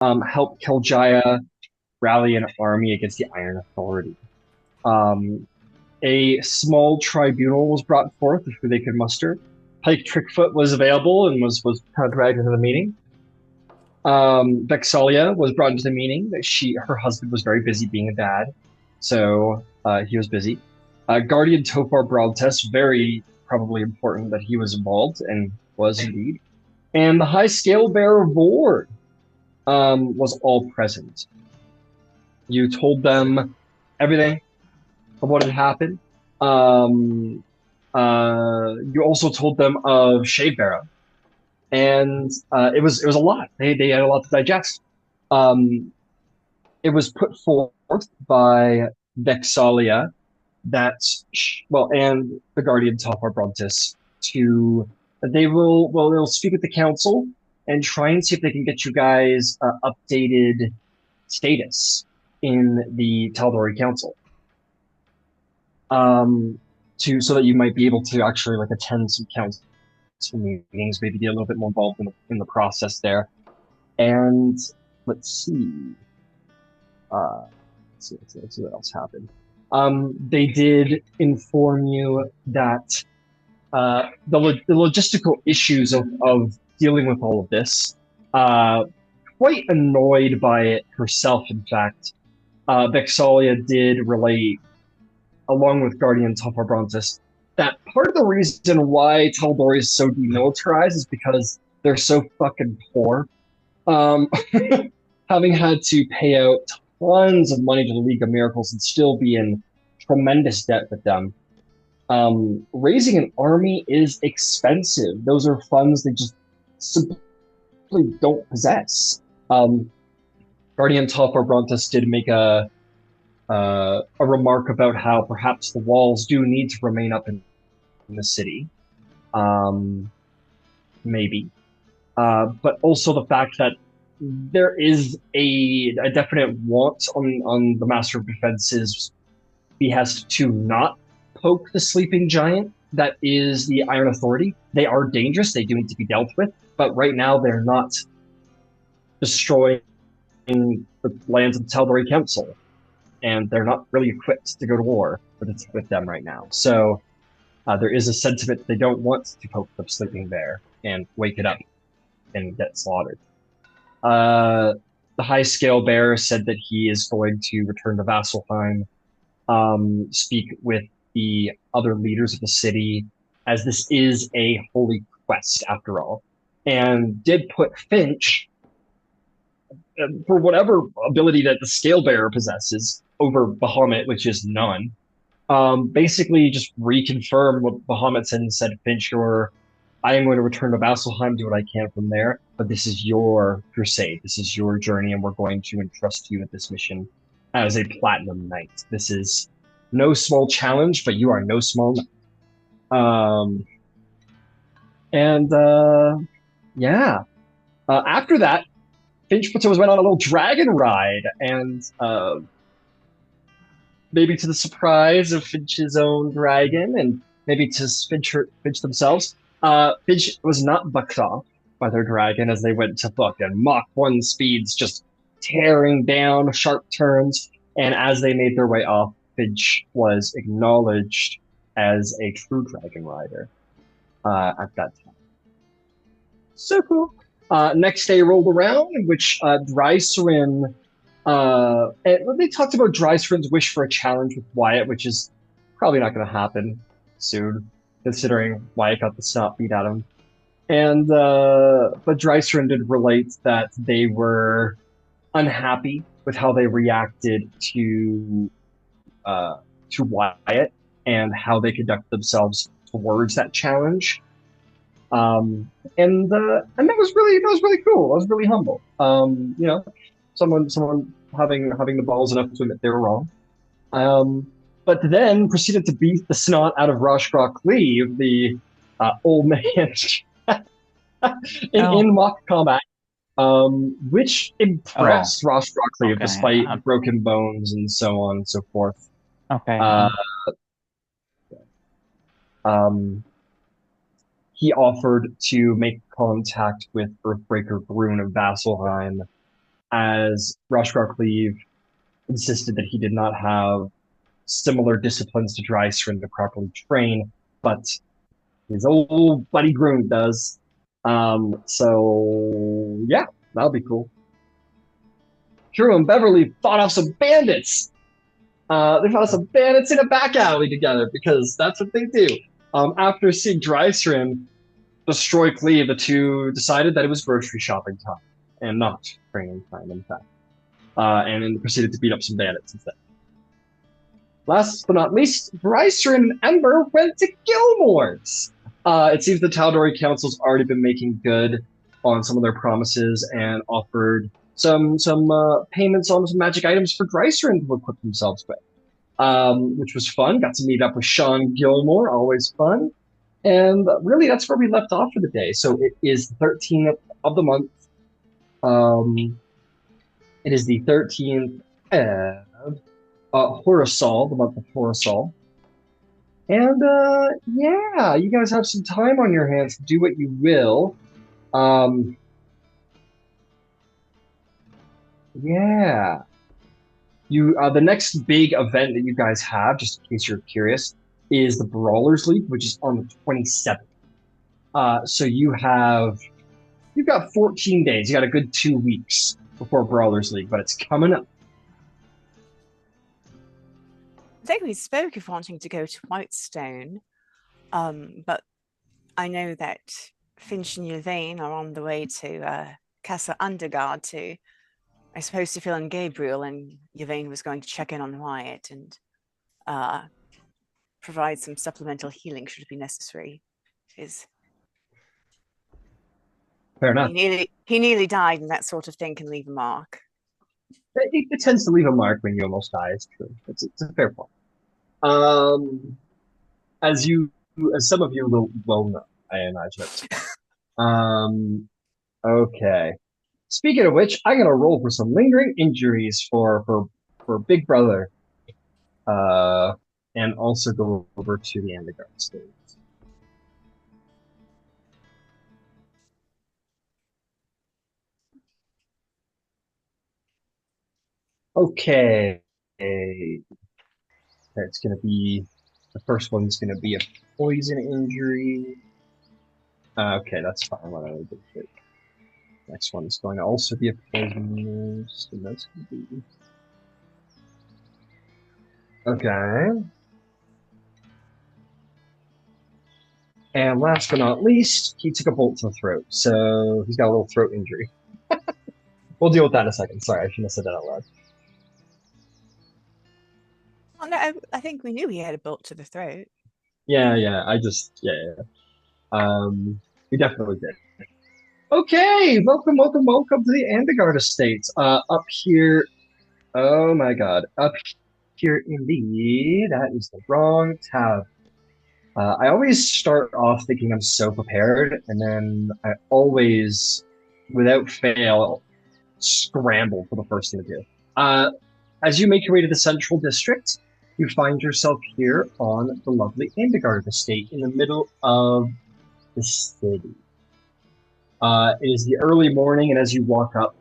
helped Keljaya rally an army against the Iron Authority. Um, a small tribunal was brought forth who they could muster. Pike Trickfoot was available and was kind of dragged into the meeting. Vexalia was brought into the meeting. Her husband was very busy being a dad, so he was busy. Guardian Tofar Broadtest, very probably important that he was involved and was indeed. And the High Scale Bearer Vord was all present. You told them everything of what had happened. You also told them of Shadebearer, and it was a lot. They had a lot to digest. Um, it was put forth by Vexalia that and the Guardian Telfar Brontis to they'll speak with the council and try and see if they can get you guys updated status in the Tal'Dorei Council. Um, to so that you might be able to actually like attend some council meetings, maybe get a little bit more involved in the process there. And let's see. Uh, let's see what else happened. They did inform you that the logistical issues of dealing with all of this, uh, quite annoyed by it herself, in fact, Vexalia did relate, along with Guardian Toparbrontis, that part of the reason why Tal'Dorei is so demilitarized is because they're so fucking poor. Um, having had to pay out tons of money to the League of Miracles and still be in tremendous debt with them. Raising an army is expensive. Those are funds they just simply don't possess. Guardian Talfar Brontes did make a remark about how perhaps the walls do need to remain up in the city. Um, Maybe. But also the fact that there is a definite want on the Master of Defense's behest to not poke the sleeping giant that is the Iron Authority. They are dangerous. They do need to be dealt with. But right now, they're not destroying the lands of the Tal'Dorei Council. And they're not really equipped to go to war with them right now. So there is a sentiment they don't want to poke the sleeping bear and wake it up and get slaughtered. Uh, the high scale bearer said that he is going to return to Vasselheim, speak with the other leaders of the city, as this is a holy quest after all, and did put Finch, for whatever ability that the scale bearer possesses, over Bahamut, which is none. Basically, just reconfirm what Bahamut said and said, Finch, or I am going to return to Vasselheim, do what I can from there. But this is your crusade. This is your journey, and we're going to entrust you with this mission as a platinum knight. This is no small challenge, but you are no small knight. Um, and yeah, after that, Finch puts went on a little dragon ride, and maybe to the surprise of Finch's own dragon, and maybe to Finch themselves, Finch was not bucked off by their dragon as they went to book and Mach 1 speeds, just tearing down sharp turns. And as they made their way off, Finch was acknowledged as a true dragon rider at that time. So cool. Next day rolled around, in which Drysrinn and they talked about Drysrinn's wish for a challenge with Wyatt, which is probably not going to happen soon, considering Wyatt got the snot beat out of him. And but Drysrinn did relate that they were unhappy with how they reacted to Wyatt and how they conducted themselves towards that challenge. And that was really cool. I was really humble. Someone having the balls enough to admit they were wrong. But then proceeded to beat the snot out of Roshgrok Cleave, the old man, Oh, in mock combat, which oh, impressed Roshgrok Cleave okay. despite broken bones and so on and so forth. Okay. Uh, um, he offered to make contact with Earthbreaker Brune of Vasselheim as Roshgar insisted that he did not have similar disciplines to Drysrinn to properly train, but his old buddy Groom does. So yeah, that'll be cool. Drew and Beverly fought off some bandits. They fought some bandits in a back alley together because that's what they do. After seeing Drysrinn destroy Cleve, the two decided that it was grocery shopping time and not training time, in fact. And then proceeded to beat up some bandits instead. Last but not least, Drysrinn and Ember went to Gilmore's. It seems the Tal'Dorei Council's already been making good on some of their promises and offered some payments on some magic items for Drysrinn to equip themselves with, which was fun. Got to meet up with Sean Gilmore, always fun. And really, that's where we left off for the day. So it is the 13th of the month. It is the 13th of Horosol, the month of Horosol. And yeah, you guys have some time on your hands to do what you will. Yeah. The next big event that you guys have, just in case you're curious, is the Brawlers League, which is on the 27th. So you've got 14 days. You got a good 2 weeks before Brawlers League, but it's coming up. I think we spoke of wanting to go to Whitestone, but I know that Finch and Yvaine are on the way to Castle Underguard to, I suppose, to fill in Gabriel, and Yvaine was going to check in on Wyatt and provide some supplemental healing should it be necessary. Fair enough. He nearly died, and that sort of thing can leave a mark. It tends to leave a mark when you almost die. It's true. It's a fair point. As some of you will know, I imagine. Okay. Speaking of which, I'm gonna roll for some lingering injuries for Big Brother, and also go over to the Underguard stage. Okay. That's going to be, the first one's going to be a poison injury. Okay, that's fine. Next one is going to also be a poison. So that's going to be... Okay. And last but not least, he took a bolt to the throat. So he's got a little throat injury. We'll deal with that in a second. Sorry, I shouldn't have said that out loud. Oh, no, I think we knew he had a bolt to the throat. Yeah. We definitely did. Okay, welcome to the Underguard Estates. Up here, oh my god, up here indeed, that is the wrong tab. I always start off thinking I'm so prepared, and then I always, without fail, scramble for the first thing to do. As you make your way to the Central District, you find yourself here on the lovely Underguard Estate in the middle of the city. It is the early morning, and as you walk up,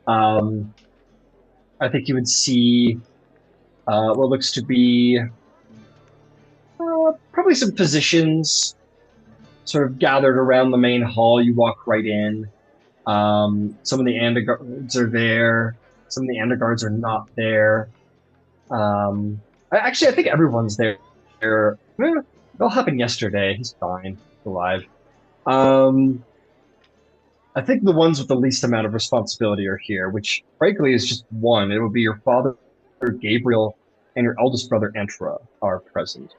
I think you would see what looks to be probably some physicians sort of gathered around the main hall. You walk right in. Some of the Underguards are there. Some of the Underguards are not there. Actually, I think everyone's there. It all happened yesterday. He's fine. He's alive. I think the ones with the least amount of responsibility are here, which frankly is just one. It would be your father, Gabriel, and your eldest brother, Antra, are present.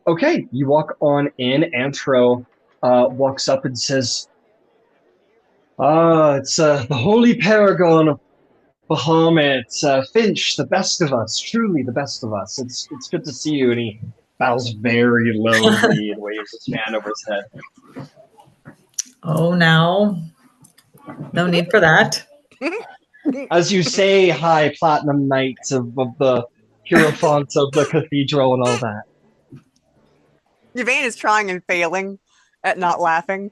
Okay, you walk on in. Antro walks up and says, it's the holy paragon of Bahamut, Finch, the best of us, truly the best of us. It's good to see you. And he bows very lowly and waves his hand over his head. Oh, no need for that. As you say, hi, Platinum Knights of the Hierophants of the Cathedral and all that. Yvaine is trying and failing at not laughing.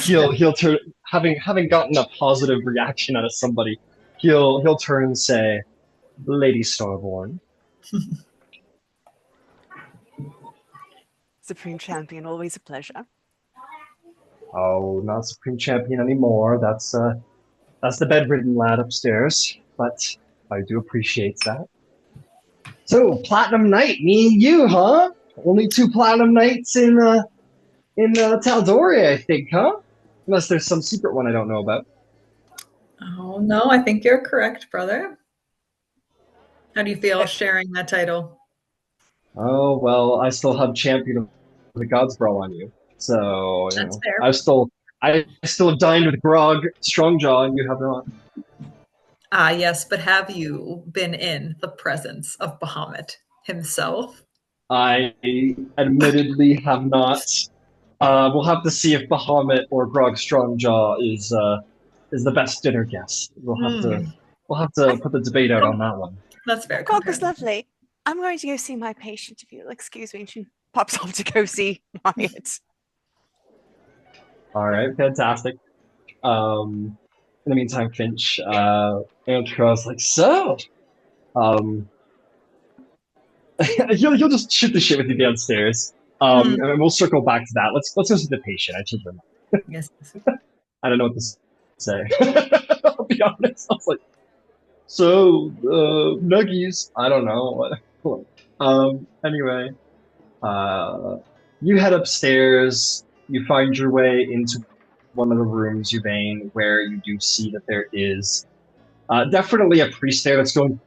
He'll turn, having gotten a positive reaction out of somebody, he'll turn and say, "Lady Starborn." Supreme Champion, always a pleasure. Oh, not Supreme Champion anymore. That's the bedridden lad upstairs. But I do appreciate that. So, Platinum Knight, me and you, huh? Only two Platinum Knights in Tal'Dorei, I think, huh? Unless there's some secret one I don't know about. Oh, no, I think you're correct, brother. How do you feel sharing that title? Oh well, I still have Champion of the Gods Brawl on you, so you That's know fair. I still have dined with Grog, Strongjaw, and you have not. Ah, yes, but have you been in the presence of Bahamut himself? I admittedly have not. We'll have to see if Bahamut or Grog Strongjaw is the best dinner guest. We'll have to put the debate out on that one. That's fair. Grog was lovely. I'm going to go see my patient, if you'll excuse me. And she pops off to go see Wyatt. All right, fantastic. In the meantime, Finch, Antra's like, so, um, he'll just shoot the shit with you downstairs. And we'll circle back to that. Let's go see the patient. I changed my mind. Yes. I don't know what to say. I'll be honest. I was like, so, nuggies. I don't know. Anyway, you head upstairs. You find your way into one of the rooms, Yvaine, where you do see that there is definitely a priest there that's going,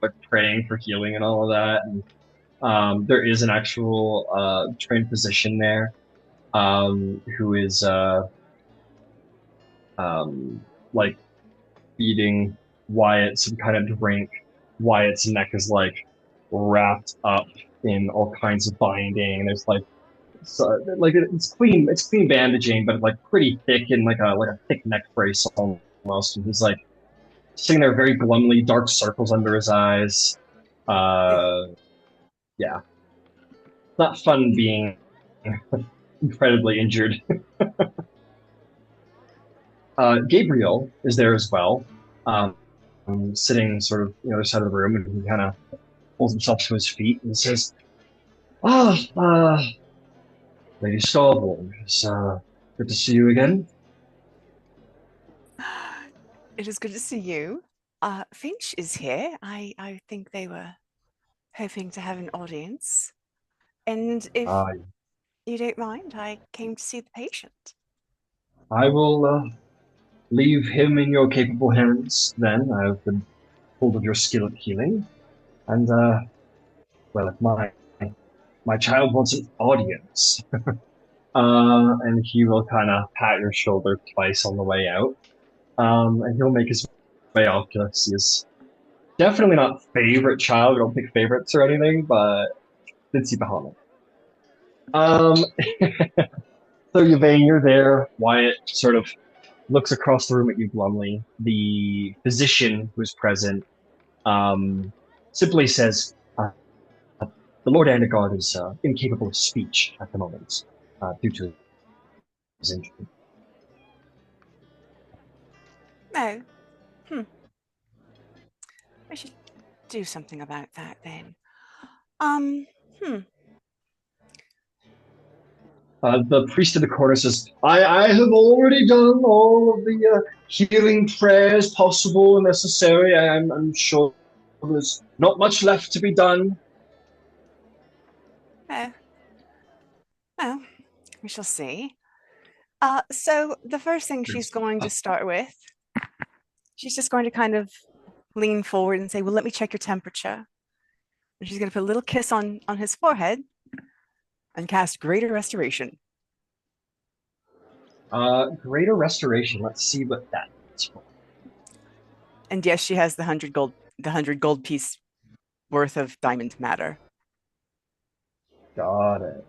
like praying for healing and all of that. And there is an actual trained physician there who is like feeding Wyatt some kind of drink. Wyatt's neck is like wrapped up in all kinds of binding. And there's like it's clean bandaging, but like pretty thick and like a thick neck brace almost. And he's like sitting there very glumly, dark circles under his eyes. Yeah, not fun being incredibly injured. Gabriel is there as well, sitting sort of the other side of the room, and he kind of pulls himself to his feet and says, "Ah, Lady Starborn, it's good to see you again." It is good to see you. Finch is here. I think they were hoping to have an audience. And if you don't mind, I came to see the patient. I will leave him in your capable hands then. I've been told of your skill at healing. And, well, if my child wants an audience, and he will kind of pat your shoulder twice on the way out. And he'll make his way off to see his definitely not favorite child. We don't pick favorites or anything, but did see Bahamut. So Yvaine, you're there. Wyatt sort of looks across the room at you glumly. The physician who's present simply says, "The Lord Anagard is incapable of speech at the moment due to his injury." No. I should do something about that then. The priest in the corner says, I have already done all of the healing prayers possible and necessary. I'm sure there's not much left to be done." Well, we shall see. So the first thing she's going to start with, she's just going to kind of lean forward and say, well, let me check your temperature. And she's going to put a little kiss on his forehead and cast Greater Restoration. Greater Restoration. Let's see what that is for. And yes, she has the 100 gold piece worth of diamond matter. Got it.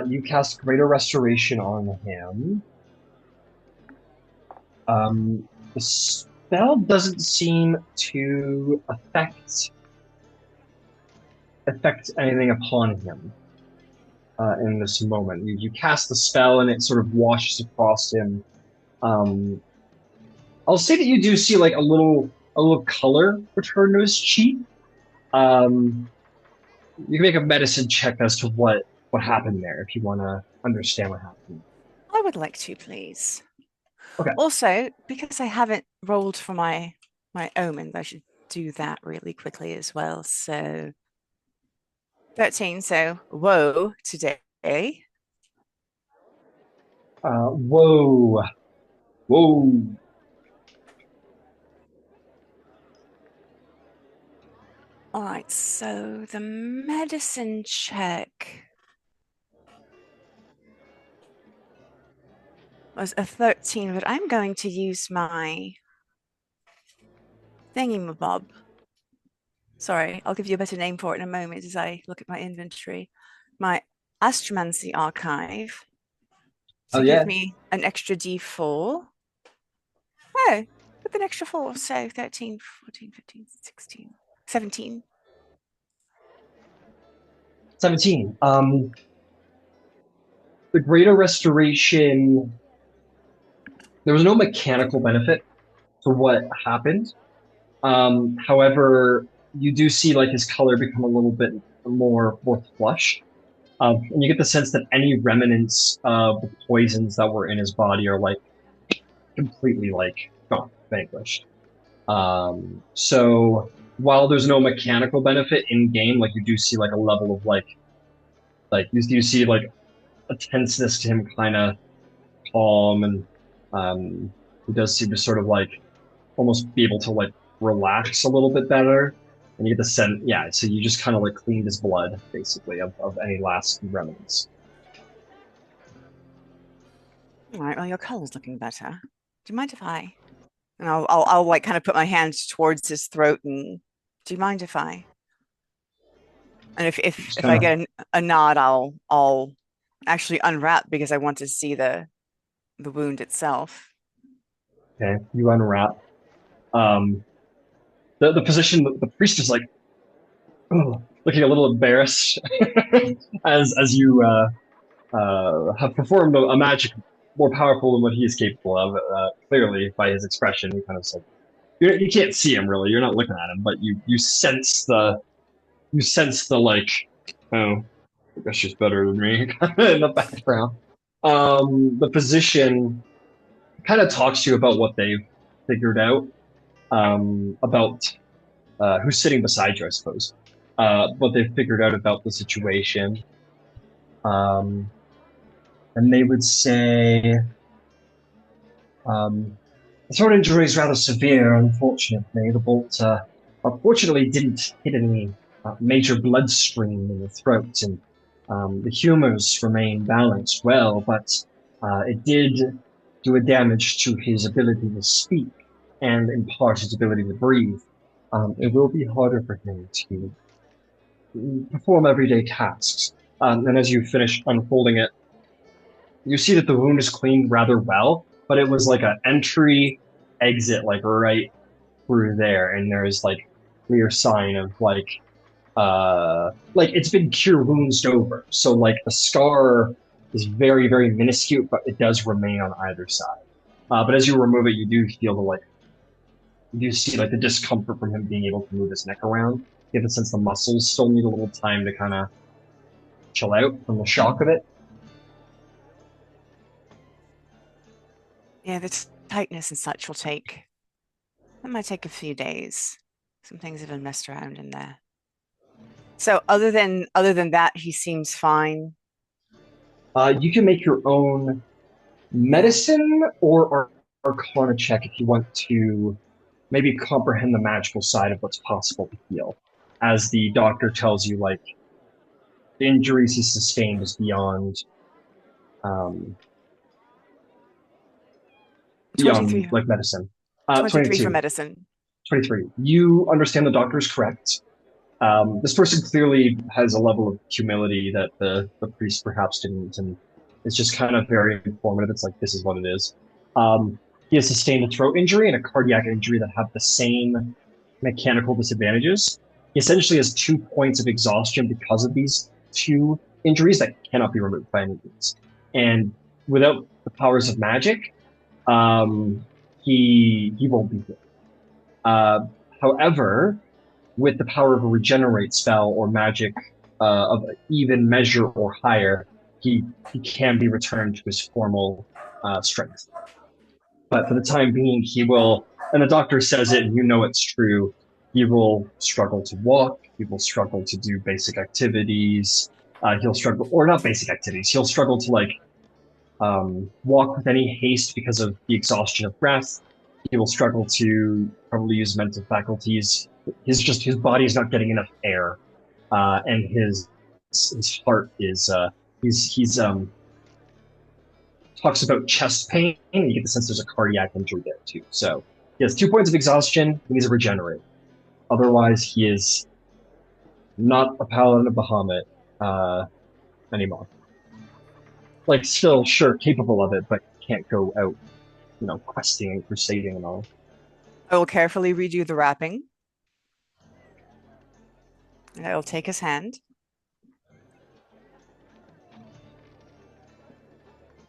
You cast Greater Restoration on him. The spell doesn't seem to affect anything upon him in this moment. You cast the spell and it sort of washes across him. I'll say that you do see like a little color return to his cheek. You can make a medicine check as to what happened there if you want to understand what happened. I would like to, please. Okay. Also, because I haven't rolled for my omens, I should do that really quickly as well. So 13. So whoa today. Whoa. All right. So the medicine check was a 13, but I'm going to use my thingy-mabob. Sorry, I'll give you a better name for it in a moment as I look at my inventory. My astromancy archive. So give me an extra d4. Oh, with an extra 4. So 13, 14, 15, 16, 17. 17. The Greater Restoration, there was no mechanical benefit to what happened. However, you do see like his color become a little bit more flush. And you get the sense that any remnants of the poisons that were in his body are like completely like gone, vanquished. So while there's no mechanical benefit in game, like you do see like a level of like you do see like a tenseness to him, kind of calm, and he does seem to sort of like almost be able to like relax a little bit better. And you get the sense, yeah. So you just kind of like cleaned his blood, basically, of any last remnants. All right. Well, your color's looking better. Do you mind if I? And I'll like kind of put my hands towards his throat and. Do you mind if I? And if I get a nod, I'll actually unwrap because I want to see the wound itself. Okay, you unwrap. The position, the priest is like, oh, looking a little embarrassed as you have performed a magic more powerful than what he is capable of. Clearly, by his expression, he kind of said, you can't see him really. You're not looking at him, but you sense the like, oh, I guess she's better than me in the background. The physician kind of talks to you about what they've figured out, about who's sitting beside you, I suppose. What they've figured out about the situation. And they would say, the throat injury is rather severe, unfortunately. The bolt, unfortunately, didn't hit any major bloodstream in the throat, and the humors remain balanced well, but it did do a damage to his ability to speak and in part his ability to breathe. It will be harder for him to perform everyday tasks. And as you finish unfolding it, you see that the wound is cleaned rather well, but it was like an entry, exit, like right through there, and there's like clear sign of like it's been cure wounds over. So like the scar is very, very minuscule, but it does remain on either side. But as you remove it, you do feel you do see like the discomfort from him being able to move his neck around. You get the sense the muscles still need a little time to kind of chill out from the shock of it. Yeah, the tightness and such will take. That might take a few days. Some things have been messed around in there. So other than that, he seems fine. You can make your own medicine or arcana check if you want to maybe comprehend the magical side of what's possible to heal. As the doctor tells you, like, the injuries he sustained is beyond, like medicine. 23 22. for medicine. 23. You understand the doctor is correct. This person clearly has a level of humility that the priest perhaps didn't, and it's just kind of very informative. It's like, this is what it is. He has sustained a throat injury and a cardiac injury that have the same mechanical disadvantages. He essentially has 2 points of exhaustion because of these two injuries that cannot be removed by any means. And without the powers of magic, he won't be good. However, with the power of a regenerate spell or magic of even measure or higher, he can be returned to his formal strength. But for the time being, he will, and the doctor says it, and you know it's true, he will struggle to walk, he will struggle to do basic activities, he'll struggle, or not basic activities, he'll struggle to walk with any haste because of the exhaustion of breath. He will struggle to probably use mental faculties. His body is not getting enough air, and his heart is he's talks about chest pain, and you get the sense there's a cardiac injury there too. So he has 2 points of exhaustion. He needs to regenerate. Otherwise, he is not a paladin of Bahamut anymore. Like, still, sure, capable of it, but can't go out, questing and crusading and all. I will carefully redo the wrapping. And I will take his hand.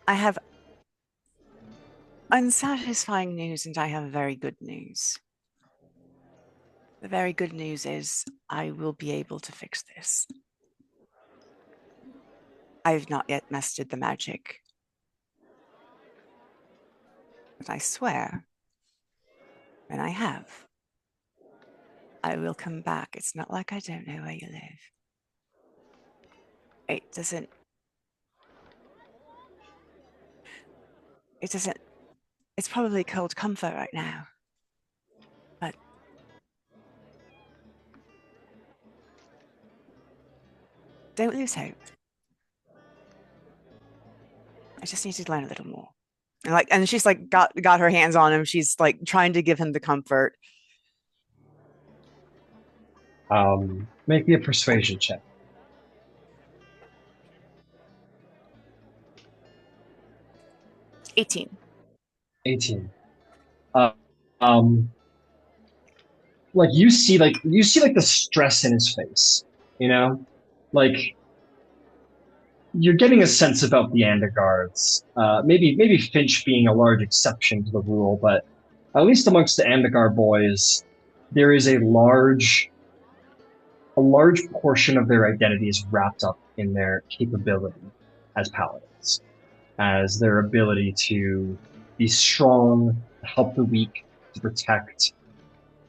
I have unsatisfying news, and I have very good news. The very good news is I will be able to fix this. I've not yet mastered the magic. But I swear, when I have, I will come back. It's not like I don't know where you live. It doesn't, it's probably cold comfort right now. But don't lose hope. I just need to learn a little more. And she's like got her hands on him. She's like trying to give him the comfort. Make me a persuasion check. 18. 18. You see the stress in his face, like you're getting a sense about the Andagards. Maybe Finch being a large exception to the rule, but at least amongst the Andagar boys, there is a large portion of their identity is wrapped up in their capability as paladins, as their ability to be strong, to help the weak, to protect.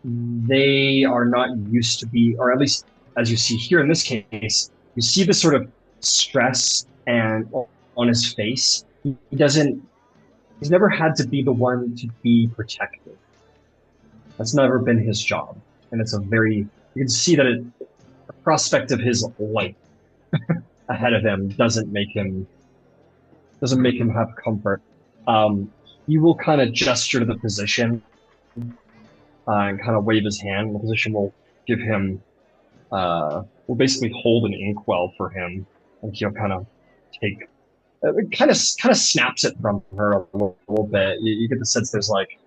They are not used to be, or at least as you see here in this case, you see the sort of stress and on his face. He's never had to be the one to be protected. That's never been his job. And it's you can see that the prospect of his life ahead of him doesn't make him have comfort. He will kind of gesture to the physician and kind of wave his hand, and the physician will give him, will basically hold an inkwell for him, and he'll kind of take, kind of snaps it from her a little bit. You get the sense there's like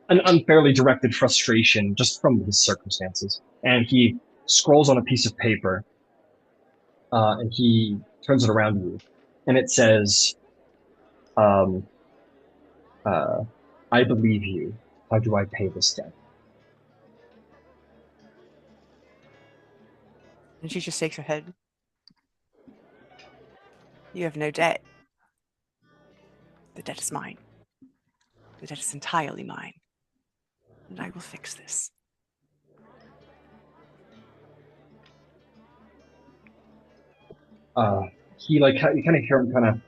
an unfairly directed frustration just from his circumstances, and he scrolls on a piece of paper, and he turns it around to you, and it says, I believe you. How do I pay this debt? And she just shakes her head. You have no debt. The debt is mine. The debt is entirely mine. And I will fix this. You kind of hear him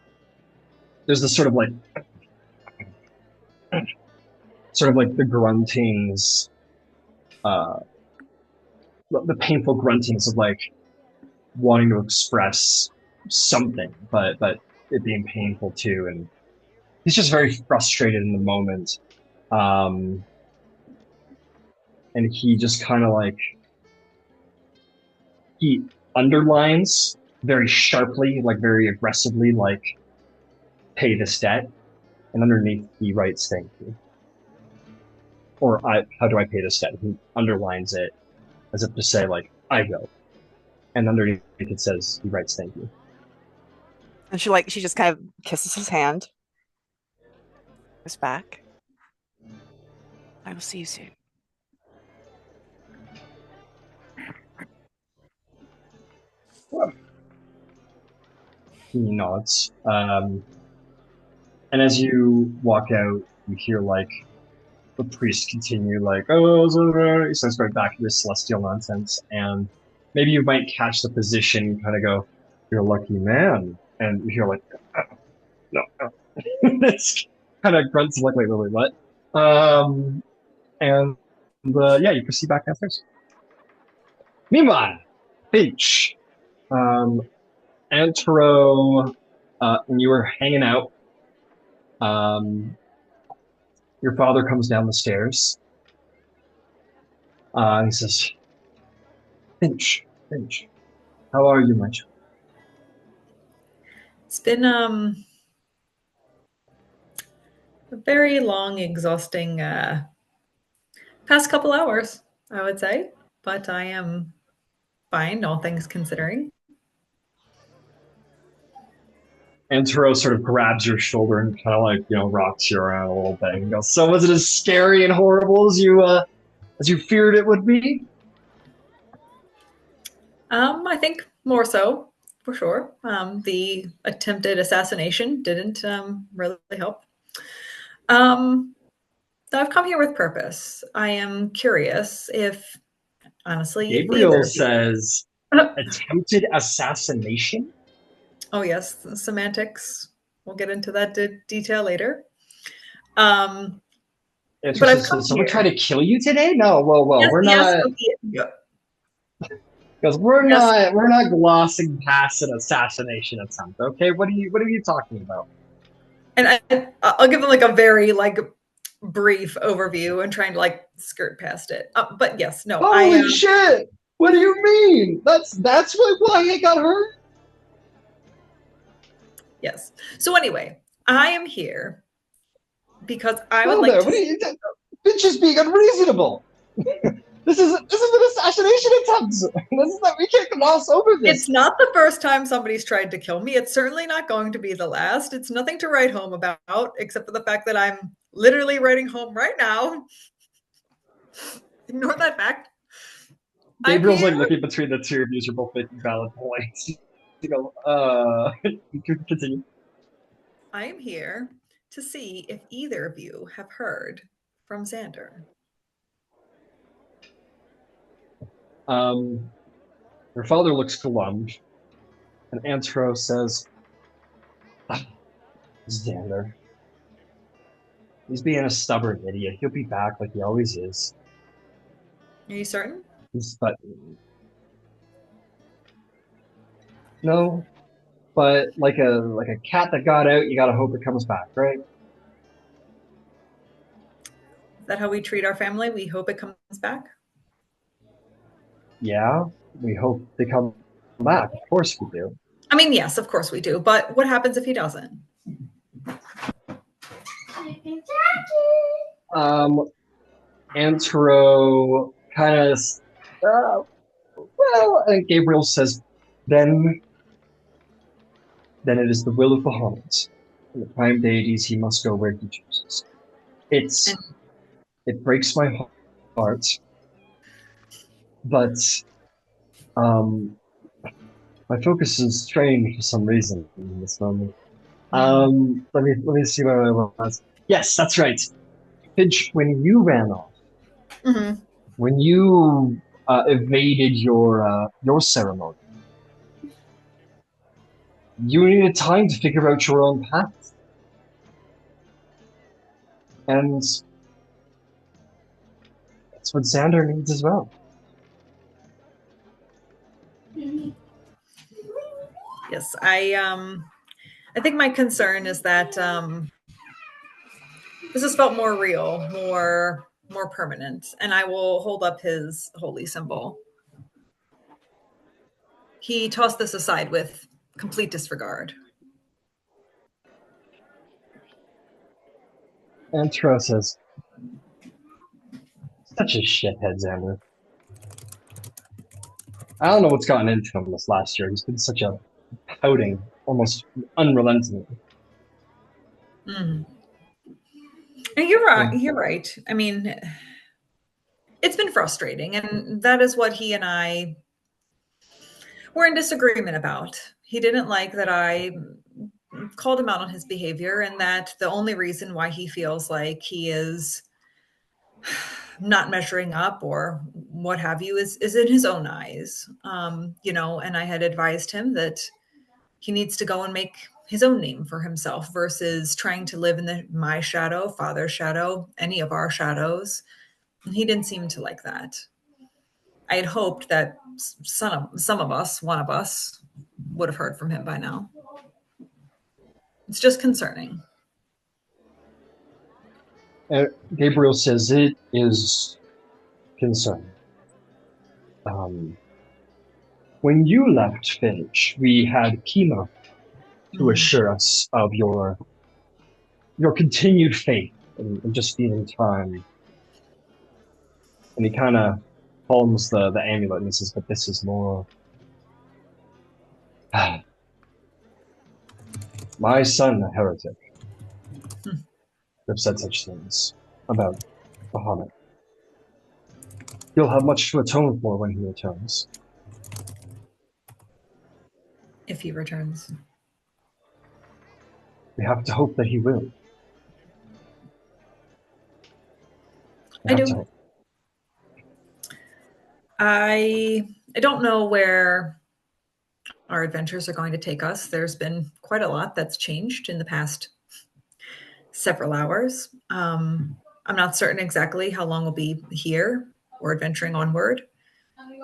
there's this sort of the gruntings, the painful gruntings of wanting to express something, but it being painful too. And he's just very frustrated in the moment. And he just kind of he underlines very sharply, very aggressively, pay this debt. And underneath, he writes "thank you." Or how do I pay this debt? He underlines it as if to say, like, I will. And underneath it says, he writes "thank you." And she just kind of kisses his hand. Goes back. I will see you soon. He nods. And as you walk out, you hear, like, the priest continue, like, oh, he starts going back to this celestial nonsense. And maybe you might catch the position, kind of go, you're a lucky man. And you hear, like, no. This kind of grunts, like, wait, what? And yeah, you proceed back downstairs. Meanwhile, Finch, Antero, and you were hanging out. Your father comes down the stairs. He says, Finch, how are you, my child? It's been a very long, exhausting past couple hours, I would say, but I am fine, all things considering. Antero sort of grabs your shoulder and kind of like, rocks you around a little bit and goes, so was it as scary and horrible as you feared it would be? I think more so, for sure. The attempted assassination didn't really help. I've come here with purpose. I am curious if, honestly, if Gabriel says, attempted assassination? Oh, yes, the semantics. We'll get into that detail later. But I've come Did someone here. try to kill you today? No, whoa, Yes, we're yes, not. okay. Because we're not glossing past an assassination attempt. Okay, what are you talking about? And I'll give them like a very brief overview and trying to like skirt past it. But yes, no, Holy shit! What do you mean? That's why I got hurt. Yes. So anyway, I am here because I would Well, like there, to. what are you? It's just being unreasonable. This is an assassination attempt. We can't gloss over this. It's not the first time somebody's tried to kill me. It's certainly not going to be the last. It's nothing to write home about, except for the fact that I'm literally writing home right now. Ignore that fact. Gabriel's like looking between the two of you. You're both making valid points. You go, you can continue. I am here to see if either of you have heard from Xander. Your father looks glummed, and Antero says, Xander. He's being a stubborn idiot. He'll be back like he always is. Are you certain? No, but like a cat that got out, you gotta hope it comes back, right? Is that how we treat our family? We hope it comes back? Yeah, we hope they come back. Of course we do. I mean, yes, of course we do. But what happens if he doesn't? Antero kind of, and Gabriel says, then it is the will of Bahamut. And the prime deities, he must go where he chooses. It breaks my heart, but my focus is strained for some reason in this moment. Let me see where I was. Yes, that's right. Finch, when you ran off, when you evaded your ceremony, you needed time to figure out your own path. And that's what Xander needs as well. Yes, I think my concern is that this has felt more real, more permanent, and I will hold up his holy symbol. He tossed this aside with complete disregard. Antro says, such a shithead, Xander. I don't know what's gotten into him this last year. He's been such a pouting, almost unrelenting. Mm. And you're right. You're right. I mean, it's been frustrating, and that is what he and I were in disagreement about. He didn't like that I called him out on his behavior, and that the only reason why he feels like he is not measuring up or what have you is in his own eyes. And I had advised him that he needs to go and make his own name for himself versus trying to live in my shadow, father's shadow, any of our shadows. And he didn't seem to like that. I had hoped that some of us, one of us, would have heard from him by now. It's just concerning. Gabriel says it is concerning. When you left Finch, we had Kima to assure us of your continued faith and just feeding time. And he kind of palms the amulet and he says, but this is more... My son, a heretic, have said such things about Bahamut. He'll have much to atone for when he returns. If he returns. We have to hope that he will. I do. I don't know where our adventures are going to take us. There's been quite a lot that's changed in the past several hours. I'm not certain exactly how long we'll be here or adventuring onward.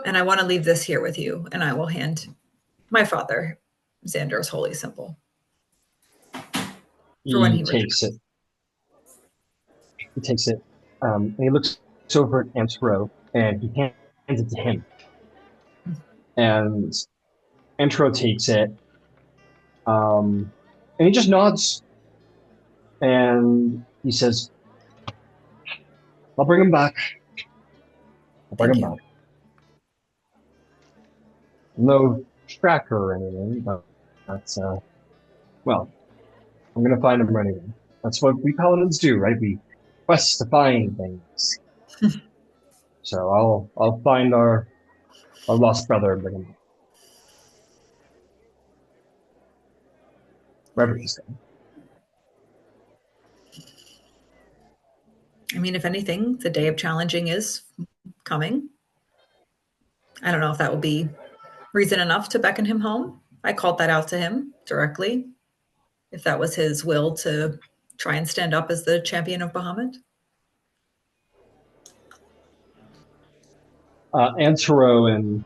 And I want to leave this here with you, and I will hand my father Xander's holy symbol. For when he takes it. He takes it, and he looks over at Antero, and he hands it to him. And Antero takes it, and he just nods, and he says, I'll bring him back. I'll bring him back. No tracker or anything, but that's, well, I'm going to find him anyway. That's what we paladins do, right? We quest to find things. So I'll find our lost brother and bring him back. Wherever he's going. I mean, if anything, the day of challenging is coming. I don't know if that will be reason enough to beckon him home. I called that out to him directly. If that was his will to try and stand up as the champion of Bahamut. Antero and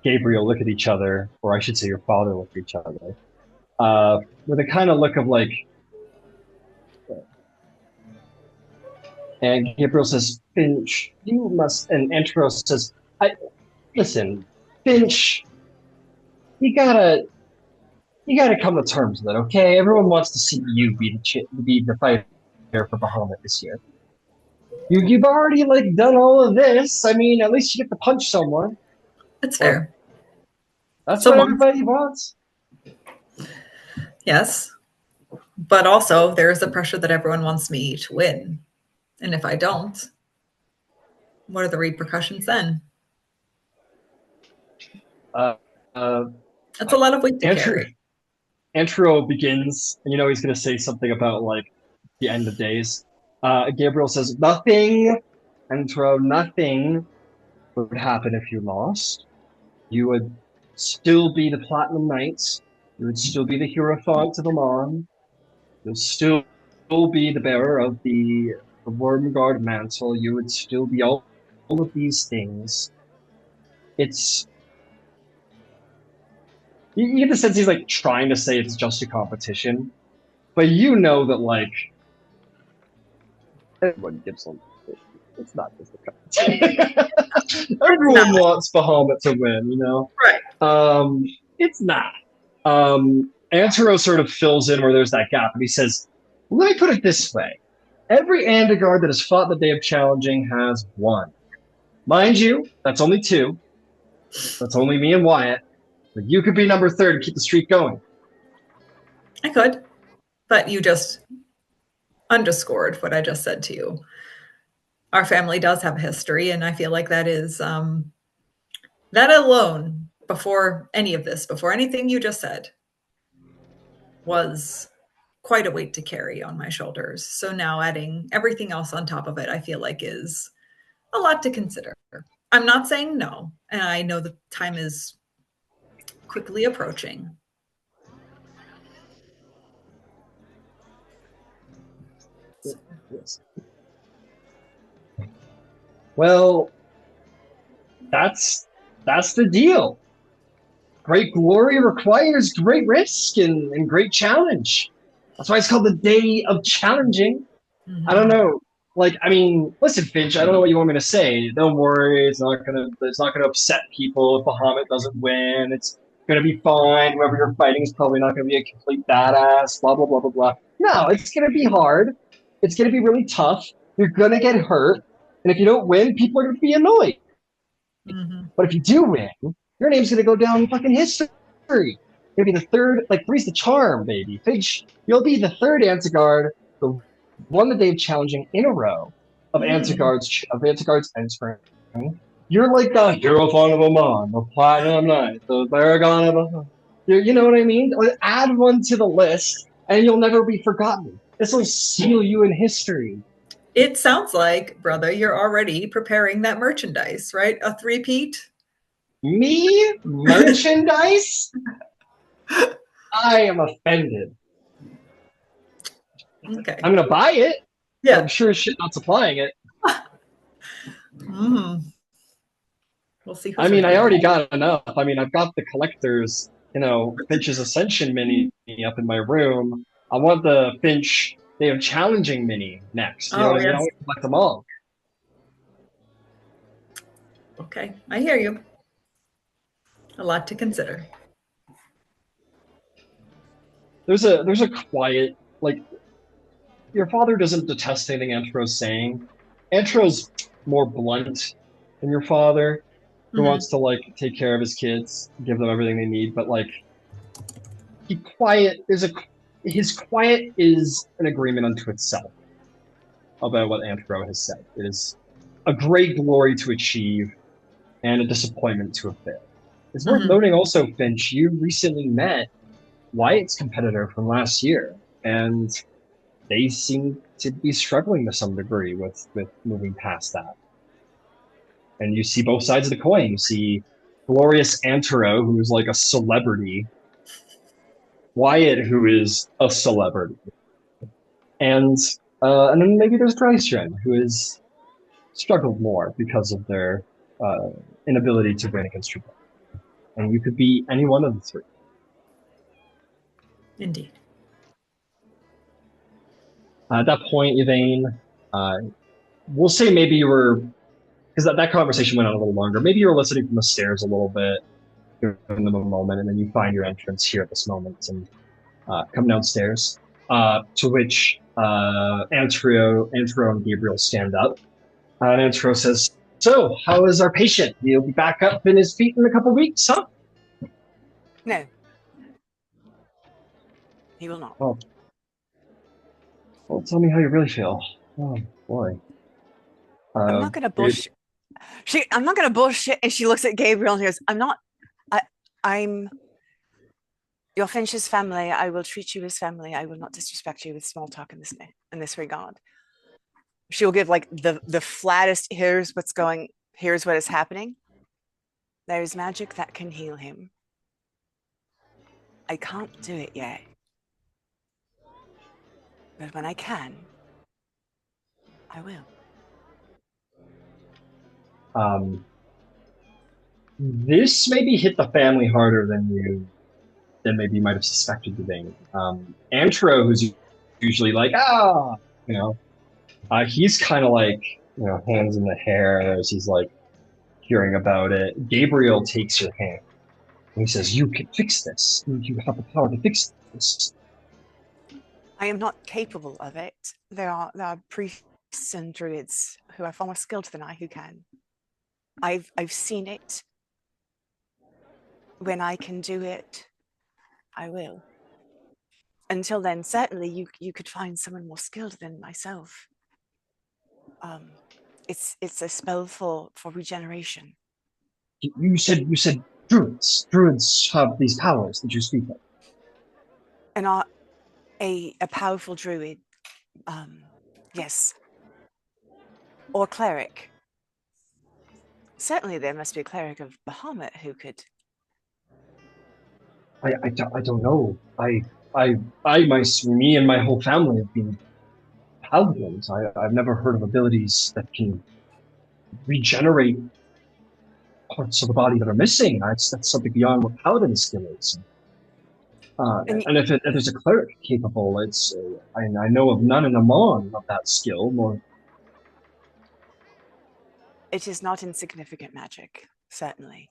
Gabriel look at each other, or I should say your father look at each other, with a kind of look of like... And Gabriel says, Finch, you must... And Antero says, listen, Finch, you gotta come to terms with it, okay? Everyone wants to see you be the fighter for Bahamut this year. You've already like done all of this. I mean, at least you get to punch someone. That's fair. That's what everybody wants. Yes, but also there's the pressure that everyone wants me to win, and if I don't, what are the repercussions then? That's a lot of weight to carry. Antero begins, and he's going to say something about like the end of days. Gabriel says, nothing, Antero, nothing would happen if you lost. You would still be the Platinum Knights. You would still be the Hierophant of Emon. You'll still be the bearer of the Wormguard mantle. You would still be all of these things. It's... You get the sense he's like trying to say it's just a competition, but you know that like everyone gives them. It's not just a competition. Everyone wants Bahamut to win, Right. It's not. Antero sort of fills in where there's that gap, and he says, "Let me put it this way: Every Andegard that has fought the Day of Challenging has won. Mind you, that's only 2. That's only me and Wyatt. But you could be number 3 to keep the streak going. I could, but you just underscored what I just said to you. Our family does have a history, and I feel like that is that alone, before any of this, before anything you just said, was quite a weight to carry on my shoulders. So now adding everything else on top of it, I feel like is a lot to consider. I'm not saying no, and I know the time is quickly approaching. Yes. Well, that's the deal. Great glory requires great risk and great challenge. That's why it's called the Day of Challenging. Mm-hmm. I don't know. Like, I mean, listen, Finch, I don't know what you want me to say. Don't worry, it's not gonna upset people if Bahamut doesn't win. It's gonna be fine. Whoever you're fighting is probably not gonna be a complete badass, blah blah blah blah blah. No, it's gonna be hard. It's gonna be really tough. You're gonna get hurt. And if you don't win, people are gonna be annoyed. Mm-hmm. But if you do win, your name's gonna go down in fucking history. You'll be the third, like three's the charm, baby. Finch, you'll be the third Ansegard who won the Day of Challenging in a row of Ansegard's entering. You're like the Hierophant of Emon, the Platinum Knight, the Paragon of Emon. You know what I mean? Add one to the list, and you'll never be forgotten. This will seal you in history. It sounds like, brother, you're already preparing that merchandise, right? A three-peat? Me? Merchandise? I am offended. Okay. I'm gonna buy it. Yeah. I'm sure as shit not supplying it. Mm-hmm. We'll see. I mean, I already got enough. I mean, I've got the collector's, Finch's Ascension mini up in my room. I want the Finch Day of Challenging mini next. You know what I mean? I want to collect them all. Okay, I hear you. A lot to consider. There's a quiet, like, your father doesn't detest anything Antro's saying. Antro's more blunt than your father, who wants to, like, take care of his kids, give them everything they need, but, like, his quiet is an agreement unto itself about what Antro has said. It is a great glory to achieve and a disappointment to have failed. It's worth noting also, Finch, you recently met Wyatt's competitor from last year, and they seem to be struggling to some degree with moving past that. And you see both sides of the coin. You see glorious Antero, who's like a celebrity, Wyatt, who is a celebrity, and then maybe there's Drysrinn, who has struggled more because of their inability to win against Trinket. And you could be any one of the three. Indeed. At that point, Yvaine, we'll say maybe you were, because that conversation went on a little longer, maybe you were listening from the stairs a little bit, giving them a moment, and then you find your entrance here at this moment and come downstairs, to which Antero and Gabriel stand up. And Antero says, "So, how is our patient? He'll be back up in his feet in a couple weeks, huh?" No. He will not. Oh. Well, tell me how you really feel. Oh, boy. I'm not going to bullshit. I'm not going to bullshit. And she looks at Gabriel and goes, I'm your Finch's family. I will treat you as family. I will not disrespect you with small talk in this regard. She'll give like the flattest, here's what is happening. There is magic that can heal him. I can't do it yet. But when I can, I will. This maybe hit the family harder than maybe you might have suspected today. Antero, who's usually like, he's kind of like, hands in the hair as he's like hearing about it. Gabriel takes your hand and he says, "You can fix this. You have the power to fix this." I am not capable of it. There are priests and druids who are far more skilled than I who can. I've seen it. When I can do it, I will. Until then, certainly you could find someone more skilled than myself. It's a spell for regeneration. You said druids. Druids have these powers that you speak of. And a powerful druid, yes, or cleric. Certainly, there must be a cleric of Bahamut who could. I don't know. Me and my whole family have been paladins. I've never heard of abilities that can regenerate parts of the body that are missing. That's something beyond what paladin skill is. And if there's a cleric capable, I know of none in Emon of that skill. More, it is not insignificant magic, certainly.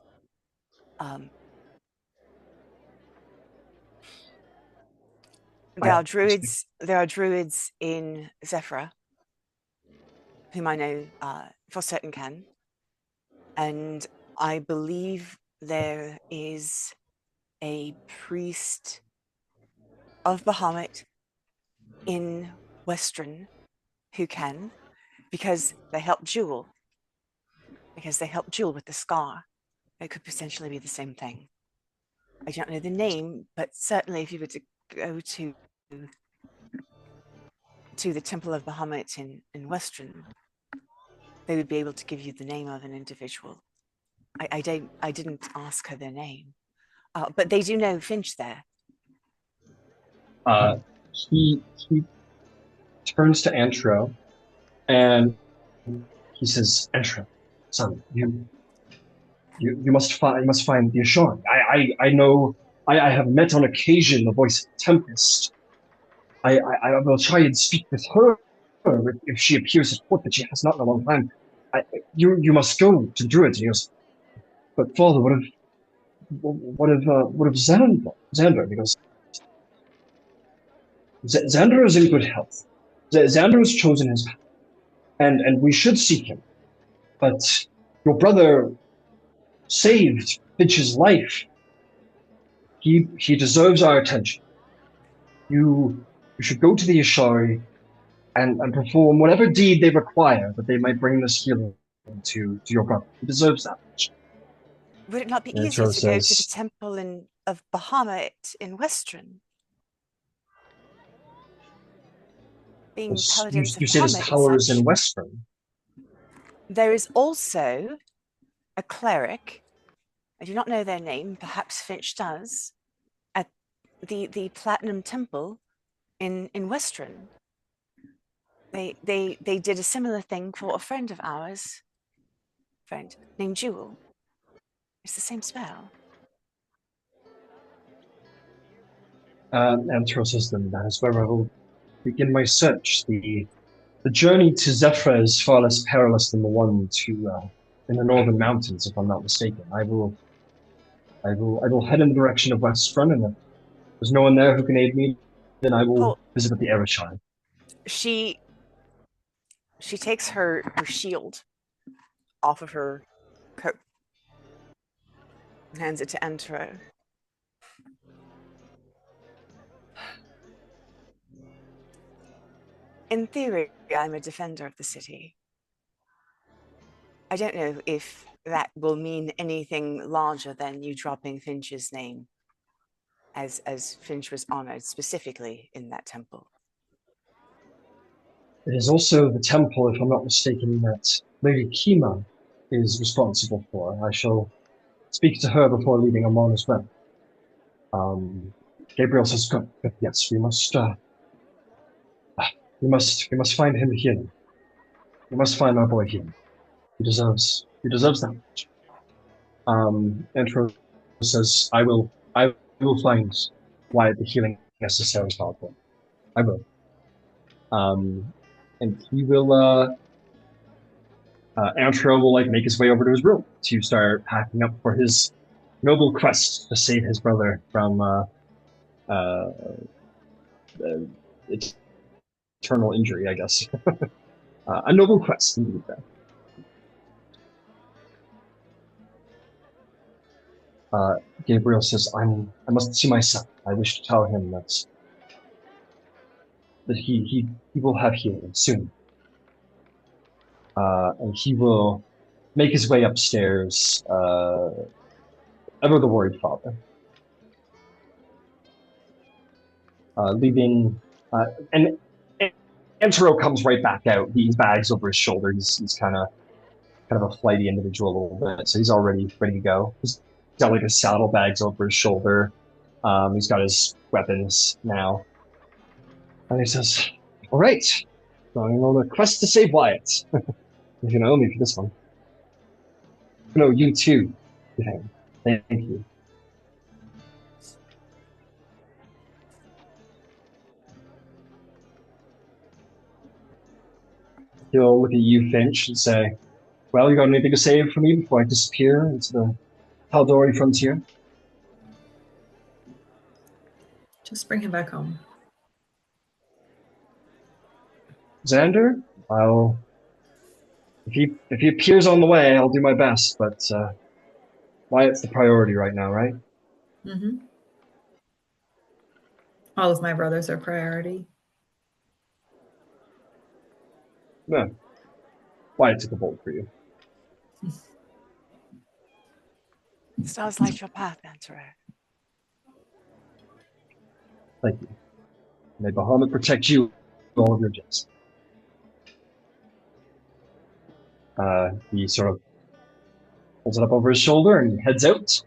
There are druids in Zephyra, whom I know for certain can. And I believe there is a priest of Bahamut in Western who can, because they help Jewel. Because they help Jewel with the scar. It could potentially be the same thing. I don't know the name, but certainly if you were to go to the Temple of Bahamut in Western, they would be able to give you the name of an individual. I didn't ask her their name, but they do know Finch there. He turns to Antro, and he says, "Antro, son, you must find the Ashorin. I know. I have met on occasion the voice of Tempest. I will try and speak with her if she appears at court, but she has not in a long time. You must go to the Druids." He goes, "But father, what of Xander?" Because Xander is in good health. Xander has chosen his path, and we should seek him. But your brother saved Finch's life. He deserves our attention. You should go to the Ashari and perform whatever deed they require that they might bring this healing to your brother. He deserves that much. Would it not be easier to go to the temple of Bahamut in Western? Being paladins you say there's powers in Western. There is also a cleric. I do not know their name. Perhaps Finch does. At the Platinum Temple in Western. They did a similar thing for a friend of ours. Friend named Jewel. It's the same spell. Antro says, "Then that is where I will begin my search. The journey to Zephyr is far less perilous than the one to in the northern mountains, if I'm not mistaken. I will head in the direction of Westrun, and if there's no one there who can aid me, then I will visit the Earthshaker." She takes her shield off of her coat and hands it to Antro. In theory, I'm a defender of the city. I don't know if that will mean anything larger than you dropping Finch's name, as Finch was honored specifically in that temple. It is also the temple, if I'm not mistaken, that Lady Kima is responsible for. I shall speak to her before leaving Emon as well. Gabriel says, "Yes, we must find him healing. We must find our boy healing. He deserves that much." Antro says, I will find why the healing necessary is powerful. I will. And he will, Antro will make his way over to his room to start packing up for his noble quest to save his brother from eternal injury, I guess. A noble quest, indeed, then. Gabriel says, I must see my son. I wish to tell him that he will have healing soon. And he will make his way upstairs, ever the worried father. Leaving, and Antero comes right back out. He's bags over his shoulder. He's kind of a flighty individual a little bit, so he's already ready to go. He's got like his saddlebags over his shoulder. He's got his weapons now. And he says, all right, going on a quest to save Wyatt. You're going to owe me for this one. No, you too. Thank you. He'll look at you, Finch, and say, well, you got anything to say for me before I disappear into the Tal'Dorei frontier? Just bring him back home. Xander, if he appears on the way, I'll do my best, but Wyatt's the priority right now, right? Mm-hmm. All of my brothers are priority. No. Wyatt took a bolt for you. Stars light your path, Antero. Thank you. May Bahamut protect you and all of your jets. He sort of holds it up over his shoulder and heads out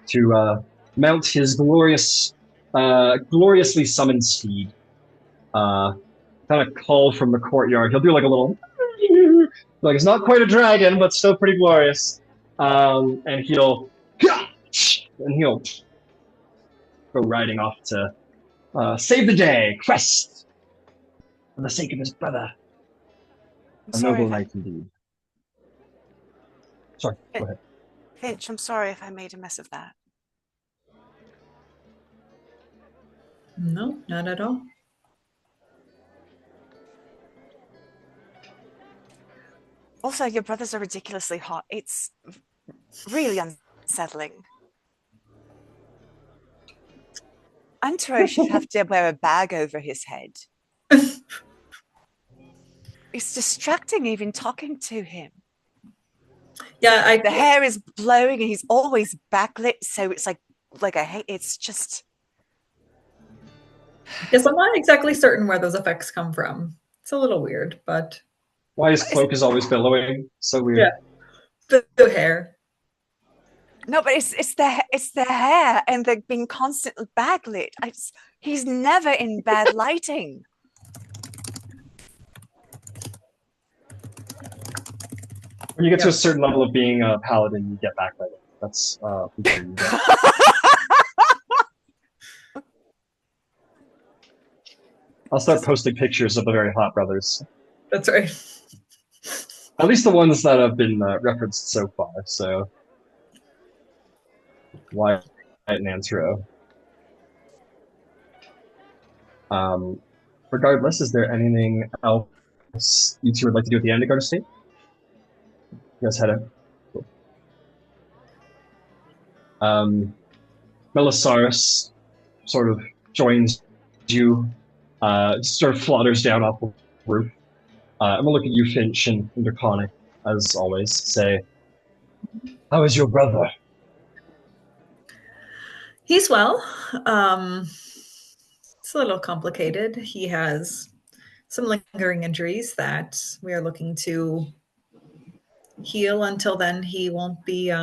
to mount his gloriously summoned steed. Kind of call from the courtyard. He'll do like a little, like it's not quite a dragon, but still pretty glorious. And he'll go riding off to save the day, quest for the sake of his brother. A noble knight indeed. Sorry, go ahead. Finch, I'm sorry if I made a mess of that. No, not at all. Also, your brothers are ridiculously hot. It's really unsettling. Antero should have to wear a bag over his head. It's distracting even talking to him. Yeah, the hair is blowing and he's always backlit, so it's like I hate it's just. Yes, I'm not exactly certain where those effects come from. It's a little weird, but why his cloak is always billowing. So weird. Yeah, the hair. No, but it's the hair and the being constantly backlit. He's never in bad lighting. When you get to a certain level of being a paladin, you get backlighting. That's feature you get. I'll start posting pictures of the very hot brothers. That's right. At least the ones that have been referenced so far. So, Wyatt and Antero. Regardless, is there anything else you two would like to do at the end of Garden State? You guys head out. Cool. Melisaurus sort of joins you, sort of flutters down off the roof. I'm gonna look at you, Finch, and Draconic, as always, say, how is your brother? He's well. It's a little complicated. He has some lingering injuries that we are looking to heal. Until then, he won't be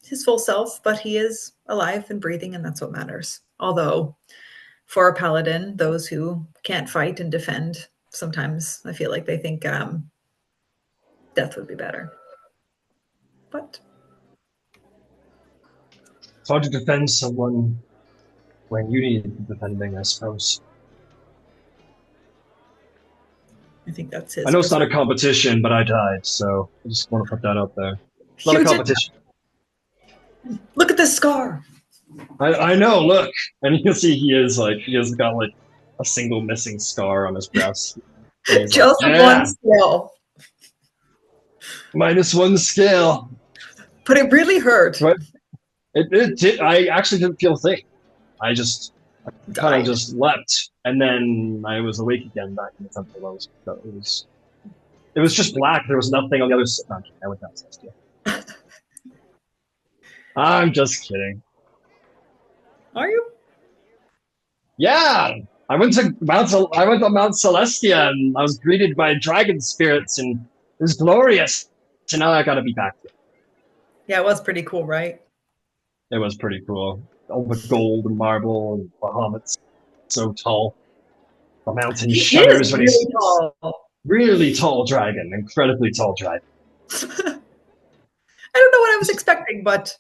his full self, but he is alive and breathing, and that's what matters. Although, for a paladin, those who can't fight and defend, sometimes I feel like they think death would be better. But it's hard to defend someone when you need defending, I suppose. I think that's his. I know it's not a competition, but I died, so I just want to put that out there. It's not a competition. Look at this scar. I know, look. And you can see he has got like a single missing scar on his breast. Just like, one skill. -1 skill. But it really hurt. But it did. I actually didn't feel a thing. I kind of just leapt, and then I was awake again back in the temple. So it was just black. There was nothing on the other side. Okay, I went downstairs. I'm just kidding. Are you? Yeah, I went to Mount Celestia, and I was greeted by dragon spirits, and it was glorious. So now I got to be back here. Yeah, it was pretty cool, right? It was pretty cool. All the gold and marble and Bahamut's so tall. The mountain shudders when he's tall. Really tall dragon, incredibly tall dragon. I don't know what I was expecting, but.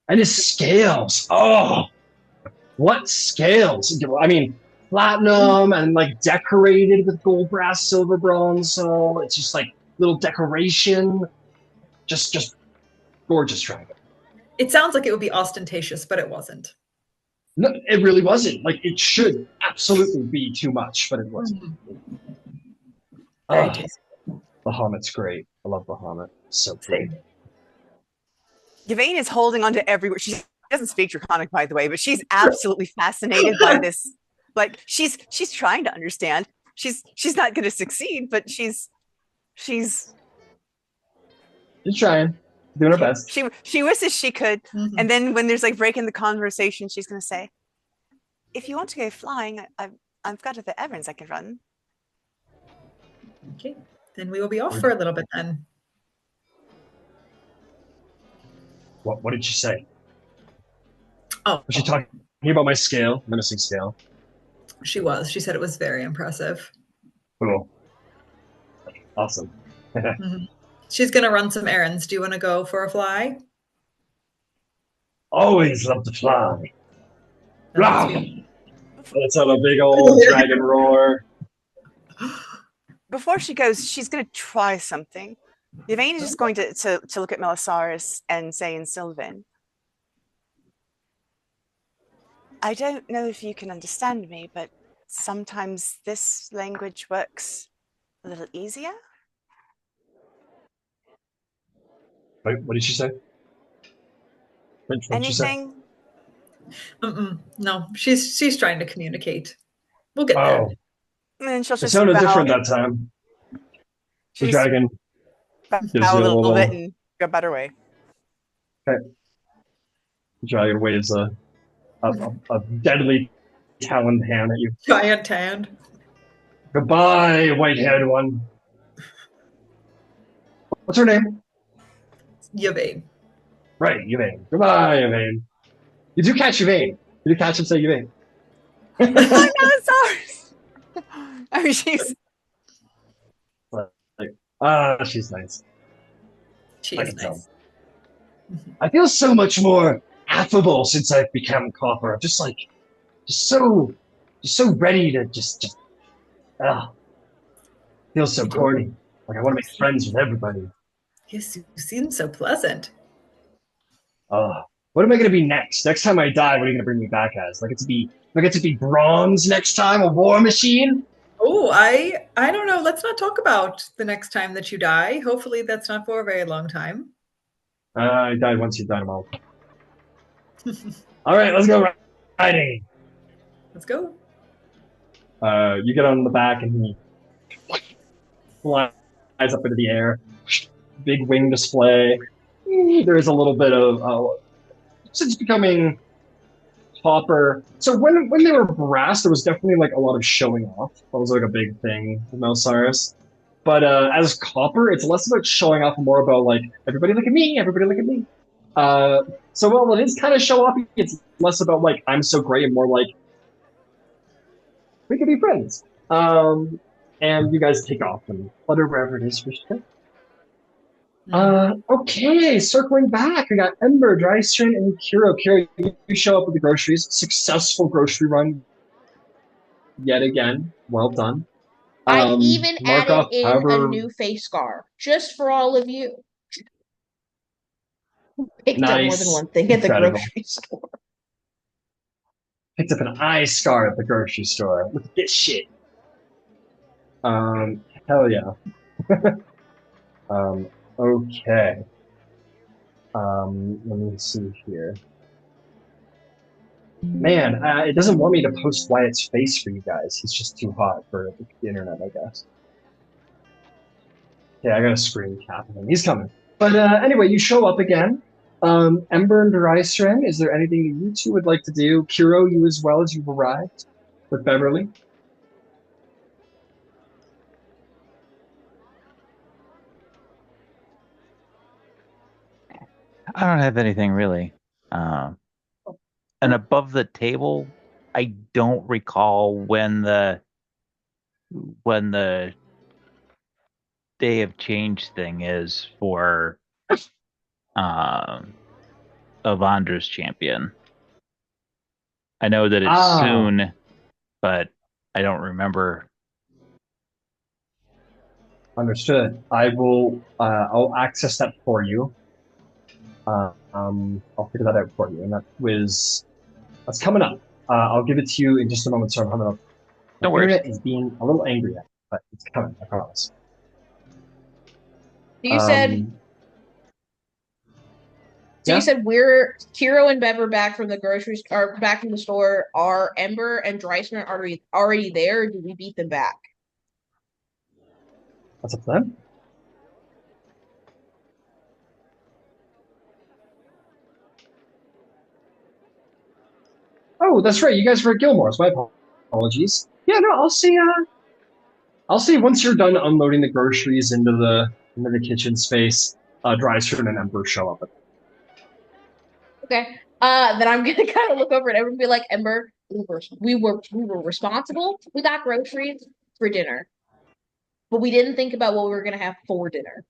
And his scales. Oh, what scales? I mean, platinum and like decorated with gold, brass, silver, bronze. So it's just like little decoration. Just gorgeous dragon. It sounds like it would be ostentatious, but it wasn't. No, it really wasn't. Like, it should absolutely be too much, but it wasn't. Very tasty. Bahamut's great. I love Bahamut. So great. Yvaine is holding on to every word. She doesn't speak Draconic, by the way, but she's absolutely fascinated by this. Like, she's trying to understand. She's not going to succeed, but she's trying. Doing her best. She wishes she could. And then when there's like break in the conversation, she's going to say, if you want to go flying, I've got other errands I can run. Okay. Then we will be off for a little bit then. What did she say? Oh. Was she talking about my scale? My missing scale? She was. She said it was very impressive. Cool. Awesome. She's going to run some errands. Do you want to go for a fly? Always love to fly. Let's have a big old dragon roar. Before she goes, she's going to try something. Yvaine is just going to look at Melisaris and say in Sylvan, I don't know if you can understand me, but sometimes this language works a little easier. Wait, what did she say? Anything? No, she's trying to communicate. We'll get there. And then she'll just it sounded different that time. The dragon bow a little bit and go a better way. Okay. The dragon waves a deadly taloned hand at you. Giant hand. Goodbye, white-haired one. What's her name? Yvaine. Right, Yvaine. Goodbye, Yvaine. You do catch Yvaine. You do catch him say Yvaine. Oh, no, sorry. I mean, she's she's nice. She is nice. I feel so much more affable since I've become Copper. I'm just so ready to just feels so corny. Like I want to make friends with everybody. Yes, you seem so pleasant. What am I going to be next? Next time I die, what are you going to bring me back as? Like I get to be bronze next time, a war machine? Oh, I don't know. Let's not talk about the next time that you die. Hopefully that's not for a very long time. I died once, you died them all. All right, let's go riding. Let's go. You get on the back and he flies up into the air. Big wing display. There is a little bit of since becoming Copper. So when they were brass, there was definitely like a lot of showing off. That was like a big thing with Melisaris. But as Copper, it's less about showing off and more about like everybody look at me, everybody look at me. So while it is kind of show off, it's less about like I'm so great and more like we could be friends. And you guys take off and flutter wherever it is you wish to go. Okay, circling back, we got Ember, Drysrinn, and Kiro. Kiro, you show up with the groceries. Successful grocery run yet again. Well done. I even added in a new face scar just for all of you. Picked up more than one thing at the grocery store. Picked up an eye scar at the grocery store. Look at this shit. Hell yeah. Okay. Let me see here. Man, it doesn't want me to post Wyatt's face for you guys. He's just too hot for the internet, I guess. Okay, I got a screen cap of him. He's coming. But anyway, you show up again. Ember and Drysrinn, is there anything that you two would like to do? Kiro, you as well as you've arrived with Beverly? I don't have anything really. And above the table, I don't recall when the day of change thing is for Avandra's champion. I know that it's soon, but I don't remember. Understood. I'll access that for you. I'll figure that out for you. And that's coming up. I'll give it to you in just a moment. Sorry, I'm coming up. No worries. Internet is being a little angry at, but it's coming, I promise. You said you said Kiro and Bev are back from the groceries or back from the store. Are Ember and Drysrinn already there, or did we beat them back? What's up to them? Oh, that's right. You guys were at Gilmore's. My apologies. Yeah, no, I'll see. I'll see once you're done unloading the groceries into the kitchen space. Drysrinn and Ember show up. Okay. Then I'm gonna kind of look over at Ember and be like, Ember, we were responsible. We got groceries for dinner, but we didn't think about what we were gonna have for dinner.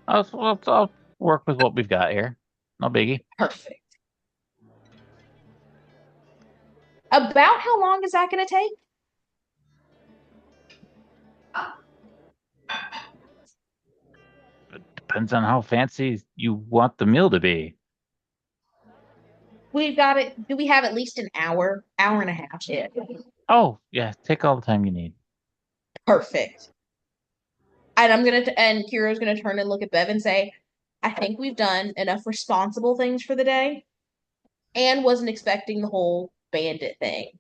I'll work with what we've got here. No biggie. Perfect. About how long is that going to take? It depends on how fancy you want the meal to be. We've got it. Do we have at least an hour and a half? Yeah. Oh, yeah. Take all the time you need. Perfect. And Kiro's gonna turn and look at Bev and say, I think we've done enough responsible things for the day and wasn't expecting the whole bandit thing.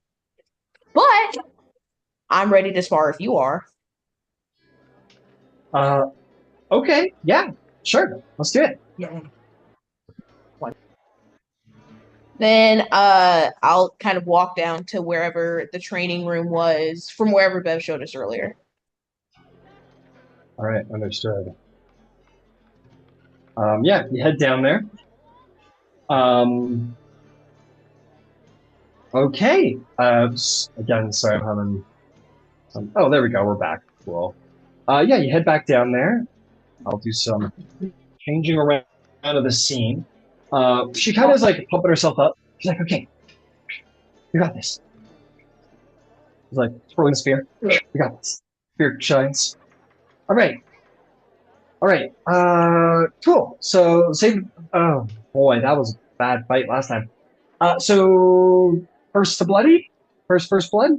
But I'm ready to spar if you are. Okay, yeah, sure. Let's do it. Yeah. Then I'll kind of walk down to wherever the training room was from wherever Bev showed us earlier. All right, understood. Yeah, you head down there. Okay. Again, sorry, I'm having some. Oh, there we go. We're back. Cool. Yeah, you head back down there. I'll do some changing around of the scene. She kind of is like pumping herself up. She's like, okay, you got this. She's like, throwing the spear. We got this. Spear shines. All right. All right. Cool. So, save. Oh, boy, that was a bad fight last time. So, first to bloody? First blood?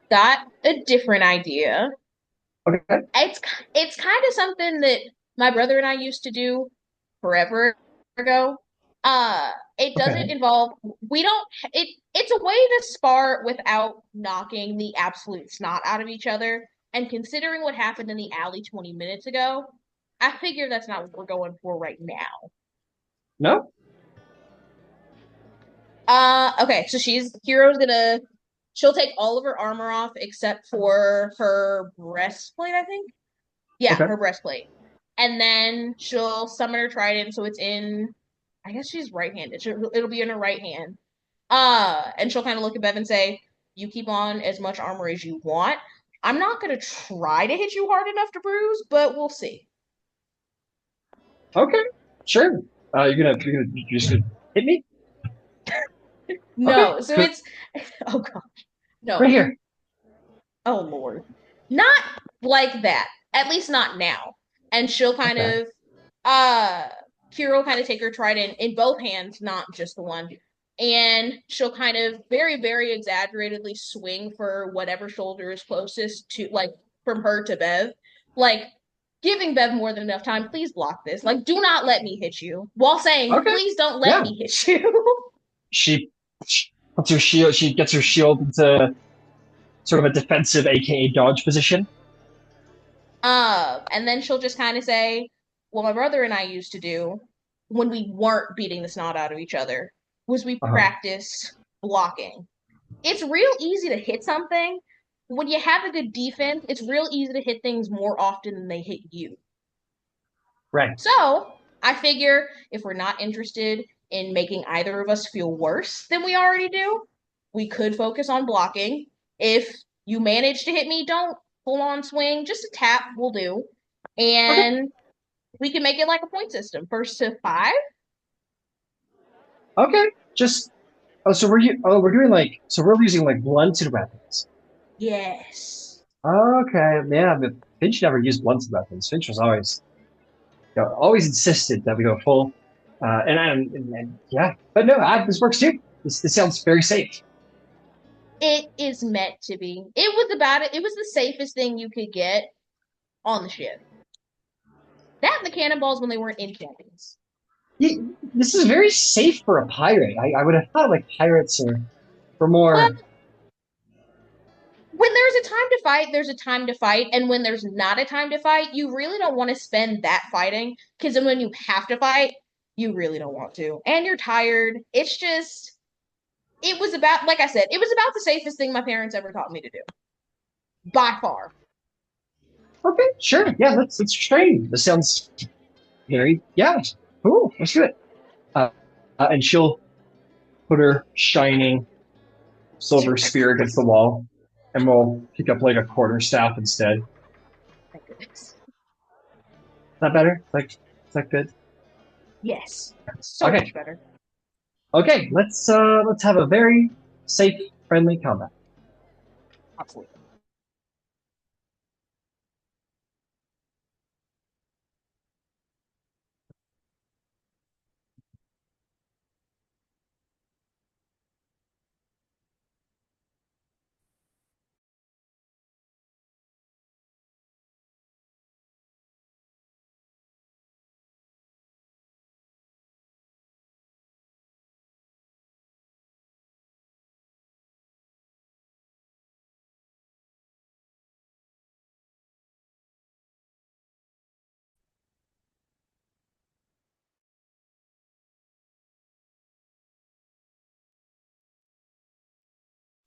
Got a different idea. Okay. It's kind of something that my brother and I used to do forever ago. It doesn't involve it's a way to spar without knocking the absolute snot out of each other. And considering what happened in the alley 20 minutes ago, I figure that's not what we're going for right now. No? Okay, so she'll take all of her armor off except for her breastplate, I think. Yeah, her breastplate. And then she'll summon her trident, so it's in, I guess she's right-handed. It'll be in her right hand. And she'll kind of look at Bev and say, you keep on as much armor as you want. I'm not going to try to hit you hard enough to bruise, but we'll see. Okay, sure. You're just gonna hit me? No, so it's, oh gosh, no. Right here. Oh Lord. Not like that. At least not now. And she'll kind of Kira will kind of take her trident in both hands, not just the one. and she'll kind of very, very exaggeratedly swing for whatever shoulder is closest to, like, from her to Bev. Like, giving Bev more than enough time. Please block this. Like, do not let me hit you. While saying, Okay. please don't let me hit you. She puts her shield. She gets her shield into sort of a defensive, aka dodge position. And then she'll just kind of say, what my brother and I used to do when we weren't beating the snot out of each other was we practice blocking. It's real easy to hit something. When you have a good defense, it's real easy to hit things more often than they hit you. Right. So I figure if we're not interested in making either of us feel worse than we already do, we could focus on blocking. If you manage to hit me, don't full on swing, just a tap will do. And we can make it like a point system. First to 5. Okay. Just so we're doing like we're using like blunted weapons. Yes. Okay. Yeah, but Finch never used blunted weapons. Finch was always always insisted that we go full. And yeah, but no, this works too. This sounds very safe. It is meant to be. It was the safest thing you could get on the ship. That and the cannonballs when they weren't in cannons. Yeah, this is very safe for a pirate. I would have thought like pirates are more. Well, when there's a time to fight, there's a time to fight, and when there's not a time to fight, you really don't want to spend that fighting, because then when you have to fight, you really don't want to, and you're tired. It's just, it was about, like I said, it was about the safest thing my parents ever taught me to do, by far. Okay, sure, yeah, let's train. This sounds very cool. Let's do it. And she'll put her shining silver spear against the wall, and we'll pick up like a quarterstaff instead. Thank goodness. Is that better? Is that good? Yes. So much better. Okay, let's have a very safe, friendly combat. Absolutely.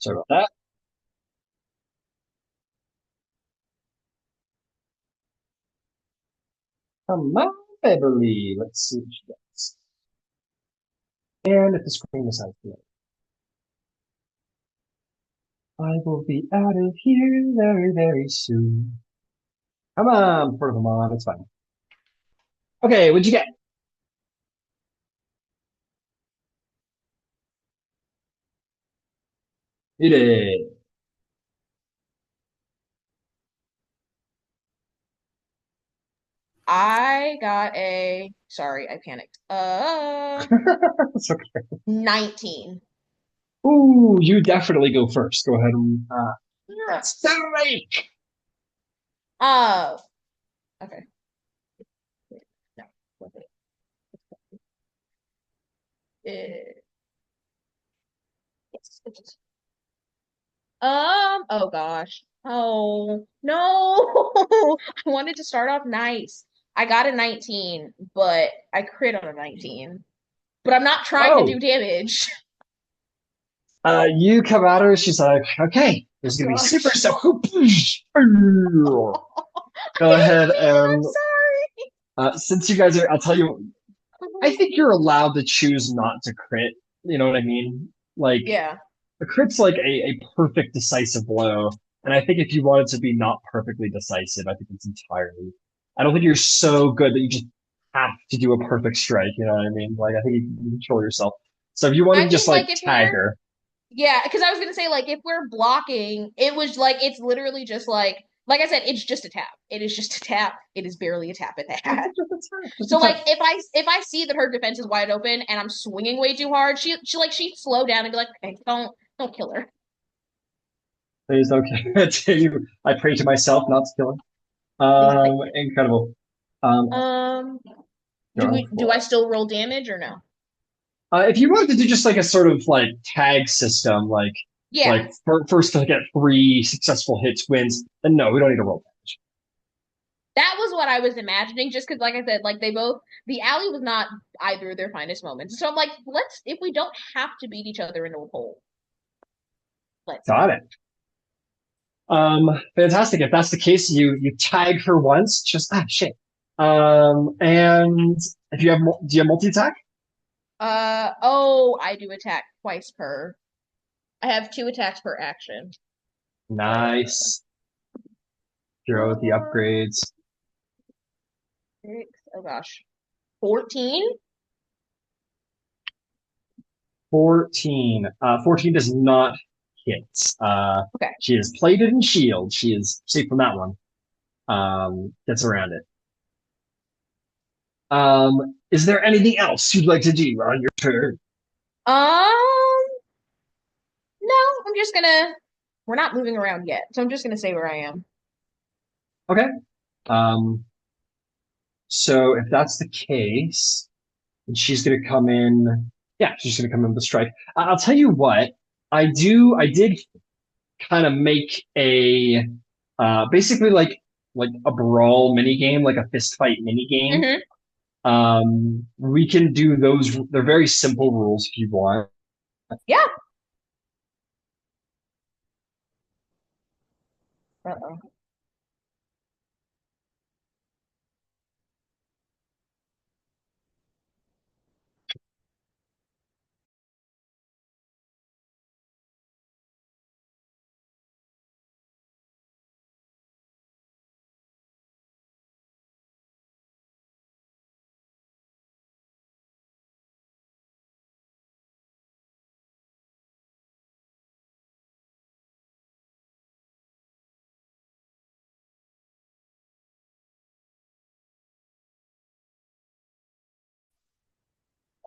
Sorry about that. Come on, Beverly. Let's see what she gets. And if the screen decides to load. I will be out of here very, very soon. Come on, portable mod, it's fine. Okay, what'd you get? You did. I got sorry, I panicked. It's okay. 19. Ooh, you definitely go first. Go ahead and accelerate. Okay. No, yes. Oh gosh. Oh no. I wanted to start off nice. I got a 19, but I crit on a 19. But I'm not trying to do damage. You come at her, she's like, okay, there's gonna be super stuff. Go ahead and since you guys are, I'll tell you, I think you're allowed to choose not to crit. You know what I mean? Like, yeah. A crit's like a perfect decisive blow. And I think if you wanted to be not perfectly decisive, I think it's entirely. I don't think you're so good that you just have to do a perfect strike. You know what I mean? Like, I think you can control yourself. So if you want to just like tag her. Yeah, because I was gonna say, like, if we're blocking, it was like, it's literally just like Like I said, it's just a tap. It is just a tap. It is barely a tap at that. Just So a like tap. if I see that her defense is wide open and I'm swinging way too hard, she'd slow down and be like, okay, don't kill her. Please don't kill you. I pray to myself not to kill her. Incredible. Do I still roll damage or no? If you wanted to do just like a sort of like tag system, like first to get 3 successful hits wins, then no, we don't need to roll damage. That was what I was imagining, just because, like I said, like the alley was not either of their finest moments. So I'm like, if we don't have to beat each other into a hole, let's. Got it. Fantastic. If that's the case, you tag her once, just shit. And if you have, do you have multi-attack? I do attack twice per. I have 2 attacks per action. Nice. Hero with the upgrades. 6, oh gosh. 14? 14. 14 does not hit. Okay. She is plated in shield. She is safe from that one. Gets around it. Is there anything else you'd like to do on your turn? No, I'm just gonna. We're not moving around yet, so I'm just gonna stay where I am. Okay. So if that's the case, then she's gonna come in. Yeah, she's gonna come in with a strike. I'll tell you what. I did kind of make a basically like a brawl mini game, like a fist fight mini game. Mm-hmm. We can do those. They're very simple rules if you want. Yeah. Uh-oh.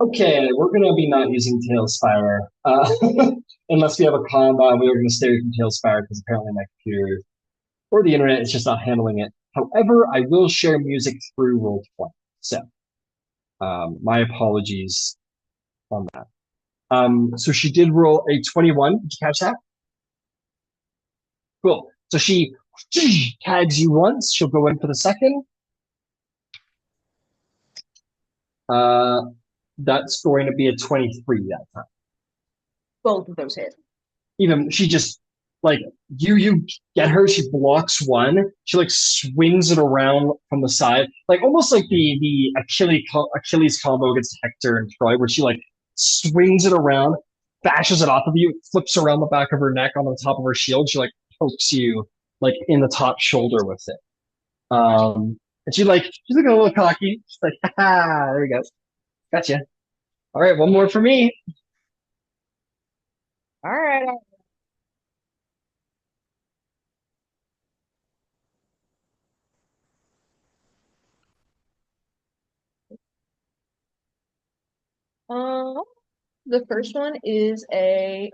Okay, we're gonna be not using Tailspire unless we have a combo. We are gonna stay from Tailspire because apparently my computer or the internet is just not handling it. However, I will share music through Roll20. So, my apologies on that. So she did roll a 21. Did you catch that? Cool. So she tags you once. She'll go in for the second. That's going to be a 23 that time. Both of those hit. Even she just like you get her, she blocks one, she like swings it around from the side, like almost like the Achilles combo against Hector and Troy, where she like swings it around, bashes it off of you, flips around the back of her neck on the top of her shield, she like pokes you like in the top shoulder with it. And she's looking a little cocky. She's like, ha, there we go. Gotcha. All right, one more for me. All right. The first one is a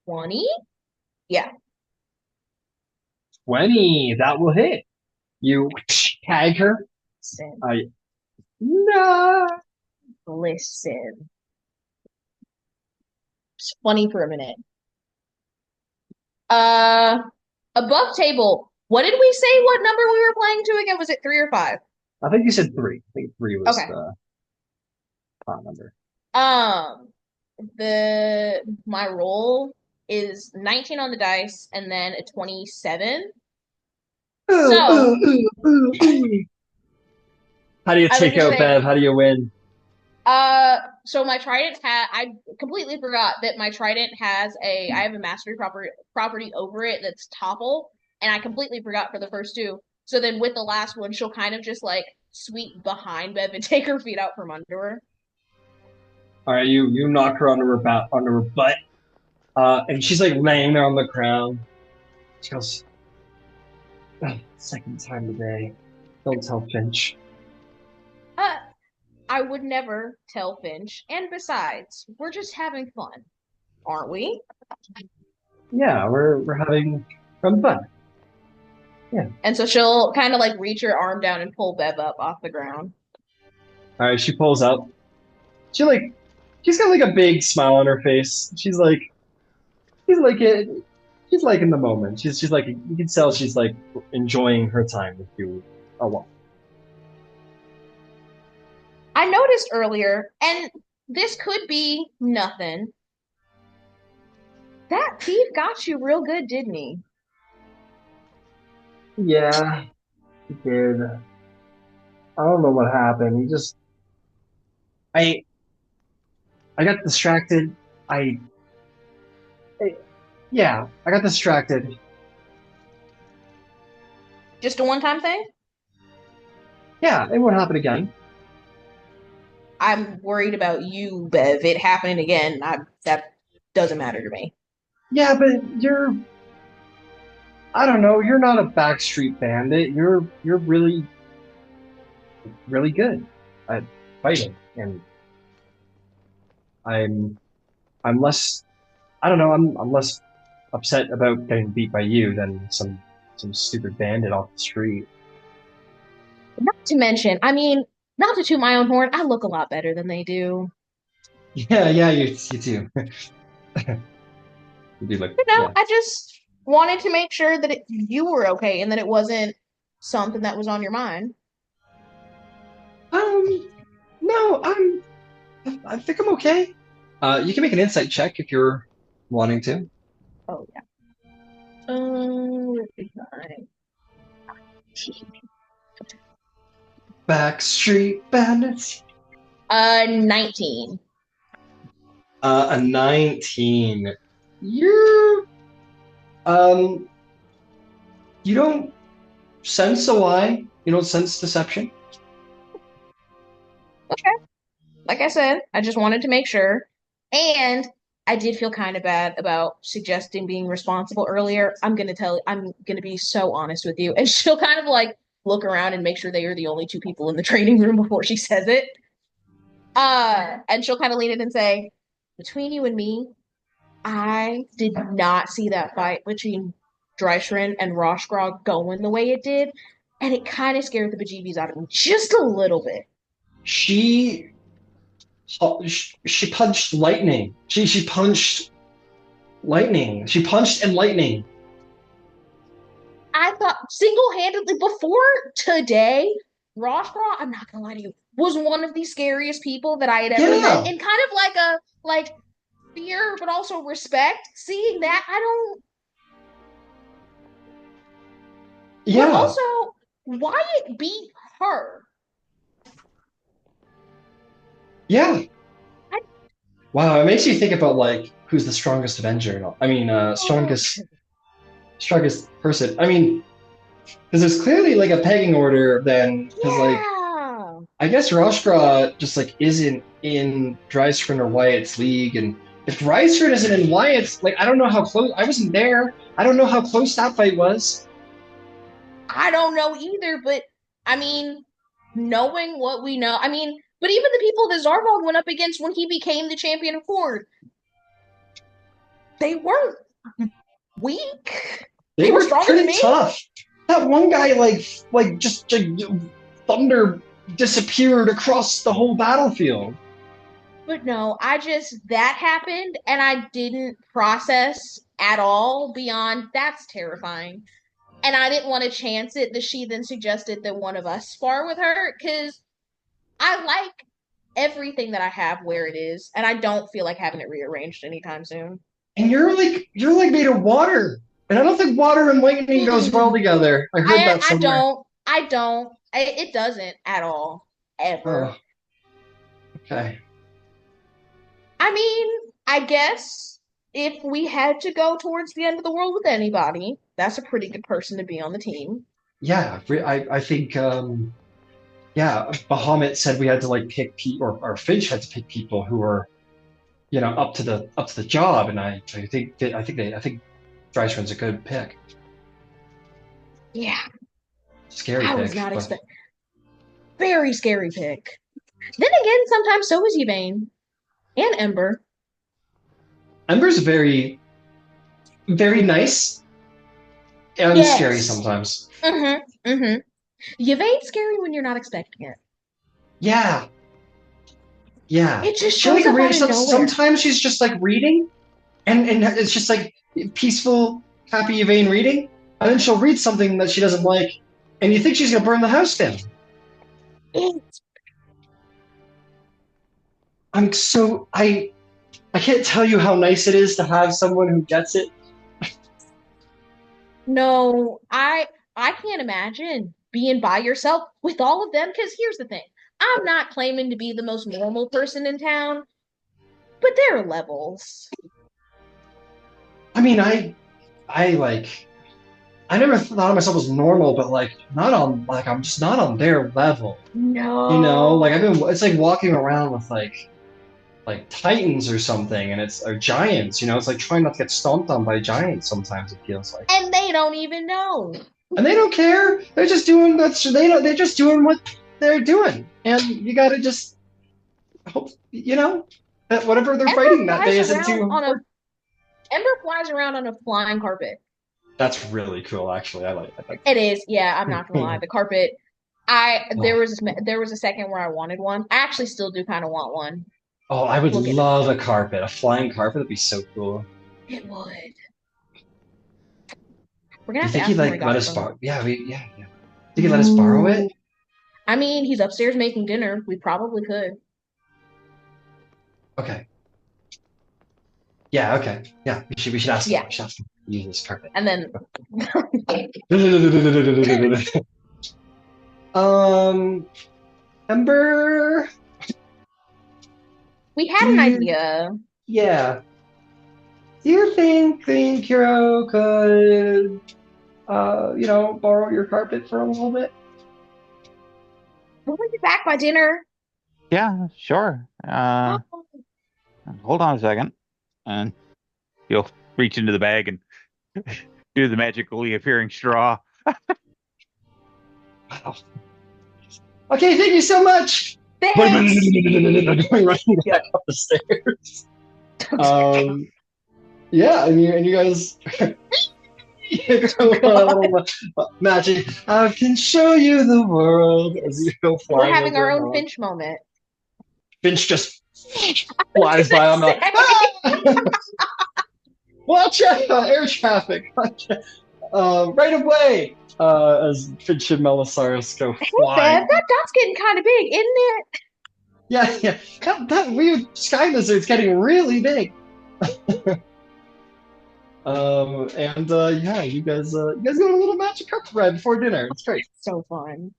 20. Yeah. 20. That will hit. You tag her. No. Listen. It's funny for a minute. Above table. What did we say? What number we were playing to again? Was it 3 or 5? I think you said 3. I think 3 was okay. The top number. My roll is 19 on the dice and then a 27. So how do you take out Bev? How do you win? So my trident I completely forgot that my trident has I have a mastery property over it that's topple, and I completely forgot for the first 2. So then with the last one, she'll kind of just like sweep behind Bev and take her feet out from under her. All right, you knock her under her butt. And she's like laying there on the ground. She goes, second time today. Don't tell Finch. I would never tell Finch. And besides, we're just having fun, aren't we? Yeah, we're having fun. Yeah. And so she'll kind of like reach her arm down and pull Bev up off the ground. All right, she pulls up. She's got like a big smile on her face. She's like it. She's like in the moment. She's like, you can tell she's like enjoying her time with you a lot. I noticed earlier, and this could be nothing. That thief got you real good, didn't he? Yeah, he did. I don't know what happened. He just, I got distracted. Yeah, I got distracted. Just a one-time thing? Yeah, it won't happen again. I'm worried about you, Bev. It happening again. That doesn't matter to me. Yeah, but I don't know, you're not a backstreet bandit. You're really, really good at fighting. And I'm less, I don't know, I'm less upset about getting beat by you than some stupid bandit off the street. Not to mention, I mean, not to toot my own horn, I look a lot better than they do. Yeah, you too. You do look, yeah. I just wanted to make sure that you were okay and that it wasn't something that was on your mind. No, I think I'm okay. You can make an insight check if you're wanting to. Oh, yeah. Where's the time? Backstreet Bandits. 19. A 19. You're, you don't sense a lie. You don't sense deception. Okay. Like I said, I just wanted to make sure. And I did feel kind of bad about suggesting being responsible earlier. I'm gonna be so honest with you. And she'll kind of like look around and make sure they are the only two people in the training room before she says it. And she'll kind of lean in and say, between you and me, I did not see that fight between Drysrinn and Roshgrog going the way it did, and it kind of scared the bejeebies out of me just a little bit. She punched lightning. She punched lightning. She punched and lightning. I thought single-handedly before today, Roshgrog, I'm not gonna lie to you, was one of the scariest people that I had ever met, and kind of like fear, but also respect. Seeing that, I don't. Yeah. But also, Wyatt beat her. Yeah. Wow, it makes you think about like who's the strongest Avenger. I mean, strongest person. I mean, because there's clearly like a pegging order then. Because like, I guess Roshgra just like isn't in Drysrinn or Wyatt's league, and if Drysrinn isn't in Wyatt's, like I don't know how close. I wasn't there. I don't know how close that fight was. I don't know either, but I mean, knowing what we know, I mean, but even the people that Zarvolg went up against when he became the champion of Horde, they weren't weak. They were stronger than me. Tough. That one guy, just thunder disappeared across the whole battlefield. But no, that happened, and I didn't process at all beyond that's terrifying. And I didn't want to chance it that she then suggested that one of us spar with her, because I like everything that I have where it is, and I don't feel like having it rearranged anytime soon. And you're made of water. And I don't think water and lightning goes well together. I heard that somewhere. I don't. It doesn't at all. Ever. Oh. Okay. I mean, I guess if we had to go towards the end of the world with anybody, that's a pretty good person to be on the team. Yeah, I think, Bahamut said we had to like pick people, or Finch had to pick people who were up to the job, and I think Drysrinn's a good pick. Yeah, Scary I pick. was not expecting. Very scary pick. Then again, sometimes so is Yvaine and Ember. Ember's very, very nice and scary sometimes. Yvaine's scary when you're not expecting it. Yeah. It just shows up out of nowhere. Sometimes she's just like reading, and it's just like peaceful, happy Yvaine reading, and then she'll read something that she doesn't like, and you think she's gonna burn the house down. I can't tell you how nice it is to have someone who gets it. No, I can't imagine being by yourself with all of them, because here's the thing. I'm not claiming to be the most normal person in town, but there are levels. I mean, I never thought of myself as normal, but I'm just not on their level. No. It's like walking around with like titans or something, and or giants, it's like trying not to get stomped on by giants sometimes, it feels like. And they don't even know. And they don't care. They're just doing they're just doing what they're doing. And you gotta just hope, that whatever they're fighting that day isn't too. Ember flies around on a flying carpet. That's really cool, actually. I like that. It is, yeah. I'm not gonna lie. The carpet. There was a second where I wanted one. I actually still do kind of want one. Oh, I would love a carpet, a flying carpet. That'd be so cool. It would. We're gonna have to ask him let us borrow. Yeah. Think he'd let us borrow it? I mean, he's upstairs making dinner. We probably could. Okay. Yeah. Okay. Yeah. We should ask him. Yeah. We should ask him to use this carpet. And then. Ember. We had an idea. Yeah. Do you think Hero could, borrow your carpet for a little bit? Will we be back by dinner? Yeah, sure. Hold on a second. And you'll reach into the bag and do the magically appearing straw. Wow. Okay, thank you so much. Thanks. Going running back up the stairs. Yeah, and you guys magic. I can show you the world as you go flying. We're having our own Finch moment. Finch just flies by. I'm like, watch out, air traffic. Right away. As Finch and Melisaurus go flying. That dot's getting kind of big, isn't it? Yeah. That weird sky lizard's getting really big. You guys go on a little magic carpet ride before dinner. It's great. So fun.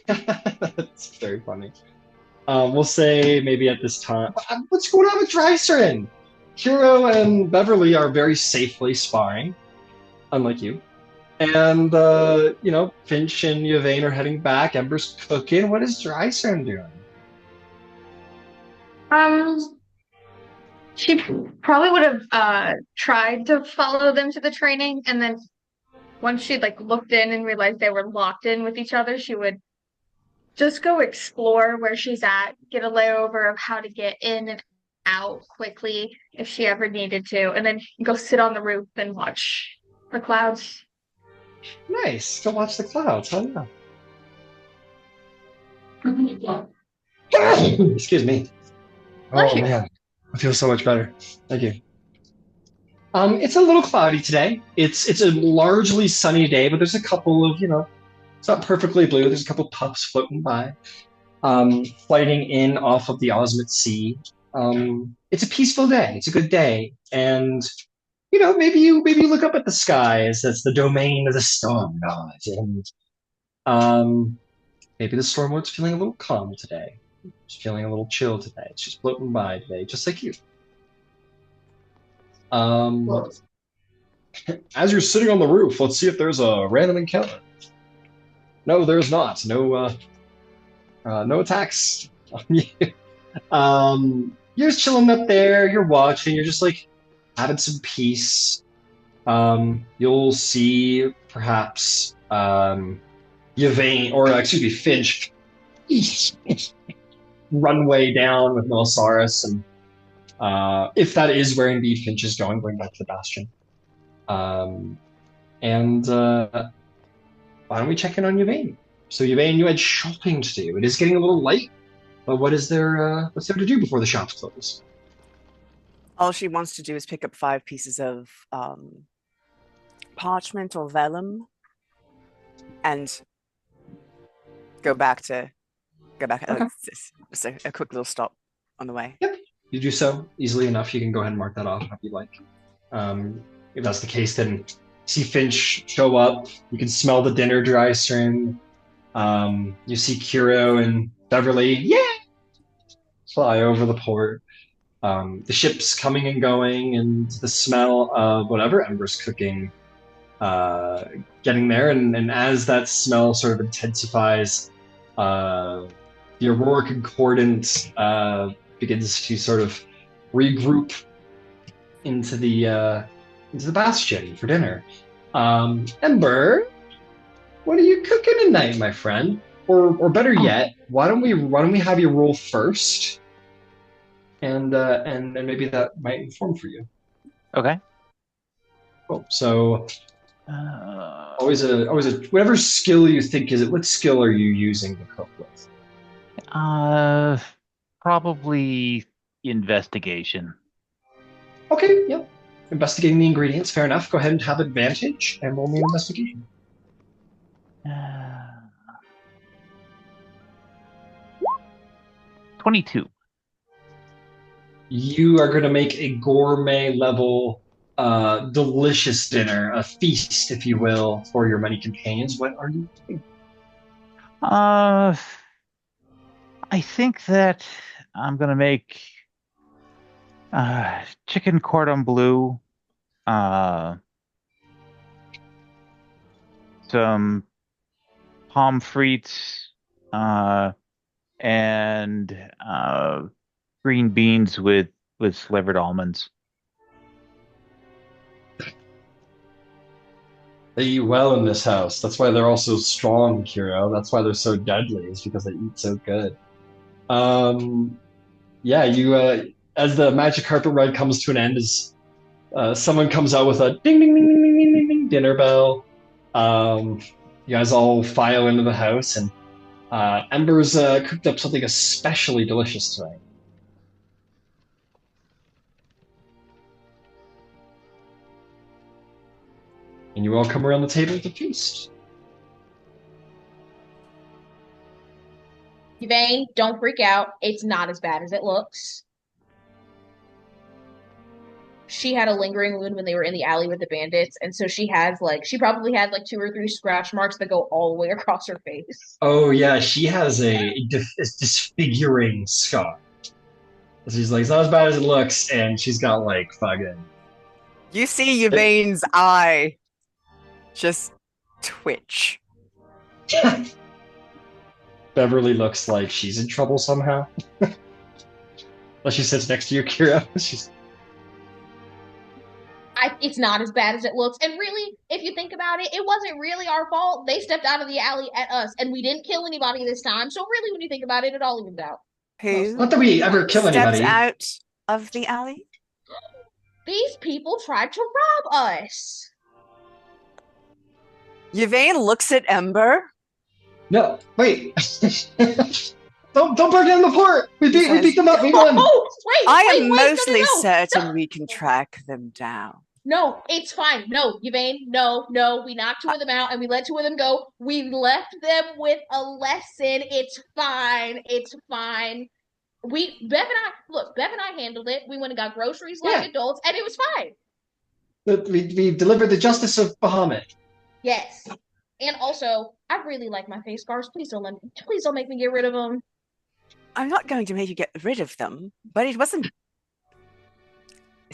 It's very funny. We'll say maybe at this time. What's going on with Drysrinn? Hero and Beverly are very safely sparring, unlike you. And Finch and Yvaine are heading back. Ember's cooking. What is Drysrinn doing? She probably would have tried to follow them to the training, and then once she'd looked in and realized they were locked in with each other, she would just go explore where she's at, get a layover of how to get in and out quickly if she ever needed to, and then go sit on the roof and watch the clouds. Nice. Go watch the clouds, huh? Yeah. Excuse me. Bless you. Man, I feel so much better. Thank you. It's a little cloudy today. It's a largely sunny day, but there's a couple of it's not perfectly blue. There's a couple puffs floating by, flighting in off of the Osmond Sea. It's a peaceful day. It's a good day, and maybe you look up at the sky as that's the domain of the storm gods, and maybe the stormwood's feeling a little calm today. It's feeling a little chill today. It's just floating by today, just like you. As you're sitting on the roof, let's see if there's a random encounter. No, there's not. No attacks on you. you're just chilling up there. You're watching. You're just like having some peace. You'll see perhaps Yvaine, or excuse me, Finch, runway down with Melissaurus, and if that is where indeed Finch is going back to the Bastion. And why don't we check in on Yvaine? So Yvaine, you had shopping to do. It is getting a little late, but what's there to do before the shops close? All she wants to do is pick up 5 pieces of parchment or vellum and go back. Okay. Just a quick little stop on the way. Yep, you do so easily enough. You can go ahead and mark that off if you like. If that's the case, then see Finch show up. You can smell the dinner, Drysrinn. You see Kuro and Beverly, fly over the port. The ship's coming and going, and the smell of whatever Ember's cooking getting there. And as that smell sort of intensifies, the Aurora Concordant begins to sort of regroup into the Bastion for dinner. Ember, what are you cooking tonight, my friend? Or better yet, why don't we have you roll first? And maybe that might inform for you. Okay. Cool. So always a whatever skill you think is it. What skill are you using to cook with? Probably investigation. Okay. Yep. Investigating the ingredients. Fair enough. Go ahead and have advantage, and roll me an investigation. 22. You are going to make a gourmet level, delicious dinner, a feast, if you will, for your many companions. What are you doing? I think that I'm going to make chicken cordon bleu, some pommes frites, and green beans with slivered almonds. They eat well in this house. That's why they're all so strong, Kiro. That's why they're so deadly, is because they eat so good. You as the magic carpet ride comes to an end, as someone comes out with a ding ding ding ding ding ding ding, ding dinner bell. You guys all file into the house, and Ember's cooked up something especially delicious tonight. And you all come around the table to feast. Yvaine, don't freak out. It's not as bad as it looks. She had a lingering wound when they were in the alley with the bandits, and so she probably had 2 or 3 scratch marks that go all the way across her face. Oh yeah, she has a disfiguring scar. She's like, it's not as bad as it looks, and she's got fucking... You see Yvaine's eye just twitch. Beverly looks like she's in trouble somehow. Well, she sits next to you, Kira. It's not as bad as it looks. And really, if you think about it, it wasn't really our fault. They stepped out of the alley at us, and we didn't kill anybody this time. So really, when you think about it, it all evens out. Who? Not that we ever kill anybody. Stepped out of the alley? These people tried to rob us. Yvaine looks at Ember. No, wait. Don't burn down the port. We beat them up. We won. I am mostly certain we can track them down. No, it's fine. No, Yvaine, no. We knocked 2 of them out and we let 2 of them go. We left them with a lesson. It's fine. Bev and I handled it. We went and got groceries like adults, and it was fine. We delivered the justice of Bahamut. Yes. And also, I really like my face scars. Please don't make me get rid of them. I'm not going to make you get rid of them, but it's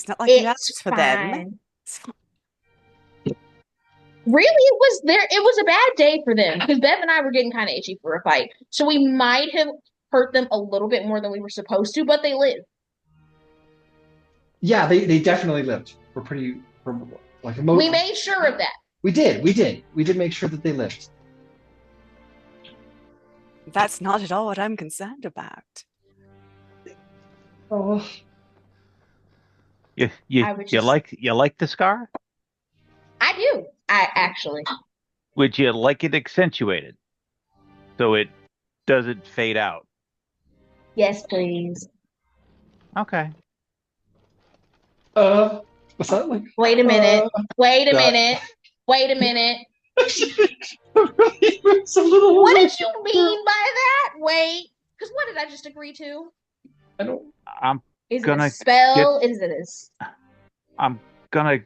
not like you asked for them. Really, it was a bad day for them because Bev and I were getting kind of itchy for a fight. So we might have hurt them a little bit more than we were supposed to, but they live. Yeah, they definitely lived. We're like We made sure of that. We did make sure that they lived. That's not at all what I'm concerned about. Oh, You like the scar? I do. I actually. Would you like it accentuated so it doesn't fade out? Yes, please. Okay. what's that like? Wait a minute. Wait a that- minute. Wait a minute. It's a little What like- did you mean by that? Wait. Because what did I just agree to? I don't. Is it Gonna a spell? Is it a... I'm gonna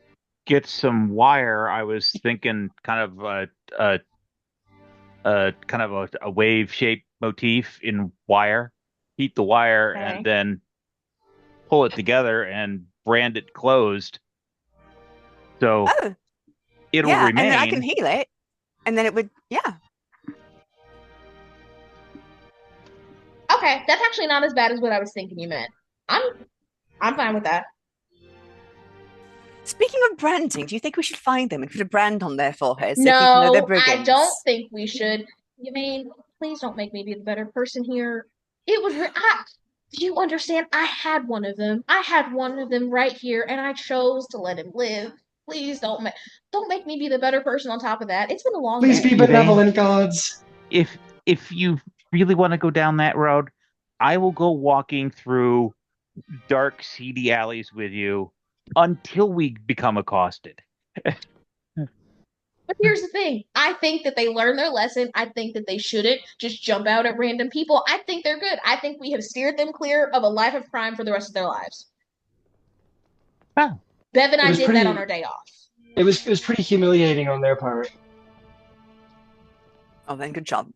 get some wire. I was thinking kind of a wave shaped motif in wire. Heat the wire Okay. and then pull it together and brand it closed. So Oh, it'll yeah, remain. and then I can heal it, and then it would, yeah. Okay, that's actually not as bad as what I was thinking you meant. I'm fine with that. Speaking of branding, do you think we should find them and put a brand on their foreheads so people know they're No, brigands? I don't think we should. You mean, please don't make me be the better person here. It was. Do you understand? I had one of them. I had one of them right here, and I chose to let him live. Please don't make me be the better person on top of that. It's been a long Please day. be benevolent, gods. If you really want to go down that road, I will go walking through dark, seedy alleys with you until we become accosted. But here's the thing. I think that they learned their lesson. I think that they shouldn't just jump out at random people. I think they're good. I think we have steered them clear of a life of crime for the rest of their lives. Oh. Bev and I was did pretty- that on our day off. It was pretty humiliating on their part. Oh, then good job.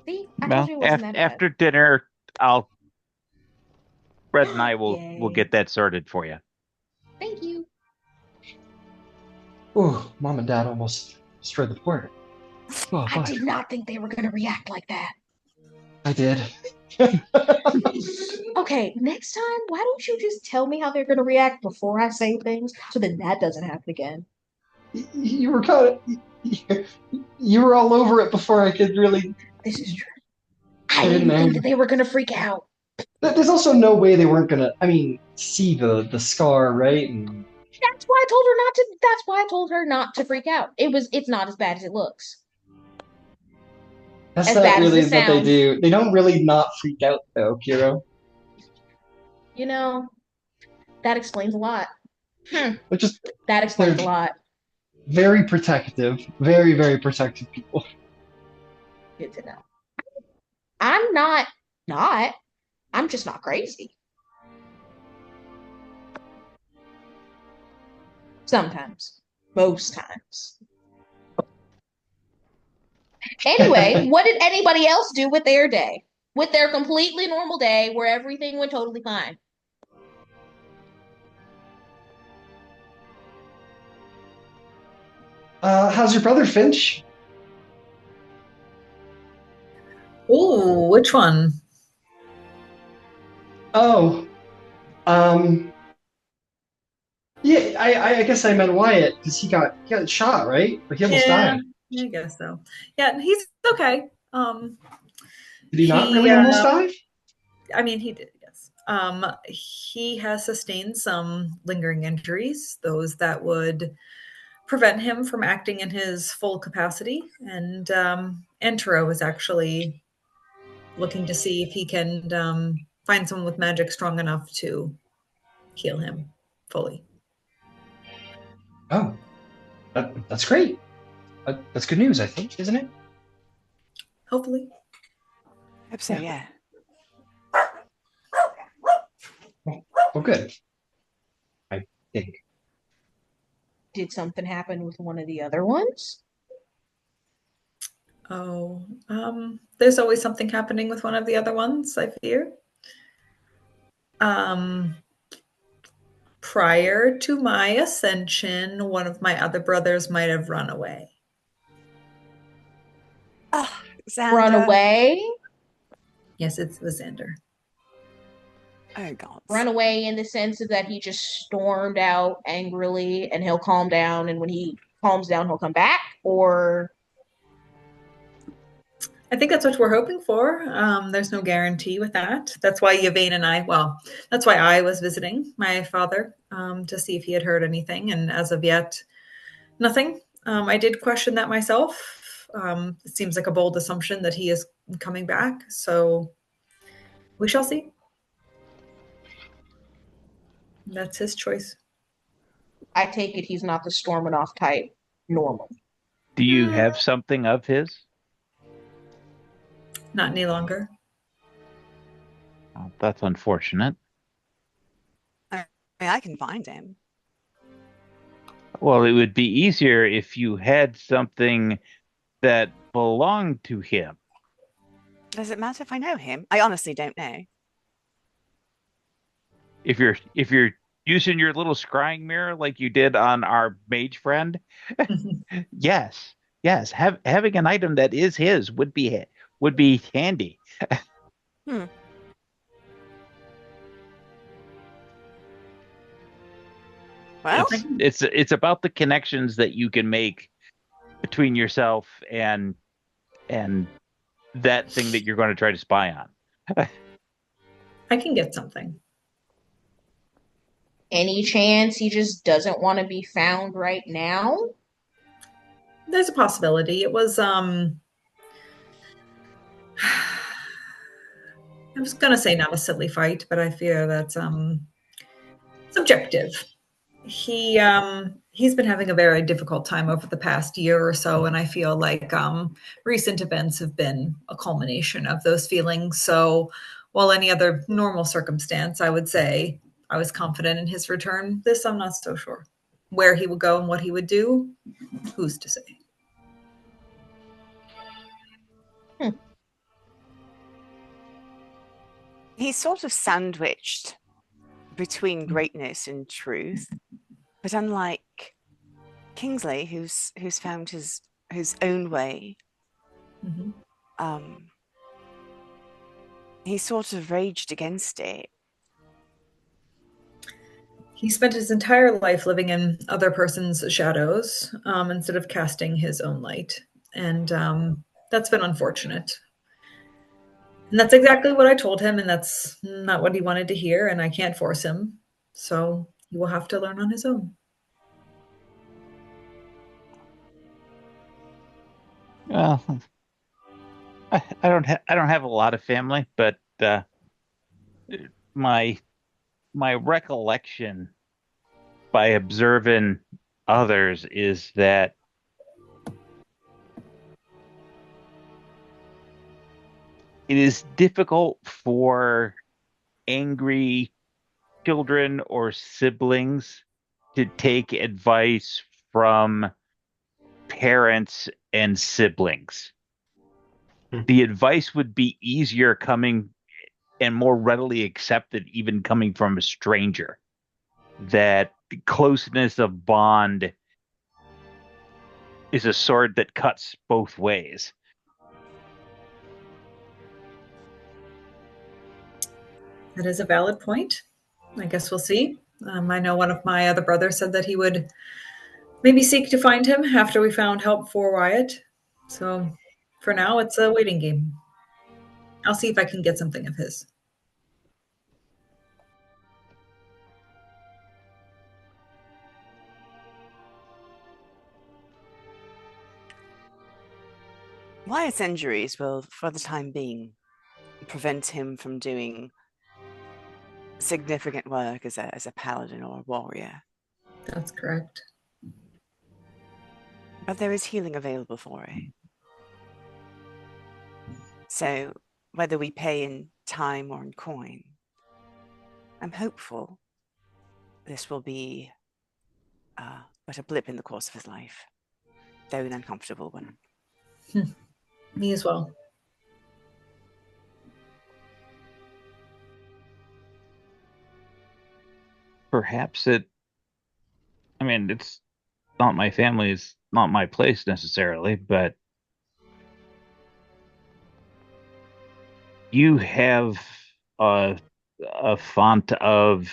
See, I Well, told you it wasn't that bad. after dinner, Brett and I will get that sorted for you. Thank you. Oh, Mom and Dad almost destroyed the fort. Oh, I did not think they were going to react like that. I did. Okay, next time, why don't you just tell me how they're going to react before I say things so then that doesn't happen again? You were you were all over it before I could really. This is true. I didn't think that they were going to freak out. There's also no way they weren't gonna. I mean, see the scar, right? And That's why I told her not to. That's why I told her not to freak out. It's not as bad as it looks. that's As not bad as really it what they sounds. do. They don't really not freak out though, Kiro. You know, that explains a lot. They're just That explains a lot. very protective, very very protective people. Good to know. I'm not. I'm just not crazy. Sometimes. Most times. Anyway, what did anybody else do with their day? With their completely normal day where everything went totally fine? How's your brother Finch? Oh, which one? Oh, yeah. I guess I meant Wyatt because he got shot, right? Like he almost died. I guess so. Yeah, he's okay. Did he not He, really almost die? I mean, he did, yes. He has sustained some lingering injuries, those that would prevent him from acting in his full capacity. And Entero is actually looking to see if he can find someone with magic strong enough to heal him fully. Oh, that's great. That's good news, I think, isn't it? Hopefully. Hope so, yeah. Well, good. I think. Did something happen with one of the other ones? Oh, there's always something happening with one of the other ones, I fear. Prior to my ascension, one of my other brothers might have run away. Oh, Xander. Run away? Yes, it was Xander. Oh God. run away in the sense of that he just stormed out angrily and he'll calm down, and when he calms down he'll come back? Or I think that's what we're hoping for. There's no guarantee with that. That's why Yvaine and I, well, that's why I was visiting my father to see if he had heard anything. And as of yet, nothing. I did question that myself. It seems like a bold assumption that he is coming back. So we shall see. That's his choice. I take it he's not the storming off type normally. Do you have something of his? Not any longer. Oh, that's unfortunate. I mean, I can find him. Well, it would be easier if you had something that belonged to him. Does it matter if I know him? I honestly don't know. If you're using your little scrying mirror like you did on our mage friend, yes, having an item that is his would be handy. Hmm. Well, It's about the connections that you can make between yourself and that thing that you're going to try to spy on. I can get something. Any chance he just doesn't want to be found right now? There's a possibility. It was I was gonna say not a silly fight, but I fear that's subjective. He's been having a very difficult time over the past year or so, and I feel like recent events have been a culmination of those feelings. So while any other normal circumstance, I would say I was confident in his return, this I'm not so sure. Where he would go and what he would do, who's to say? he's sort of sandwiched between greatness and truth, but unlike Kingsley, who's found his own way, he sort of raged against it. He spent his entire life living in other person's shadows instead of casting his own light. And that's been unfortunate. And that's exactly what I told him, and that's not what he wanted to hear, and I can't force him. So he will have to learn on his own. Well, I don't have a lot of family, but my recollection by observing others is that it is difficult for angry children or siblings to take advice from parents and siblings. The advice would be easier coming and more readily accepted even coming from a stranger. That closeness of bond is a sword that cuts both ways. That is a valid point. I guess we'll see. I know one of my other brothers said that he would maybe seek to find him after we found help for Wyatt. So for now, it's a waiting game. I'll see if I can get something of his. Wyatt's injuries will, for the time being, prevent him from doing significant work as a paladin or a warrior. That's correct. But there is healing available for it. So whether we pay in time or in coin, I'm hopeful this will be but a blip in the course of his life, though an uncomfortable one. Me as well. Perhaps it's not my family, it's not my place necessarily, but you have a a font of,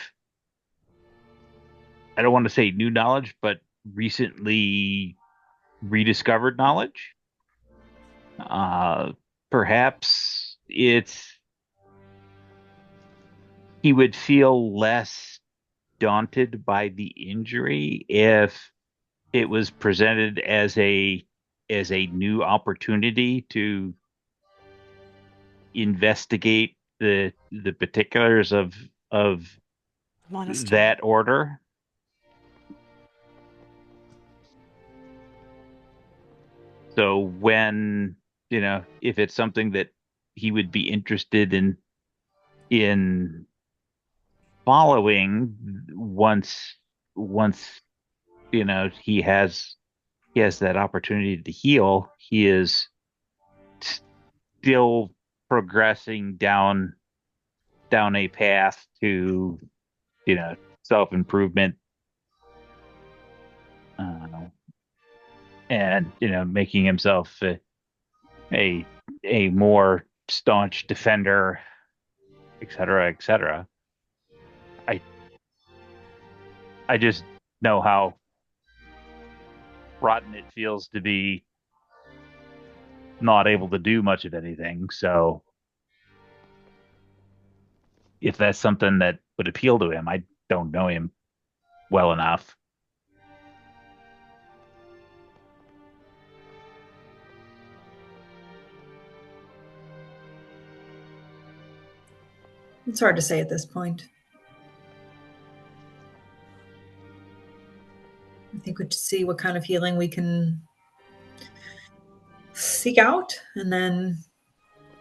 I don't want to say new knowledge, but recently rediscovered knowledge. Perhaps he would feel less daunted by the injury if it was presented as a new opportunity to investigate the particulars of Monastery. that order. So when, if it's something that he would be interested in following once he has that opportunity to heal, he is still progressing down a path to self-improvement, and making himself a more staunch defender, etc., etc. I just know how rotten it feels to be not able to do much of anything. So if that's something that would appeal to him, I don't know him well enough. It's hard to say at this point. I think we should see what kind of healing we can seek out. And then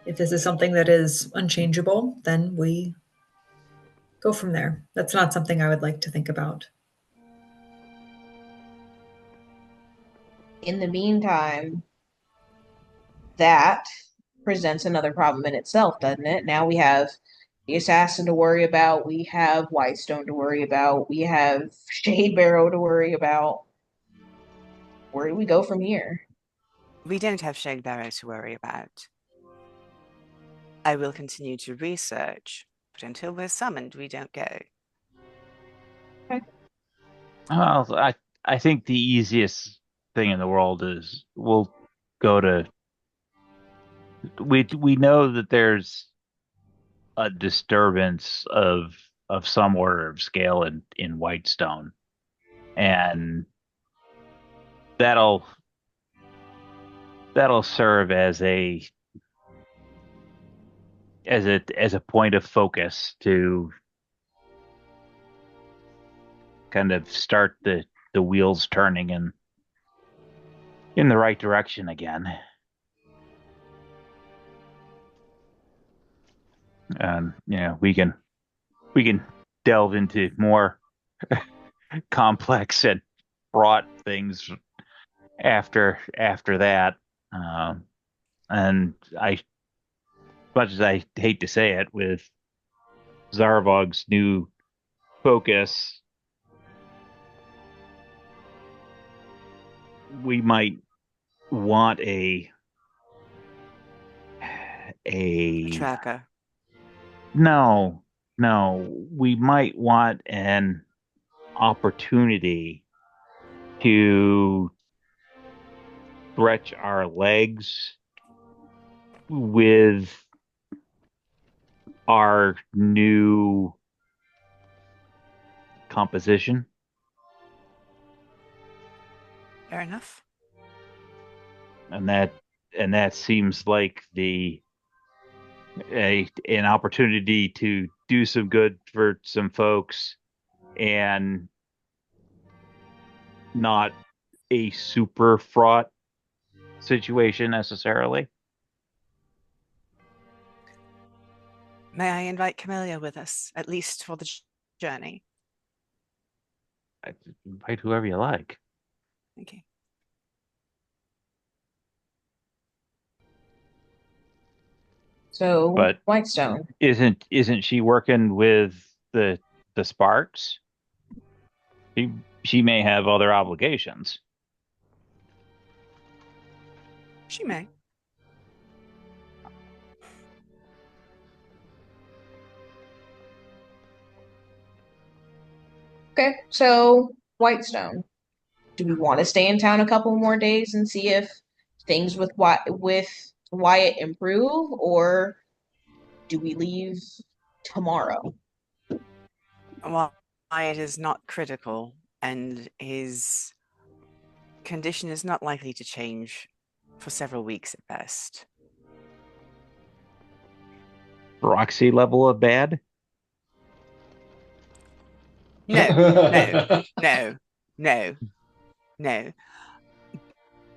if this is something that is unchangeable, then we go from there. That's not something I would like to think about. In the meantime, that presents another problem in itself, doesn't it? Now we have the assassin to worry about, we have Whitestone to worry about, we have Shade Barrow to worry about. Where do we go from here? We don't have Shade Barrow to worry about. I will continue to research, but until we're summoned, we don't go. Okay. Well, I think the easiest thing in the world is we'll go to. We know that there's a disturbance of some order of scale in Whitestone, and that'll serve as a point of focus to kind of start the wheels turning in the right direction again. And we can delve into more complex and fraught things after that. And as much as I hate to say it, with Zarvolg's new focus, we might want a tracker. No, we might want an opportunity to stretch our legs with our new composition. Fair enough. And that seems like an opportunity to do some good for some folks, and not a super fraught situation necessarily. May I invite Camilla with us, at least for the journey? Invite whoever you like. Thank you. So, But Whitestone. Isn't she working with the Sparks? She may have other obligations. She may. Okay, so Whitestone. Do we want to stay in town a couple more days and see if things with Wyatt improve, or do we leave tomorrow? Well, Wyatt is not critical, and his condition is not likely to change for several weeks at best. Roxy level of bad? No.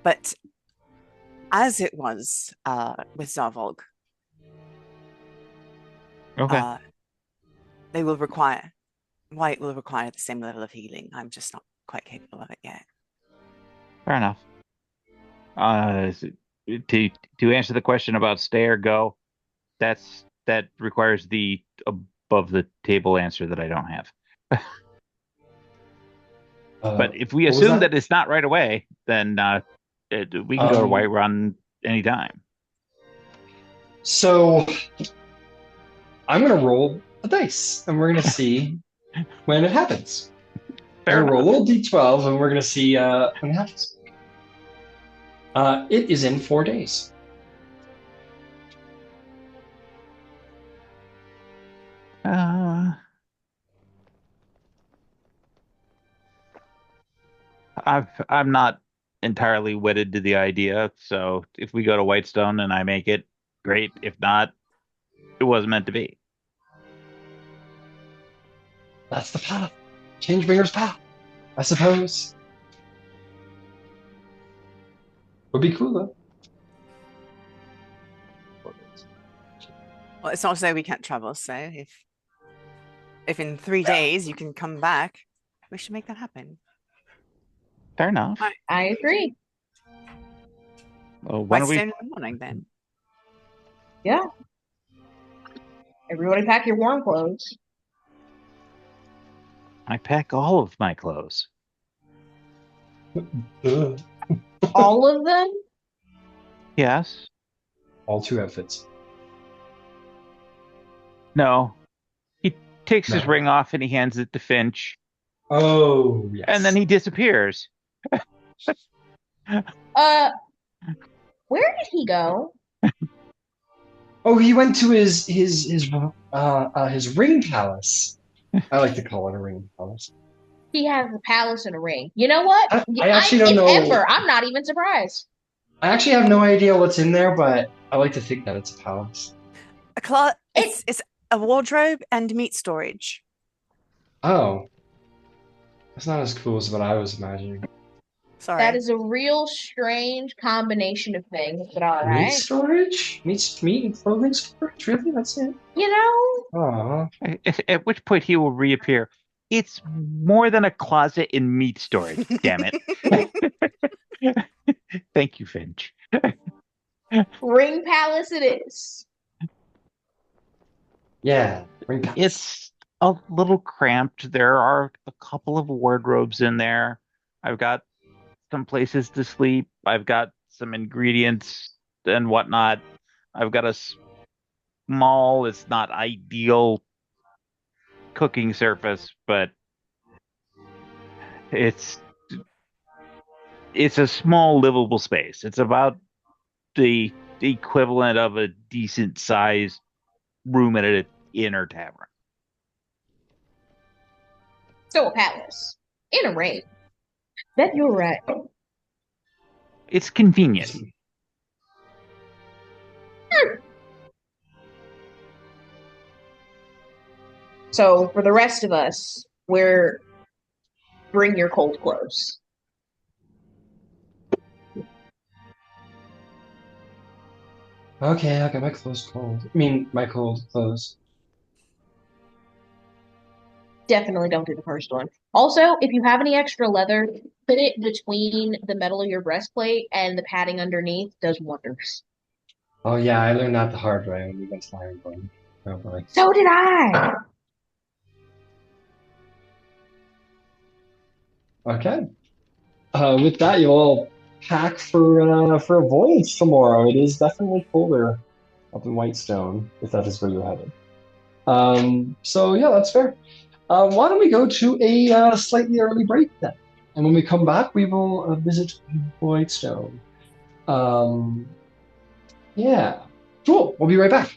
But as it was with Zarvolg, Okay. White will require the same level of healing. I'm just not quite capable of it yet. Fair enough. To answer the question about stay or go, that requires the above the table answer that I don't have. But if we assume that it's not right away, then we can go to Whiterun anytime. So I'm gonna roll a dice, and we're gonna see when it happens. Fair I'm gonna roll a little d12, and we're gonna see when it happens. It is in 4 days. I'm not entirely wedded to the idea, so if we go to Whitestone and I make it, great. If not, it wasn't meant to be. That's the path. Changebringer's path, I suppose. Would be cool though. Well, it's not to say we can't travel, so if in 3 days you can come back, we should make that happen. Fair enough. I agree. Well, Whitestone in the morning, then. Yeah. Everybody pack your warm clothes. I pack all of my clothes. All of them? Yes. All 2 outfits. No. He takes his ring off and he hands it to Finch. Oh, yes. And then he disappears. Where did he go? Oh, he went to his ring palace. I like to call it a ring palace. He has a palace and a ring. You know what? I actually don't know. I'm not even surprised. I actually have no idea what's in there, but I like to think that it's a palace. It's a wardrobe and meat storage. Oh. That's not as cool as what I was imagining. Sorry. That is a real strange combination of things, but all right. Meat storage? Meat and clothing storage? Really? That's it? You know? Aww. At which point he will reappear. It's more than a closet in meat storage, damn it. Thank you, Finch. Ring palace it is. Yeah, ring palace. It's a little cramped. There are a couple of wardrobes in there. I've got some places to sleep. I've got some ingredients and whatnot. I've got a small, it's not ideal cooking surface, but it's a small livable space. It's about the equivalent of a decent sized room at an inn or tavern. So a palace. In a ring. Bet you're right. It's convenient. So for the rest of us, bring your cold clothes. Okay, I'll get my clothes cold. I mean, my cold clothes. Definitely don't do the first one. Also, if you have any extra leather, put it between the metal of your breastplate and the padding underneath. Does wonders. Oh yeah, I learned that the hard way when we went to Ironborn. Oh boy. So did I. Okay. With that, you all pack for a voyage tomorrow. It is definitely colder up in Whitestone, if that is where you're headed. So yeah, that's fair. Why don't we go to a slightly early break then? And when we come back, we will visit Whitestone. Yeah. Cool. We'll be right back.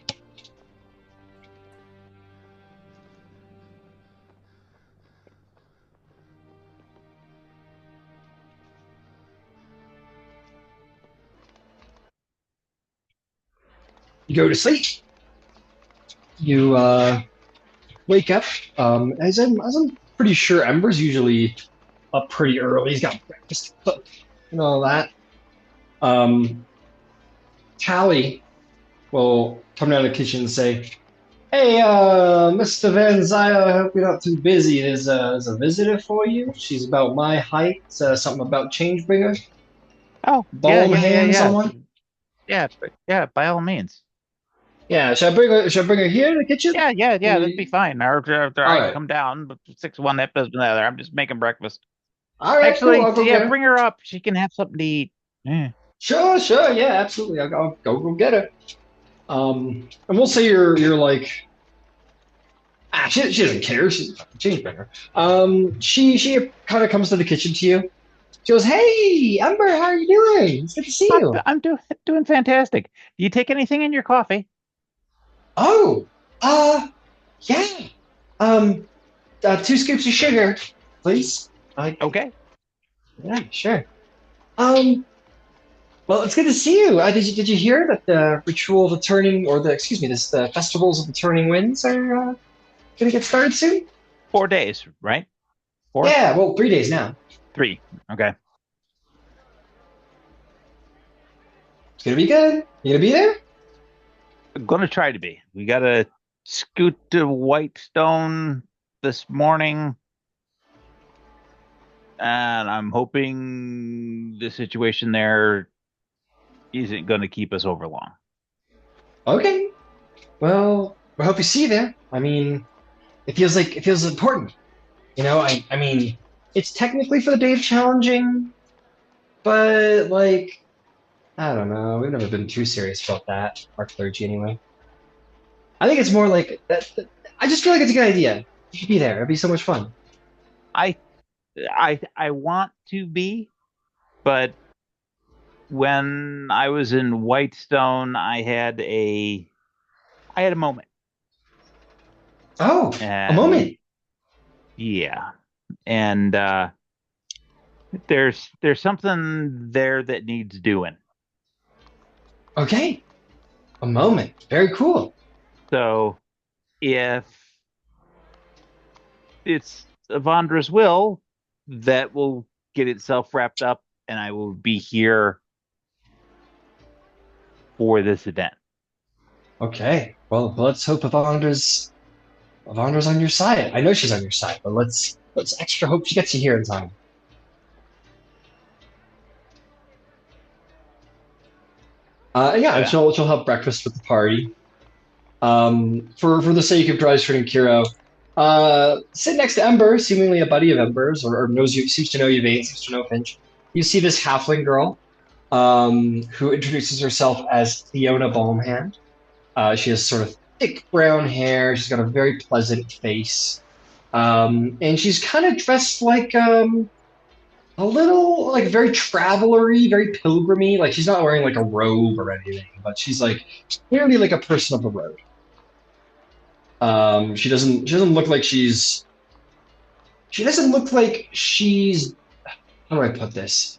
You go to sleep. You wake up. As I'm pretty sure Ember's usually up pretty early. He's got breakfast to cook and all that. Callie will come down to the kitchen and say, "Hey, Mr. Van Zyre, I hope you're not too busy. There's a visitor for you. She's about my height. Something about Changebringer. Oh, Bone hand, someone? Yeah, by all means. Yeah, should I bring her here in the kitchen? Yeah, that'd be fine. Or I right. come down, but 6-1 that doesn't matter. I'm just making breakfast. All right, actually, cool. bring her up. She can have something to eat. Yeah. Sure, yeah, absolutely. I'll go get her. And we'll say you're like, she doesn't care. She's a fucking Changebringer. She kind of comes to the kitchen to you. She goes, "Hey, Ember, how are you doing? It's good to see you." I'm doing fantastic. Do you take anything in your coffee? Oh, yeah. 2 scoops of sugar, please. Okay. Yeah, sure. Well, it's good to see you. Did you hear that the ritual of the turning, or the festivals of the turning winds are gonna get started soon? 4 days, right? 4? Yeah, well, 3 days now. 3. Okay. It's gonna be good. You gonna be there? I'm gonna try to be. We gotta scoot to Whitestone this morning, and I'm hoping the situation there isn't gonna keep us over long. Okay. Well, I hope you see you there. I mean, it feels important. You know, I mean, it's technically for the day of challenging, but like, I don't know. We've never been too serious about that, our clergy anyway. I think it's more like that. I just feel like it's a good idea. You should be there. It'd be so much fun. I want to be, but when I was in Whitestone, I had a moment. Oh, a moment. Yeah, and there's something there that needs doing. Okay, a moment. Very cool. So, if it's Avandra's will, that will get itself wrapped up, and I will be here for this event. Okay. Well, let's hope Avandra's on your side. I know she's on your side, but let's extra hope she gets you here in time. Yeah, and she'll have breakfast with the party. For the sake of Drysrinn and Kiro, sit next to Ember, seemingly a buddy of Ember's, or seems to know Yvaine, seems to know Finch. You see this halfling girl, who introduces herself as Fiona Balmhand. She has sort of thick brown hair. She's got a very pleasant face, and she's kind of dressed like a little like very traveler-y, very pilgrimy. Like she's not wearing like a robe or anything, but she's like clearly like a person of the road. She doesn't look like she's how do I put this?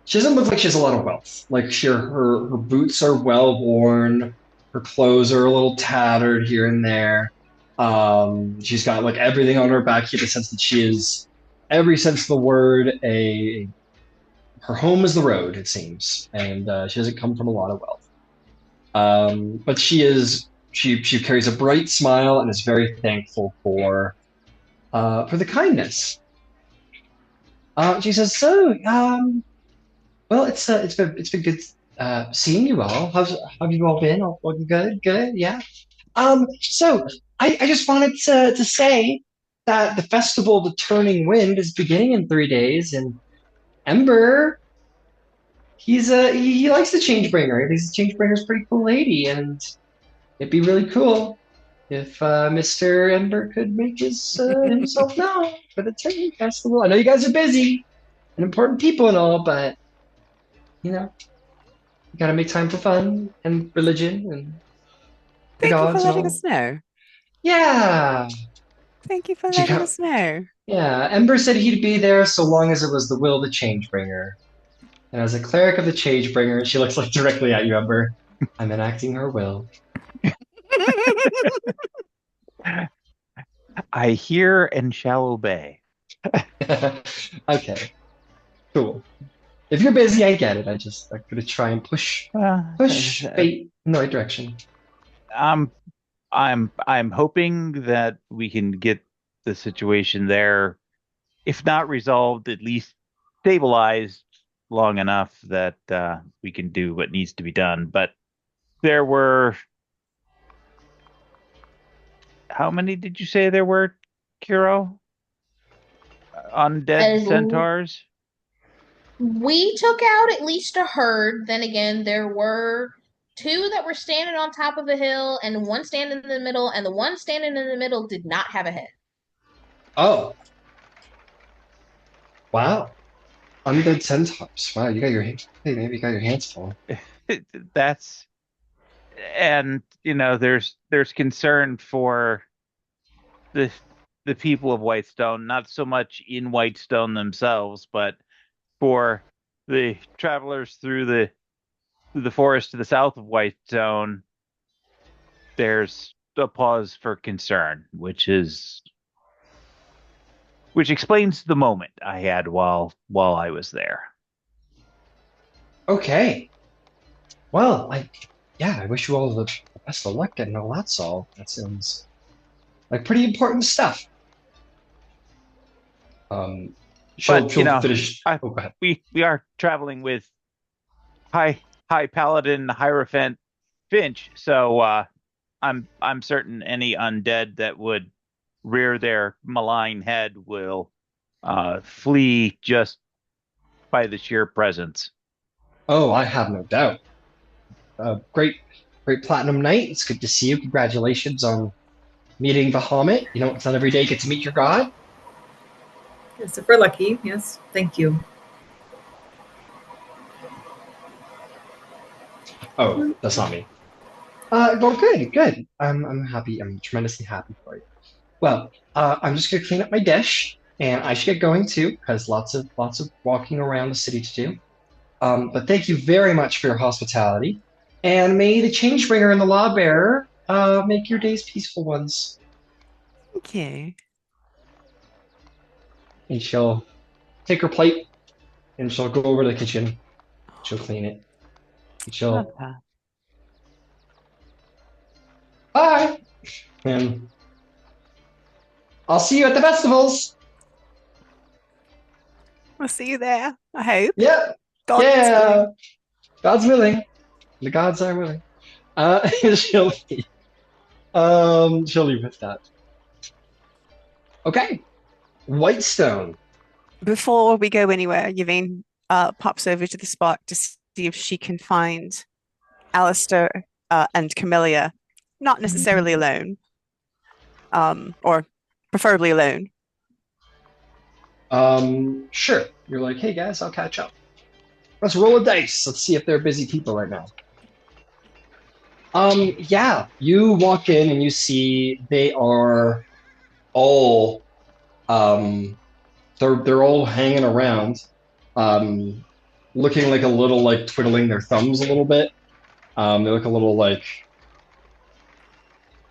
She doesn't look like she has a lot of wealth. Like her boots are well worn, her clothes are a little tattered here and there. She's got like everything on her back. You get the sense that she is, every sense of the word, her home is the road, it seems, and she doesn't come from a lot of wealth. But she carries a bright smile and is very thankful for the kindness. She says, "So, well, it's been good seeing you all. How have you all been? All good, yeah. So I just wanted to say that the festival of the Turning Wind is beginning in 3 days, and Ember, he likes the Changebringer. He thinks the Changebringer's a pretty cool lady, and it'd be really cool if Mr. Ember could make himself known for the Turkey Festival. I know you guys are busy and important people and all, but you know, you gotta make time for fun and religion and the Thank you for gods and letting all. us know. Yeah. Thank you for letting us know. Yeah, Ember said he'd be there so long as it was the will of the Changebringer. And as a cleric of the Changebringer, she looks like directly at you, Ember. I'm enacting her will. I hear and shall obey. Okay, cool. If you're busy, I get it. I'm gonna try and push fate in the right direction. I'm hoping that we can get the situation there, if not resolved, at least stabilized long enough that we can do what needs to be done. But there were, how many did you say there were, Kiro? Undead centaurs? We took out at least a herd. Then again, there were two that were standing on top of a hill and one standing in the middle, and the one standing in the middle did not have a head. Oh. Wow. Undead centaurs. Wow, you got your maybe you got your hands full. That's, and there's concern for the people of Whitestone, not so much in Whitestone themselves, but for the travelers through the forest to the south of Whitestone. There's a pause for concern, which explains the moment I had while I was there. Okay. Well, I wish you all the best of luck getting all that solved. That sounds like pretty important stuff. She'll finish. Go ahead. We are traveling with High Paladin Hierophant Finch, so I'm certain any undead that would rear their malign head will flee just by the sheer presence. Oh, I have no doubt. Great Platinum Knight. It's good to see you. Congratulations on meeting Bahamut. It's not every day you get to meet your god. Yes, if we're lucky. Yes, thank you. Oh, that's not me. Well, good. I'm happy. I'm tremendously happy for you. Well, I'm just gonna clean up my dish, and I should get going too, because lots of walking around the city to do. But thank you very much for your hospitality, and may the Changebringer and the Lawbearer make your days peaceful ones. Thank you. And she'll take her plate, and she'll go over to the kitchen. She'll clean it. And she'll bye, and I'll see you at the festivals. We'll see you there, I hope. Yeah. God's willing. The gods are willing. She'll leave with that. Okay. Whitestone. Before we go anywhere, Yvaine pops over to the spot to see if she can find Alistair and Camilla, not necessarily alone, or preferably alone. Sure. You're like, hey guys, I'll catch up. Let's roll a dice. Let's see if they're busy people right now. Yeah, you walk in and you see they are all, they're all hanging around, looking like a little, like twiddling their thumbs a little bit. They look a little like,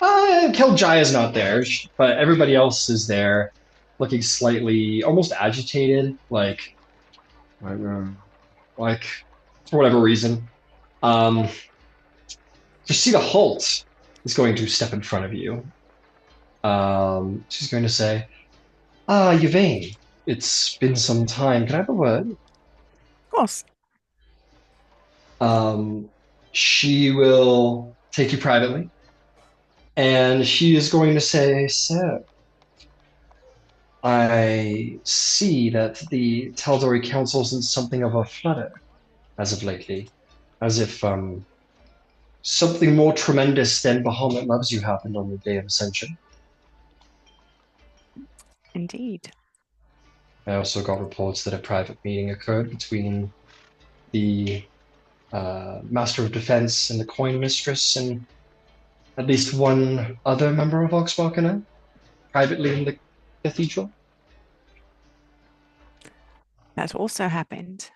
Keljaya's not there, but everybody else is there, looking slightly, almost agitated, like for whatever reason. You see the Halt is going to step in front of you. She's going to say, Yvaine, it's been some time. Can I have a word? Of course. She will take you privately, and she is going to say, sir, I see that the Tal'Dorei Council's in something of a flutter as of lately, as if something more tremendous than Bahamut loves you happened on the day of Ascension. Indeed. I also got reports that a private meeting occurred between the Master of Defense and the Coin Mistress and at least one other member of Oxwalker privately in the cathedral. That also happened.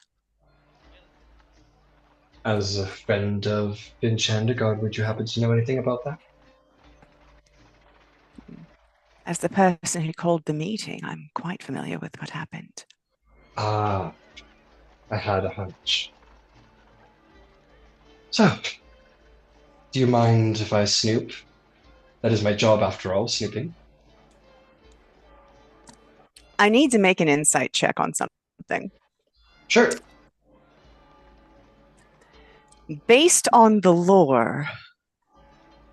As a friend of Finch and God, would you happen to know anything about that? As the person who called the meeting, I'm quite familiar with what happened. Ah, I had a hunch. So, do you mind if I snoop? That is my job after all, snooping. I need to make an insight check on something. Sure. Based on the lore,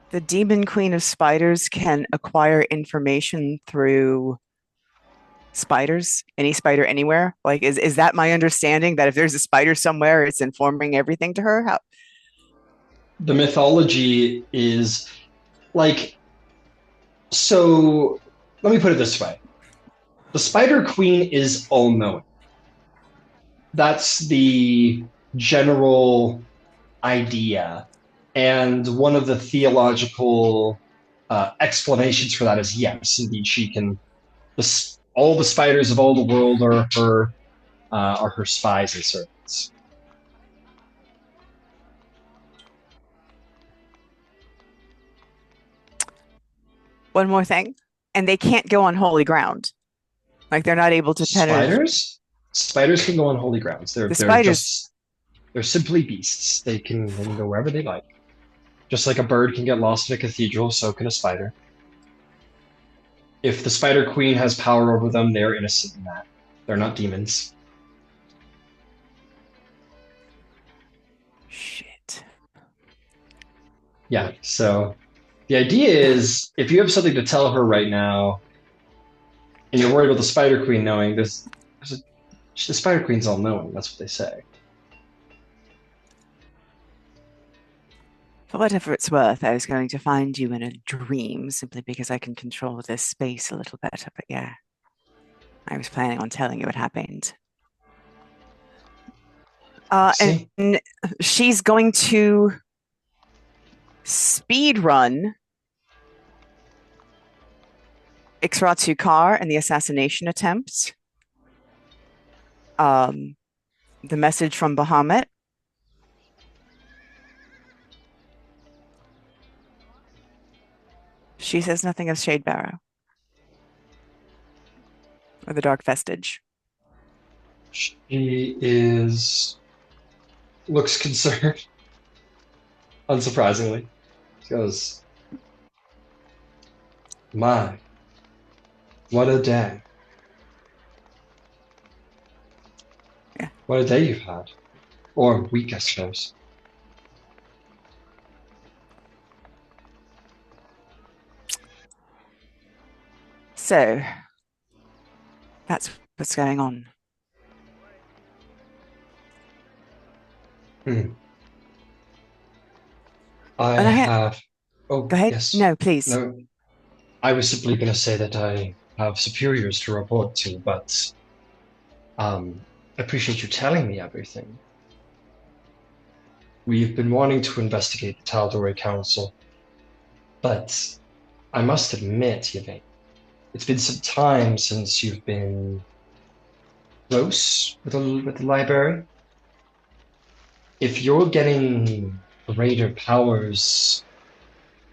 the Demon Queen of Spiders can acquire information through spiders, any spider anywhere. Like, is that my understanding, that if there's a spider somewhere, it's informing everything to her? How? The mythology is like, so let me put it this way. The Spider Queen is all-knowing. That's the general idea. And one of the theological explanations for that is yes, indeed, she can. All the spiders of all the world are her spies and servants. One more thing, and they can't go on holy ground. Like, they're not able to penetrate. Spiders can go on holy grounds. They're simply beasts. They can go wherever they like. Just like a bird can get lost in a cathedral, so can a spider. If the Spider Queen has power over them, they're innocent in that. They're not demons. Shit. Yeah, so the idea is, if you have something to tell her right now, and you're worried about the Spider Queen knowing, the Spider Queen's all-knowing, that's what they say. For whatever it's worth, I was going to find you in a dream simply because I can control this space a little better, but yeah. I was planning on telling you what happened. And she's going to speed run Ixratu Kar and the assassination attempt. The message from Bahamut. She says nothing of Shadebarrow or the Dark Vestige. She looks concerned, unsurprisingly. She goes, "My, what a day. Yeah. What a day you've had. Or week, I suppose." So, that's what's going on. I have... Oh, go ahead. Yes. No, please. No, I was simply going to say that I have superiors to report to, but I appreciate you telling me everything. We've been wanting to investigate the Tal'Dorei Council, but I must admit, Yvaine, it's been some time since you've been close with the library. If you're getting greater powers,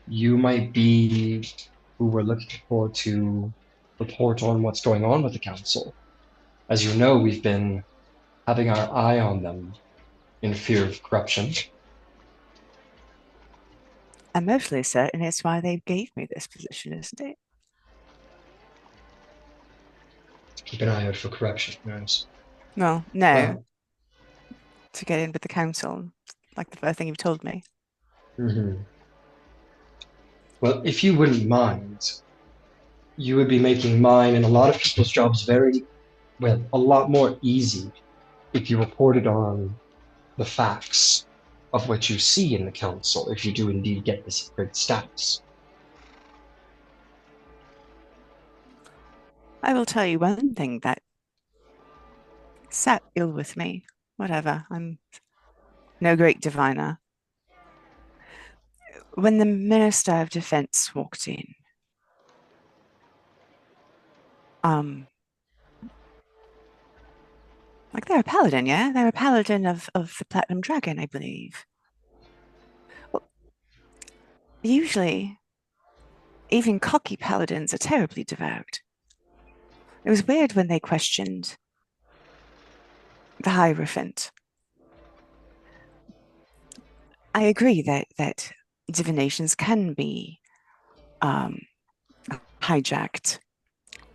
you might be who we're looking for to report on what's going on with the council. As you know, we've been having our eye on them in fear of corruption. I'm mostly certain it's why they gave me this position, isn't it? Keep an eye out for corruption, yes. Well, no. Well, to get in with the council, like the first thing you've told me. Mm-hmm. Well, if you wouldn't mind, you would be making mine and a lot of people's jobs a lot more easy if you reported on the facts of what you see in the council if you do indeed get this great status. I will tell you one thing that sat ill with me. Whatever, I'm no great diviner. When the Minister of Defense walked in, like they're a paladin, yeah? They're a paladin of the Platinum Dragon, I believe. Well, usually, even cocky paladins are terribly devout. It was weird when they questioned the Hierophant. I agree that divinations can be hijacked,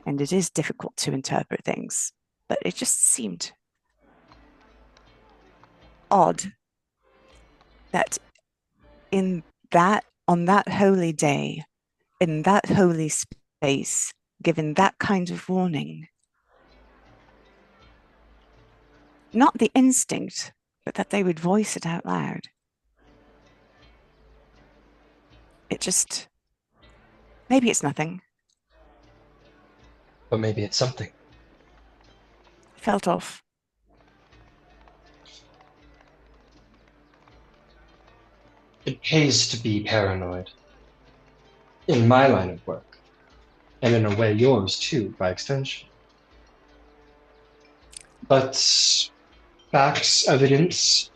and it is difficult to interpret things, but it just seemed odd that on that holy day, in that holy space, given that kind of warning, not the instinct, but that they would voice it out loud. It just, maybe it's nothing. But maybe it's something. Felt off. It pays to be paranoid. In my line of work. And in a way yours too, by extension. But facts, evidence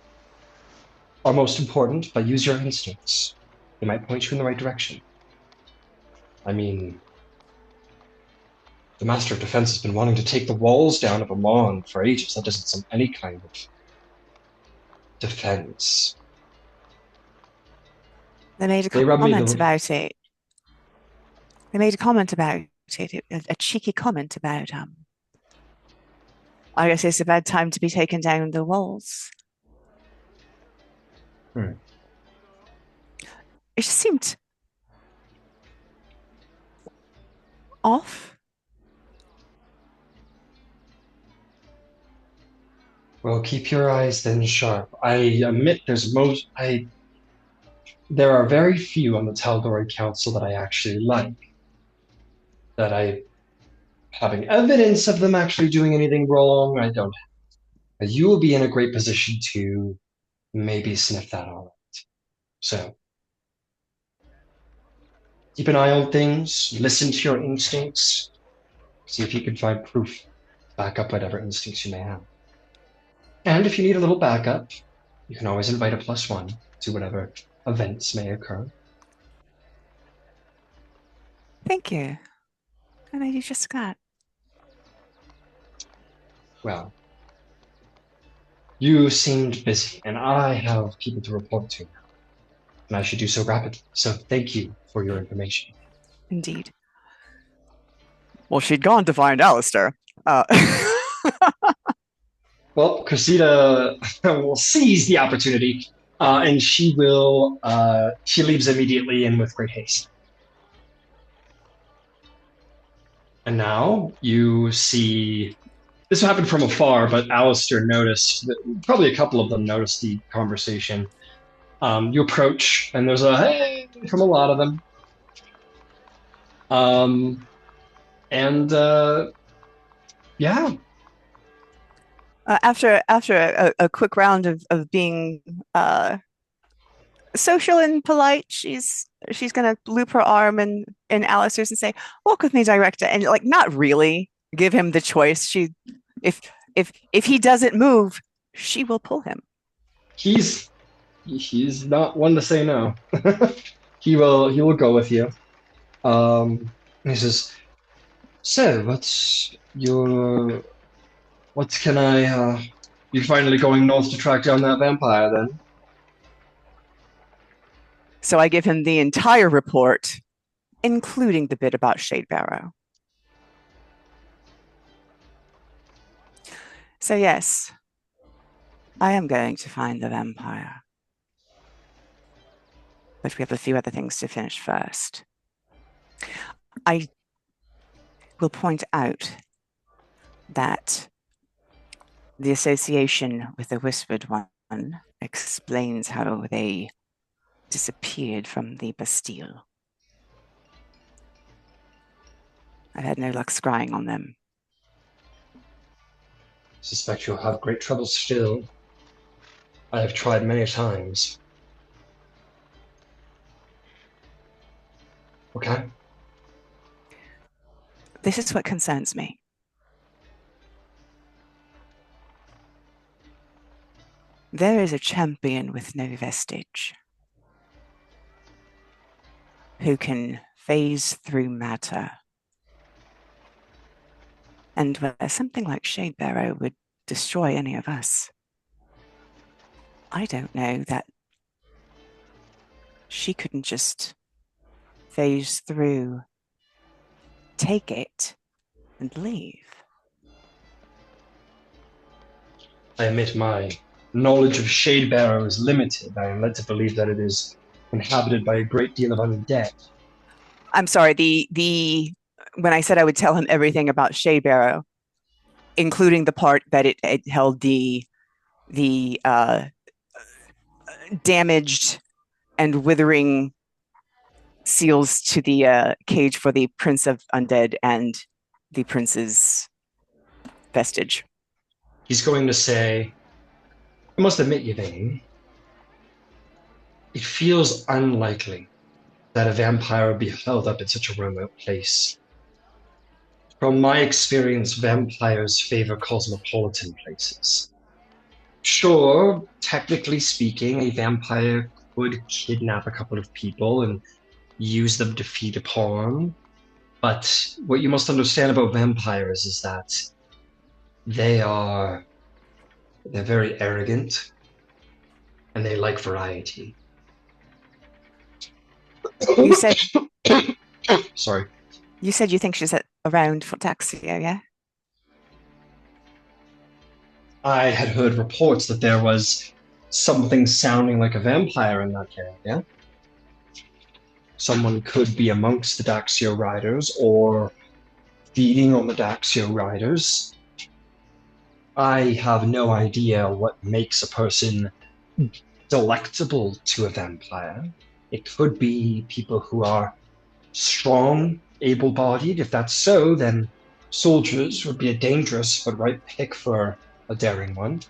are most important, but use your instincts. They might point you in the right direction. I mean, the Master of Defense has been wanting to take the walls down of Emon for ages. That doesn't sound any kind of defense. They made a comment about it. They made a comment about it, a cheeky comment about, I guess it's a bad time to be taking down the walls. It just seemed off. Well, keep your eyes then sharp. I admit there are very few on the Tal'Dorei Council that I actually like. That having evidence of them actually doing anything wrong, I don't have. But you will be in a great position to maybe sniff that all out. So, keep an eye on things, listen to your instincts, see if you can find proof to back up whatever instincts you may have. And if you need a little backup, you can always invite a +1 to whatever events may occur. Thank you. I made you just that. Well, you seemed busy, and I have people to report to now. And I should do so rapidly. So thank you for your information. Indeed. Well, she'd gone to find Alistair. Well, Cressida will seize the opportunity, and she leaves immediately and with great haste. And now you see, this happened from afar, but Alistair noticed, probably a couple of them noticed the conversation. You approach, and there's a hey from a lot of them. Yeah. After a quick round of being social and polite, she's gonna loop her arm in Alistair's and say, "Walk with me, director," and like not really give him the choice. If he doesn't move, she will pull him. He's not one to say no. He will go with you. He says, "So, you finally going north to track down that vampire then?" So I give him the entire report, including the bit about Shadebarrow. So yes, I am going to find the vampire. But we have a few other things to finish first. I will point out that the association with the Whispered One explains how they disappeared from the Bastille. I've had no luck scrying on them. Suspect you'll have great trouble still. I have tried many times. Okay. This is what concerns me. There is a champion with no vestige who can phase through matter. And where something like Shadebearer would destroy any of us, I don't know that she couldn't just phase through, take it, and leave. I admit my knowledge of Shadebearer is limited. I am led to believe that it is inhabited by a great deal of undead. I'm sorry, when I said I would tell him everything about Shadebearer, including the part that it held the damaged and withering seals to the cage for the Prince of Undead and the Prince's vestige. He's going to say, I must admit, Yvaine, it feels unlikely that a vampire would be held up in such a remote place. From my experience, vampires favor cosmopolitan places. Sure, technically speaking, a vampire could kidnap a couple of people and use them to feed upon, but what you must understand about vampires is that they're very arrogant, and they like variety. You said... Sorry. You said you think she's around Fortaxia, yeah? I had heard reports that there was something sounding like a vampire in that area. Someone could be amongst the Daxio riders or feeding on the Daxio riders. I have no idea what makes a person delectable to a vampire. It could be people who are strong, able-bodied. If that's so, then soldiers would be a dangerous but right pick for a daring one.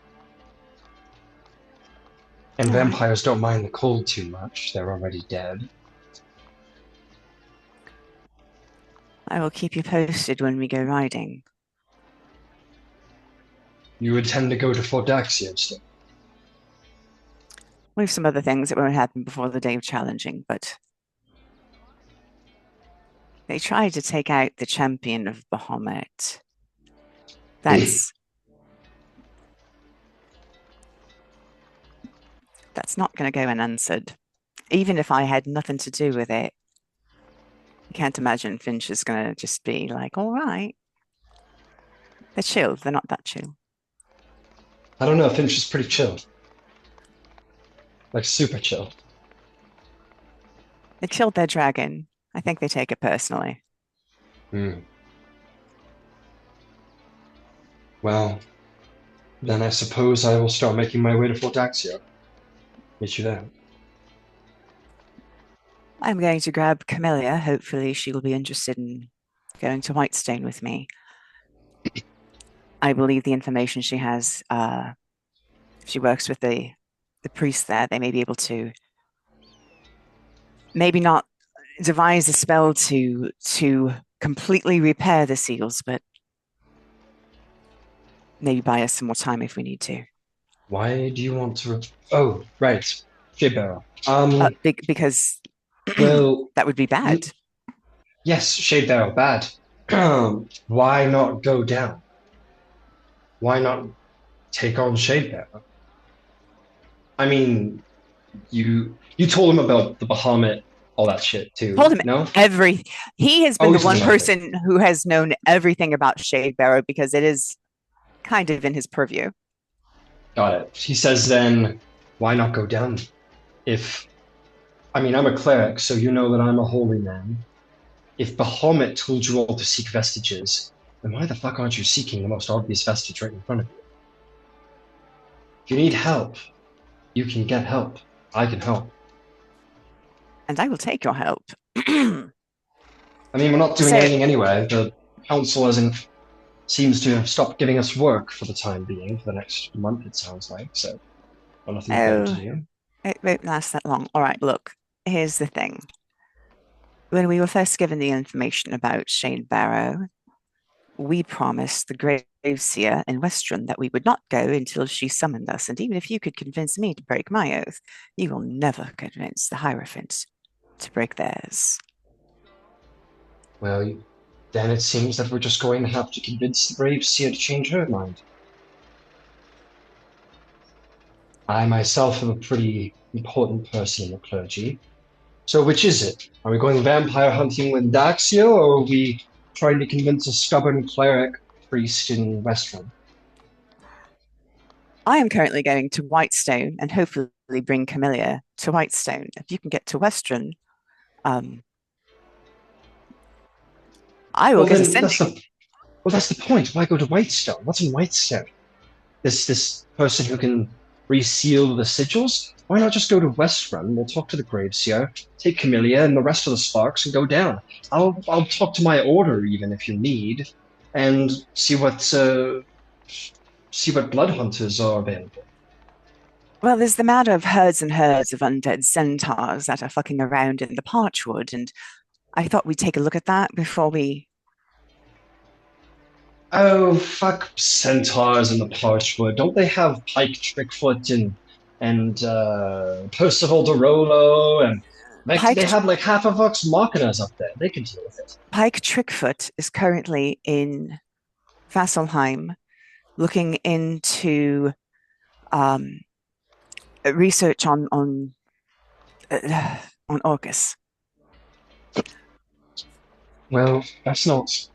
And vampires don't mind the cold too much. They're already dead. I will keep you posted when we go riding. You intend to go to Fordaxia still? We have some other things that won't happen before the day of challenging, but they tried to take out the champion of Bahamut. That's not going to go unanswered. Even if I had nothing to do with it, I can't imagine Finch is going to just be like, all right. They're chill. They're not that chill. I don't know. Finch is pretty chill. Like, super chill. They killed their dragon. I think they take it personally. Well, then I suppose I will start making my way to Fordaxia. Meet you there. I'm going to grab Camilla. Hopefully she will be interested in going to Whitestone with me. I believe the information she has, she works with the priest there. They may be able to maybe not devise a spell to completely repair the seals, but maybe buy us some more time if we need to. Why do you want to... Oh, right. Shadebearer. Because well, that would be bad. Yes, Shadebearer, bad. Why not go down? Why not take on Shadebearer? I mean, you told him about the Bahamut, all that shit too. Told him no? He has been the one person who has known everything about Shadebearer because it is kind of in his purview. Got it. He says then, why not go down? I'm a cleric, so you know that I'm a holy man. If Bahamut told you all to seek vestiges, then why the fuck aren't you seeking the most obvious vestige right in front of you? If you need help, You can get help. I can help. And I will take your help. I mean, we're not doing anything anyway. The council seems to have stopped giving us work for the time being, for the next month, it sounds like, so got nothing better to do. It won't last that long. All right, look, here's the thing. When we were first given the information about Shane Barrow, we promised the Graveseer in Westron that we would not go until she summoned us, and even if you could convince me to break my oath, you will never convince the Hierophant to break theirs. Well, then it seems that we're just going to have to convince the Graveseer to change her mind. I myself am a pretty important person in the clergy. So which is it? Are we going vampire hunting with Daxio, or are we trying to convince a stubborn cleric priest in Westron? I am currently going to Whitestone and hopefully bring Camilla to Whitestone. If you can get to Westron, I will get a sending. Well, that's the point. Why go to Whitestone? What's in Whitestone? This person who can reseal the sigils? Why not just go to Westrun? We'll talk to the Graveseer, take Camilla and the rest of the Sparks, and go down. I'll talk to my order even if you need, and see what blood hunters are available. Well, there's the matter of herds and herds of undead centaurs that are fucking around in the Parchwood, and I thought we'd take a look at that before we... Oh, fuck centaurs in the Parchwood. Don't they have Pike Trickfoot and Percival Derolo, and they have like half of Vox Machinas up there. They can deal with it. Pike Trickfoot is currently in Vasselheim looking into research on Orcus. Well, that's not...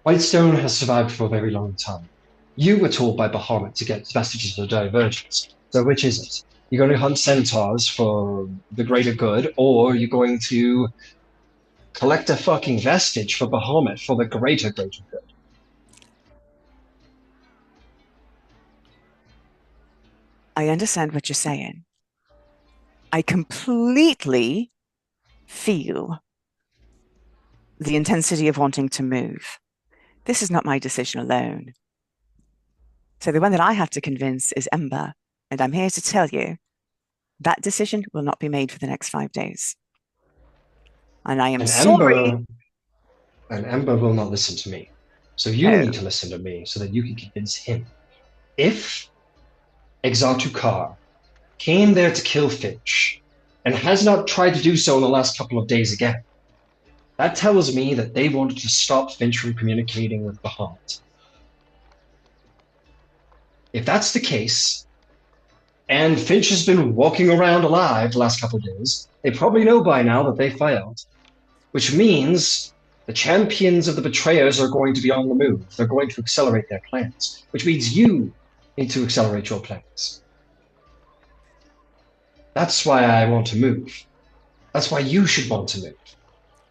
Whitestone has survived for a very long time. You were told by Bahamut to get vestiges of divergence. So which is it? You're going to hunt centaurs for the greater good, or you're going to collect a fucking vestige for Bahamut for the greater good? I understand what you're saying. I completely feel the intensity of wanting to move. This is not my decision alone. So the one that I have to convince is Ember, and I'm here to tell you that decision will not be made for the next 5 days. And I am sorry. And Ember will not listen to me. So you need to listen to me so that you can convince him. If Exartukar came there to kill Finch and has not tried to do so in the last couple of days again, that tells me that they wanted to stop Finch from communicating with Bahamut. If that's the case, and Finch has been walking around alive the last couple of days, they probably know by now that they failed. Which means the champions of the betrayers are going to be on the move. They're going to accelerate their plans, which means you need to accelerate your plans. That's why I want to move. That's why you should want to move.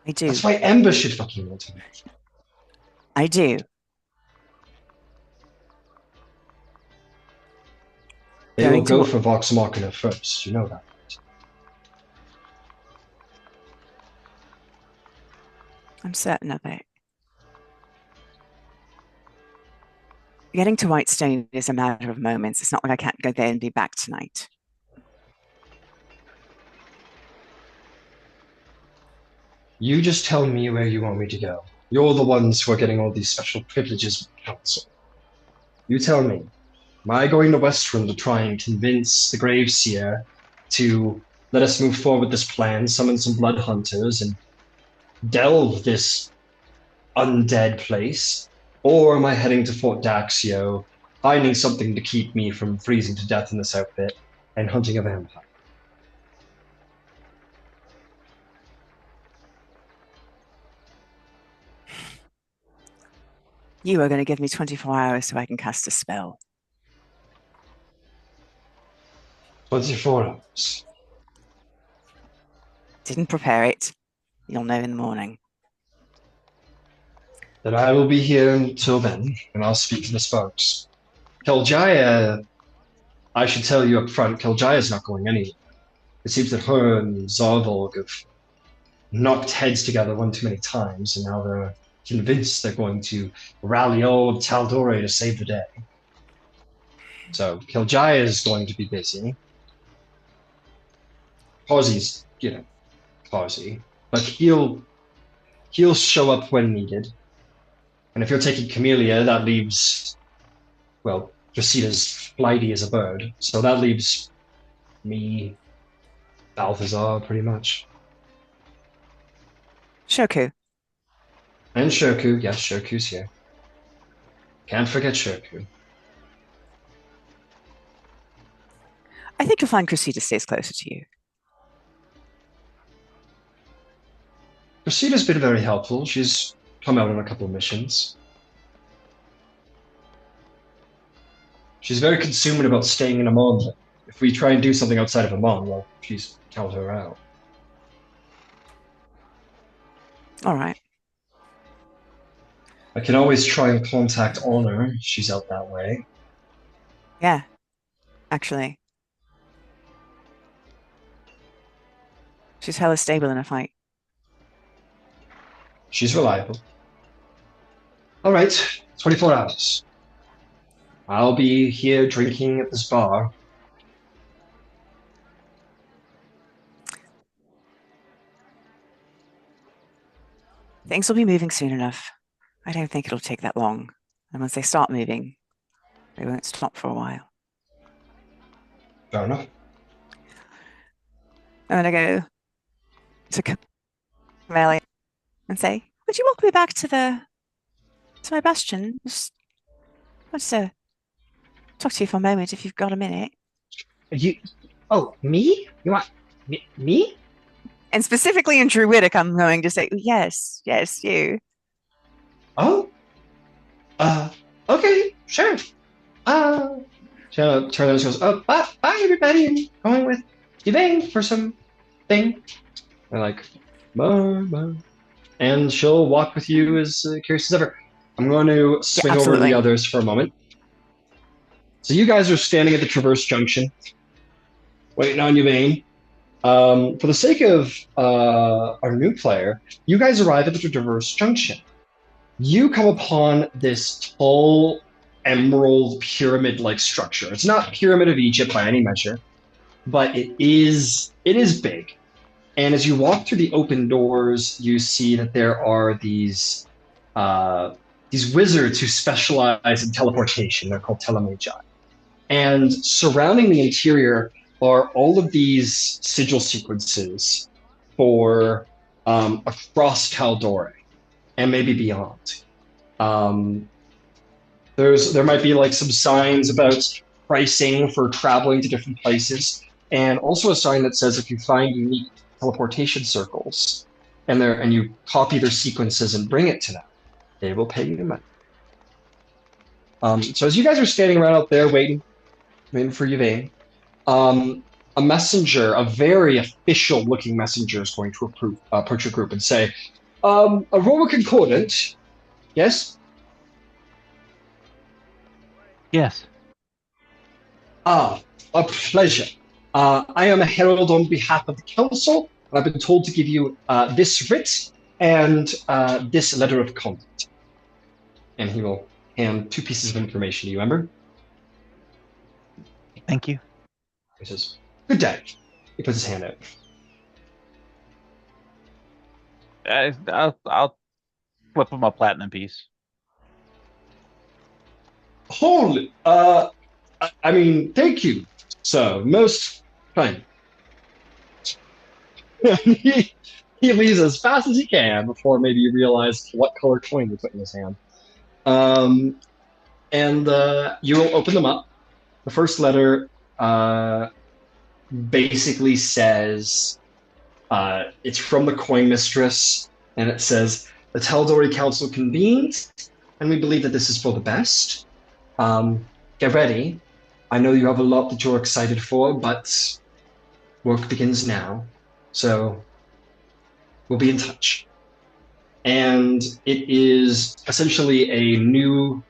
I do. That's why Ember should fucking want to move. I do. They will go for Vox Machina first, you know that. I'm certain of it. Getting to Whitestone is a matter of moments. It's not like I can't go there and be back tonight. You just tell me where you want me to go. You're the ones who are getting all these special privileges with the council. You tell me. Am I going to Westron to try and convince the Graveseer to let us move forward with this plan, summon some blood hunters, and delve this undead place? Or am I heading to Fort Daxio, finding something to keep me from freezing to death in this outfit, and hunting a vampire? You are going to give me 24 hours so I can cast a spell. 24 hours. Didn't prepare it. You'll know in the morning. Then I will be here until then, and I'll speak to the Sparks. Tell Jaya I should tell you up front, Kiljaya's not going anywhere. It seems that her and Zarvolg have knocked heads together one too many times, and now they're convinced they're going to rally all of Tal'Dorei to save the day. So Kiljaya is going to be busy. Pawsy's, Pawsy, but he'll show up when needed. And if you're taking Camilla, that leaves, well, Cressida's flighty as a bird, so that leaves me, Balthazar, pretty much. Shoku. And Shoku, yes, Shoku's here. Can't forget Shoku. I think you'll find Cressida stays closer to you. Cressida's been very helpful. She's come out on a couple of missions. She's very consumed about staying in Emon. If we try and do something outside of Emon, well, she's counted her out. All right. I can always try and contact Honor. She's out that way. Yeah, actually. She's hella stable in a fight. She's reliable. All right, 24 hours. I'll be here drinking at this bar. Things will be moving soon enough. I don't think it'll take that long. And once they start moving, they won't stop for a while. Fair enough. I'm going to go to Camilla and say, would you walk me back to my bastion? Just want to talk to you for a moment if you've got a minute. Oh, me? You want me? And specifically in Druidic, I'm going to say, yes, you. Oh? Okay, sure. She'll turn and goes, oh, bye everybody, I'm going with Yvaine for some thing. They're like, bye. And she'll walk with you as curious as ever. I'm going to swing over to the others for a moment. So you guys are standing at the Traverse Junction, waiting on Yvaine. For the sake of our new player, you guys arrive at the Traverse Junction. You come upon this tall emerald pyramid-like structure. It's not Pyramid of Egypt by any measure, but it is big. And as you walk through the open doors, you see that there are these wizards who specialize in teleportation. They're called telemagi. And surrounding the interior are all of these sigil sequences for across Tal'Dorei and maybe beyond. There might be like some signs about pricing for traveling to different places, and also a sign that says if you find unique teleportation circles and you copy their sequences and bring it to them, they will pay you money. So as you guys are standing around out there waiting for Yvaine, a messenger, a very official-looking messenger, is going to approach your group and say, Aurora Concordant, yes? Yes. A pleasure. I am a herald on behalf of the council, and I've been told to give you this writ and this letter of conduct. And he will hand 2 pieces of information to you, Ember. Thank you. He says, good day. He puts his hand out. I'll flip him a platinum piece. Holy, I mean, thank you. So, most kind. he leaves as fast as he can before maybe you realize what color coin he put in his hand. And you will open them up. The first letter basically says, it's from the coin mistress, and it says, the Tal'Dorei Council convenes, and we believe that this is for the best. Get ready. I know you have a lot that you're excited for, but work begins now. So we'll be in touch. And it is essentially a new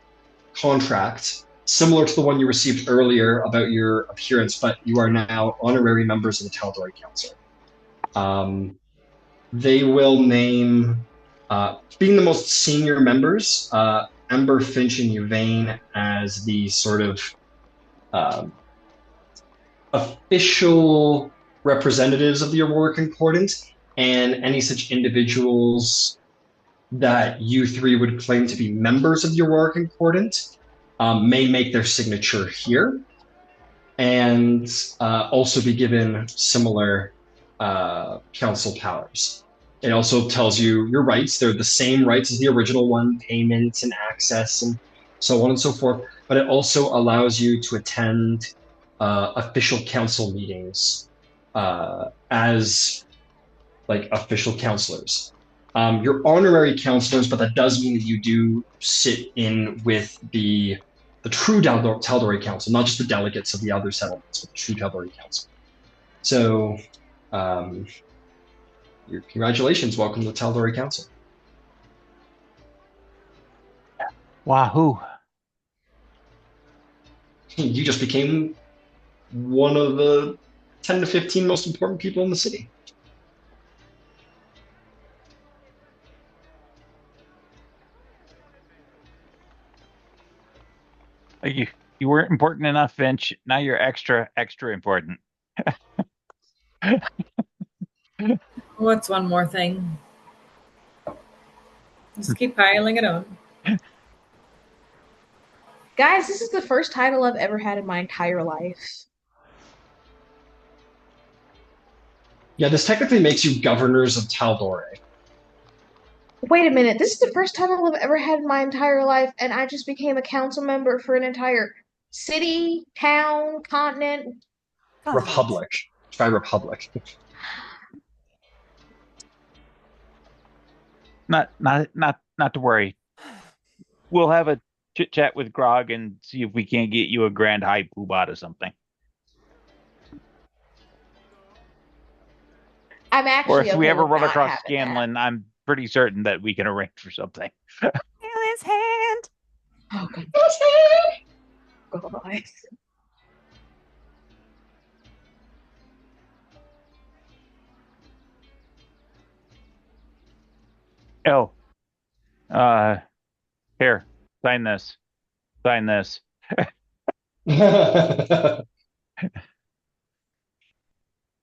contract similar to the one you received earlier about your appearance, but you are now honorary members of the Tal'Dorei Council. They will name, being the most senior members, Ember, Finch, and Yvaine as the sort of official representatives of the Aurora Concordant, and any such individuals that you three would claim to be members of the Aurora Concordant may make their signature here, and also be given similar council powers. It also tells you your rights. They're the same rights as the original one, payments and access and so on and so forth, but it also allows you to attend official council meetings as like official counselors. You're honorary counselors, but that does mean that you do sit in with the true Tal'Dorei Council, not just the delegates of the other settlements, but the true Tal'Dorei Council. So, congratulations, welcome to the Tal'Dorei Council. Wahoo! You just became one of the 10 to 15 most important people in the city. You weren't important enough, Finch. Now you're extra important. What's one more thing? Just keep piling it on. Guys, this is the first title I've ever had in my entire life. Yeah, this technically makes you governors of Tal'Dorei. Wait a minute, this is the first title I've ever had in my entire life, and I just became a council member for an entire city, town, continent. Republic. Try Republic. Not to worry. We'll have a chit chat with Grog and see if we can't get you a grand high poobah or something. I'm actually. Or if we ever run not across having Scanlan, I'm pretty certain that we can arrange for something. Feel his hand. Oh, goodness. Guys. Oh, here, sign this. Sign this.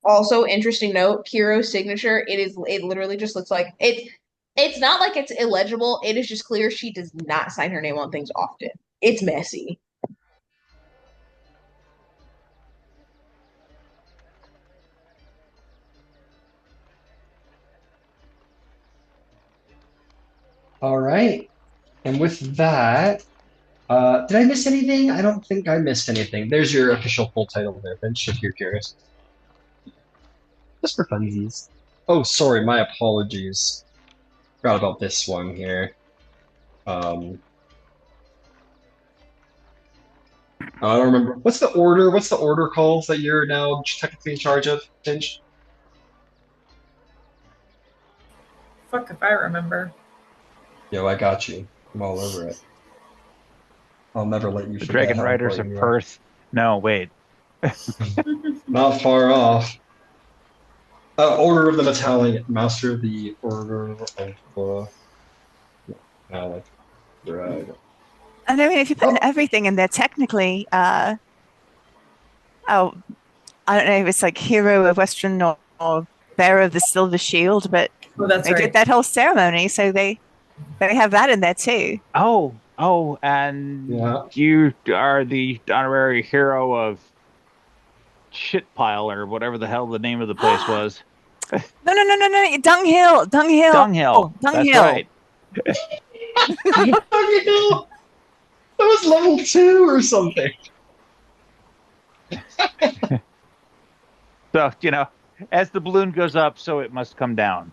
Also, interesting note, Kiro's signature, it literally just looks like it's not like it's illegible, it is just clear she does not sign her name on things often. It's messy. All right. And with that, did I miss anything? I don't think I missed anything. There's your official full title there, Finch, if you're curious. Just for funsies. Oh, sorry, my apologies. Forgot about this one here. I don't remember. What's the order? What's the order calls that you're now technically in charge of, Finch? Fuck if I remember. Yo, I got you. I'm all over it. I'll never let you The forget. Dragon Riders of Perth. No, wait. Not far off. Order of the Battalion, Master of the Order of Alec. Right. And I mean, if you put everything in there, technically, I don't know if it's like Hero of Western or Bearer of the Silver Shield, but they did that whole ceremony, so they have that in there too. Oh, and you are the honorary hero of Shitpile or whatever the hell the name of the place was. No, Dunghill. Dunghill. That's right. Dunghill. That was level 2 or something. So, as the balloon goes up, so it must come down.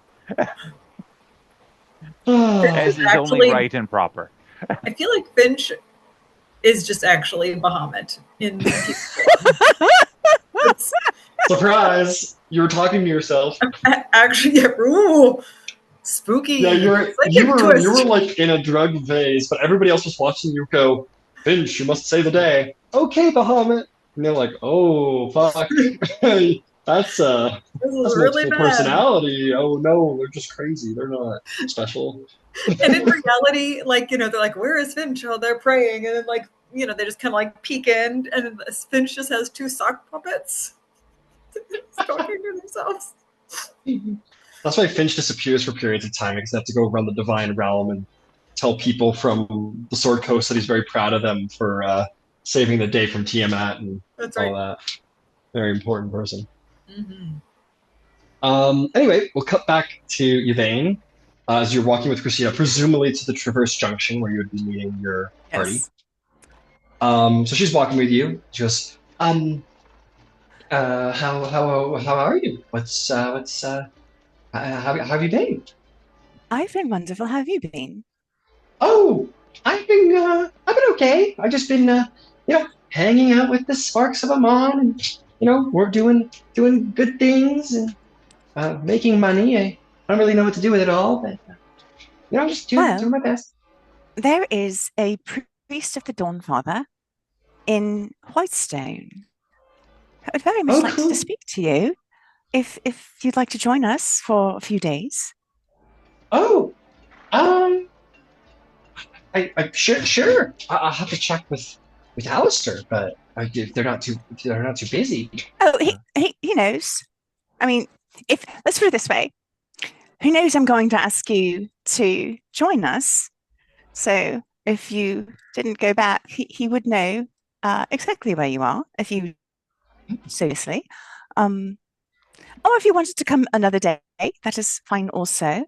As is only right and proper. I feel like Finch is just actually Bahamut in Surprise! You were talking to yourself. Actually, ooh, spooky. Yeah, you were like in a drug phase, but everybody else was watching you go, Finch, you must save the day. Okay, Bahamut. And they're like, oh, fuck. That's really multiple bad. personality. Oh no, they're just crazy. They're not special. And in reality, like, they're like, where is Finch? Oh, they're praying. And then, like, they just kind of like peek in, and Finch just has 2 sock puppets talking to themselves. That's why Finch disappears for periods of time, because they have to go around the Divine Realm and tell people from the Sword Coast that he's very proud of them for saving the day from Tiamat and all that. Very important person. Anyway, we'll cut back to Yvaine as you're walking with Christina, presumably to the Traverse Junction where you would be meeting your party. So she's walking with you. She goes, how are you? How have you been? I've been wonderful. How have you been? Oh, I've been okay. I've just been, hanging out with the Sparks of Emon, and we're doing good things and making money. I don't really know what to do with it all, but I'm just doing my best. There is a priest of the Dawnfather in Whitestone. I would very much like to speak to you. If you'd like to join us for a few days. Oh, I sure. I'll have to check with Alistair, but if they're not too busy. Oh, he knows. I mean, let's put it this way, who knows I'm going to ask you to join us. So if you didn't go back, he would know exactly where you are if you seriously. Or if you wanted to come another day, that is fine also.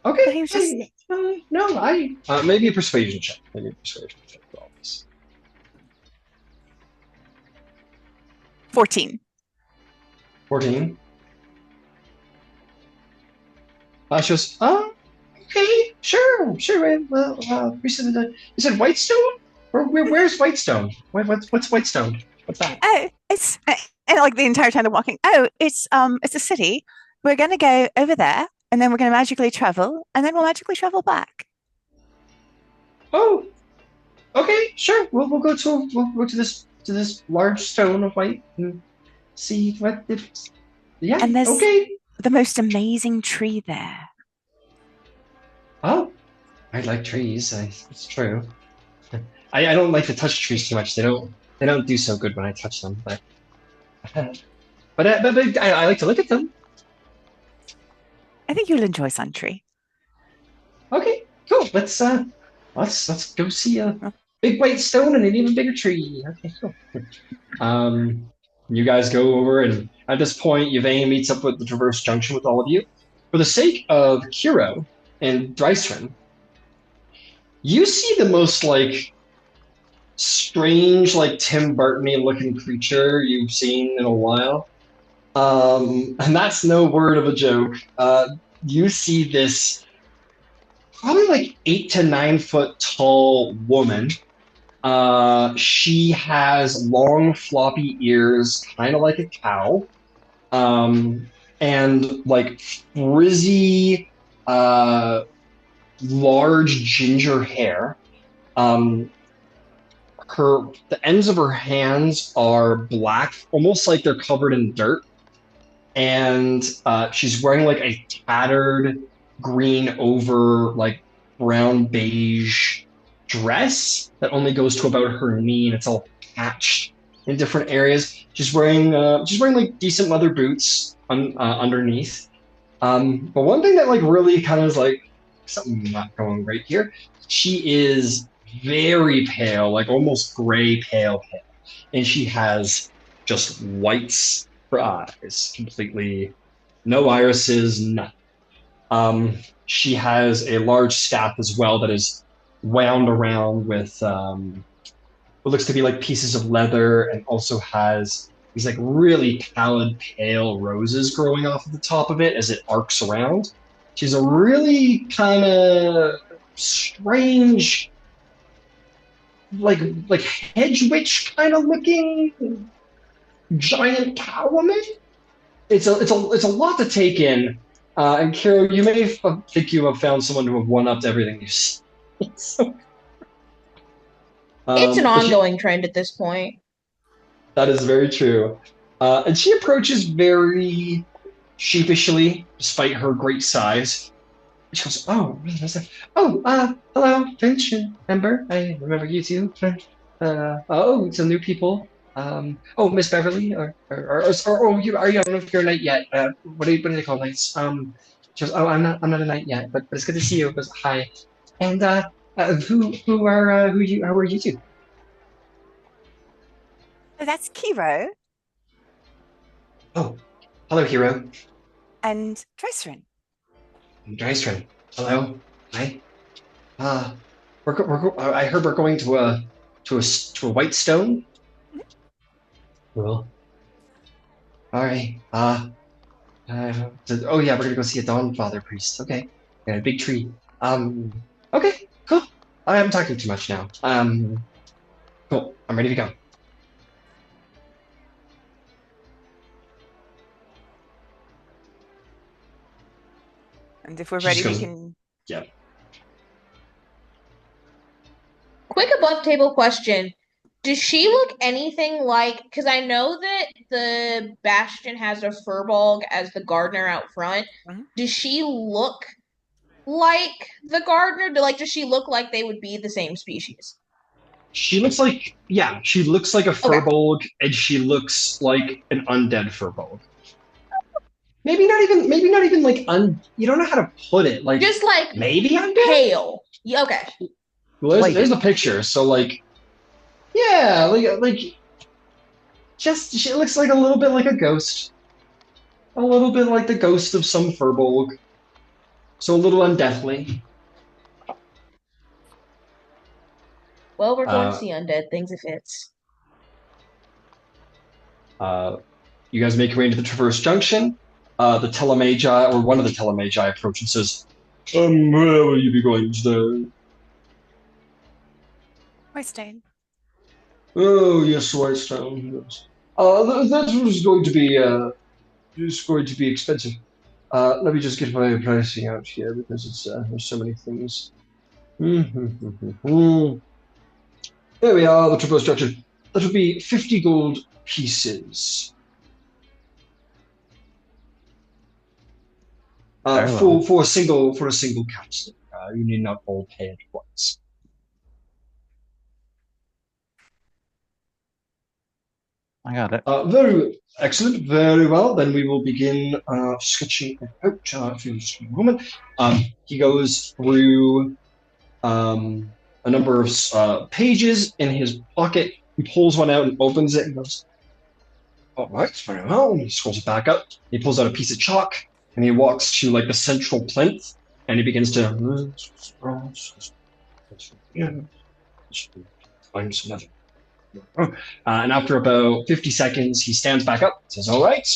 Okay. He was just... maybe a persuasion check. For all this. 14. 14. She goes, okay, sure. Well, you said Whitestone? Where's Whitestone? What's Whitestone? What's that? Oh, it's and like the entire time they're walking. Oh, it's a city. We're gonna go over there, and then we're gonna magically travel, and then we'll magically travel back. Oh, okay, sure. We'll go to this large stone of white and see what it's. Yeah. And there's okay. The most amazing tree there. Oh, I like trees. It's true. I don't like to touch trees too much. They don't do so good when I touch them. But I like to look at them. I think you'll enjoy Suntree. Okay, cool. Let's go see a big white stone and an even bigger tree. Okay, cool. You guys go over, and at this point, Yvaine meets up with the Traverse Junction with all of you. For the sake of Kiro and Drysrinn, you see the most strange, Tim Burton-y looking creature you've seen in a while. And that's no word of a joke. You see this probably 8 to 9 foot tall woman. She has long floppy ears, kind of like a cow, and frizzy, large ginger hair. The ends of her hands are black, almost like they're covered in dirt. And she's wearing a tattered green over brown beige dress that only goes to about her knee, and it's all patched in different areas. She's wearing decent leather boots underneath. But one thing that really kind of is something not going right here. She is very pale, almost gray pale, and she has just whites for eyes, completely no irises, nothing. She has a large staff as well that is wound around with what looks to be pieces of leather, and also has these really pallid, pale roses growing off of the top of it as it arcs around. She's a really kind of strange, hedge witch kind of looking giant cow woman. It's a lot to take in. And Kiro, you may think you have found someone who have one-upped everything you see. So, It's an ongoing trend at this point. that is very true. And she approaches very sheepishly, despite her great size. She goes, hello, Finch and Ember. I remember you two. Some new people. Miss Beverly, or you are you? I don't know if you're a knight yet. What do they call knights? She goes, I'm not a knight yet, but it's good to see you. Goes, hi, and who are you two? Oh, that's Kiro. Oh, hello, Hero. And Drysrinn. Drysrinn. Hello. Hi. I heard we're going to a Whitestone. Cool. All right. Oh yeah, we're gonna go see a Dawnfather priest. Okay. Yeah, a big tree. Okay. Cool. I'm talking too much now. Cool. I'm ready to go. And if we're ready, we can. Yeah. Quick above table question. Does she look anything like, because I know that the Bastion has a Firbolg as the gardener out front. Mm-hmm. Does she look like the gardener? Does she look like they would be the same species? She looks like, she looks like a Firbolg, and she looks like an undead Firbolg. Maybe not even like you don't know how to put it. Like just like maybe undead? Pale. Yeah, okay. Well, there's the picture. So like, yeah, she looks like a little bit like a ghost, a little bit like the ghost of some Firbolg. So a little undeathly. Well, we're going to see undead things if it's. You guys make your way into the Traverse Junction. The Telemagi, or one of the Telemagi, approach and says, where will you be going today? Whitestone. Oh, yes, Whitestone. Yes. That was going to be expensive. Let me just get my pricing out here because it's there's so many things. There we are, the Traverse Junction. That would be 50 gold pieces. For a single capsule. You need not all pay at once. I got it. Very excellent. Very well. Then we will begin sketching it out. For just a moment. He goes through a number of pages in his pocket. He pulls one out and opens it and goes, all right, very well. And he scrolls it back up. He pulls out a piece of chalk and he walks to like the central plinth and he begins to find some nothing. And after about 50 seconds, he stands back up and says, all right,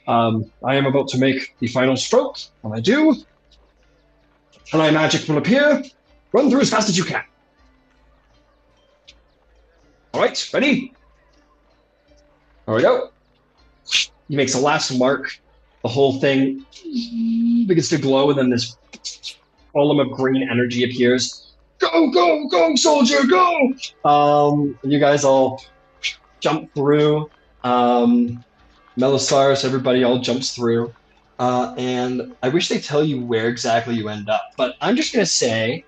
I am about to make the final stroke. When I do, Tal'Dorei magic will appear. Run through as fast as you can. All right, ready? There we go. He makes a last mark. The whole thing begins to glow, and then this column of green energy appears. Go, go, go, soldier, go! You guys all jump through. Melisarus, everybody all jumps through. And I wish they tell you where exactly you end up, but I'm just going to say,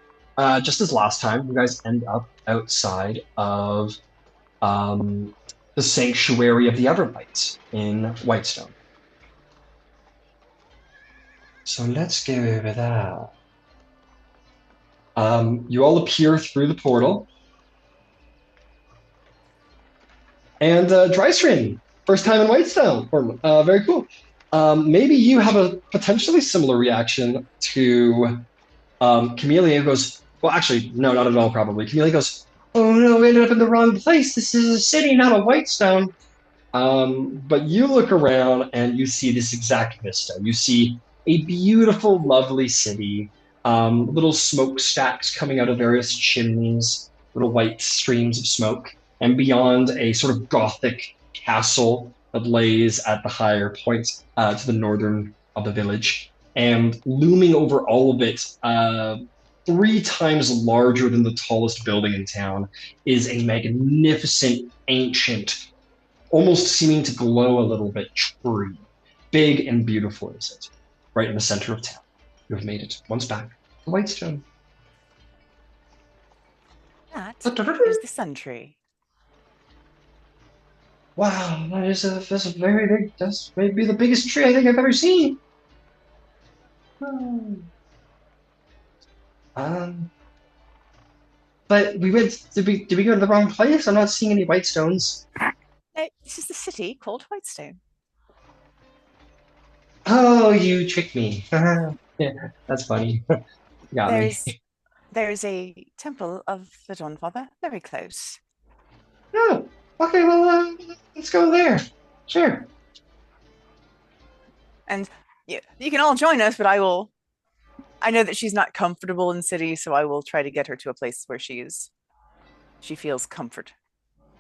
just as last time, you guys end up outside of the Sanctuary of the Everlight in Whitestone. So let's go over that. You all appear through the portal. And Drysrinn, first time in Whitestone. Very cool. Maybe you have a potentially similar reaction to Camilla, who goes, well, actually, no, not at all, probably. Camilla goes, oh no, we ended up in the wrong place. This is a city, not a Whitestone. But you look around and you see this exact vista. You see a beautiful, lovely city. Little smokestacks coming out of various chimneys, little white streams of smoke, and beyond a sort of Gothic castle that lays at the higher point to the northern of the village. And looming over all of it, 3 times larger than the tallest building in town, is a magnificent, ancient, almost seeming to glow a little bit tree. Big and beautiful is it, right in the center of town. You have made it once back to Whitestone. That is the sun tree. Wow, that's a very big. That's maybe the biggest tree I think I've ever seen. But we went. Did we go to the wrong place? I'm not seeing any Whitestones. No, this is the city called Whitestone. Oh, you tricked me. Yeah, that's funny. Got me. There is a temple of the Dawnfather very close. Oh, okay. Well, let's go there. Sure. And you can all join us, but I know that she's not comfortable in city, so I will try to get her to a place where she feels comfort.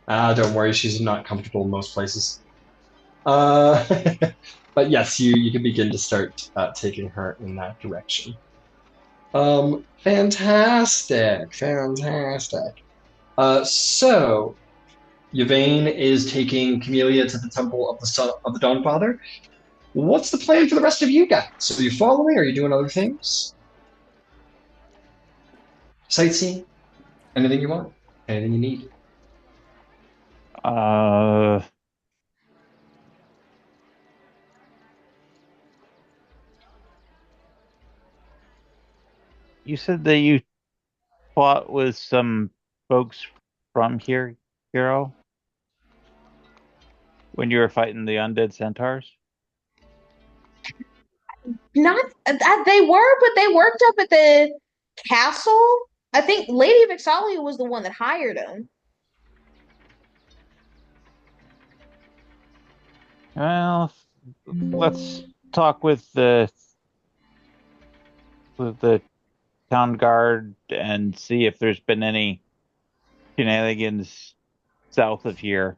Don't worry, she's not comfortable in most places. But yes, you can begin to start taking her in that direction. Fantastic. So Yvaine is taking Camilla to the temple of the Dawnfather. What's the plan for the rest of you guys? Are you following? Are you doing other things? Sightseeing? Anything you want? Anything you need? You said that you fought with some folks from here, Hero? When you were fighting the undead centaurs? Not they were, but they worked up at the castle. I think Lady Vixalia was the one that hired them. Well, let's talk with the town guard and see if there's been any shenanigans south of here.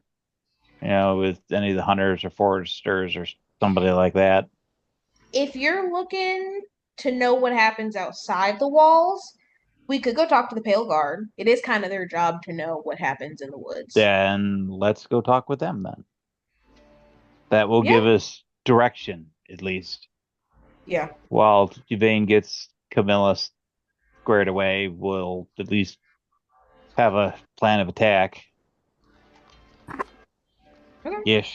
With any of the hunters or foresters or somebody like that. If you're looking to know what happens outside the walls, we could go talk to the Pale Guard. It is kind of their job to know what happens in the woods. Then let's go talk with them then. That will give us direction, at least. Yeah. While Yvaine gets Camilla squared away, we'll at least have a plan of attack. Okay. Yes.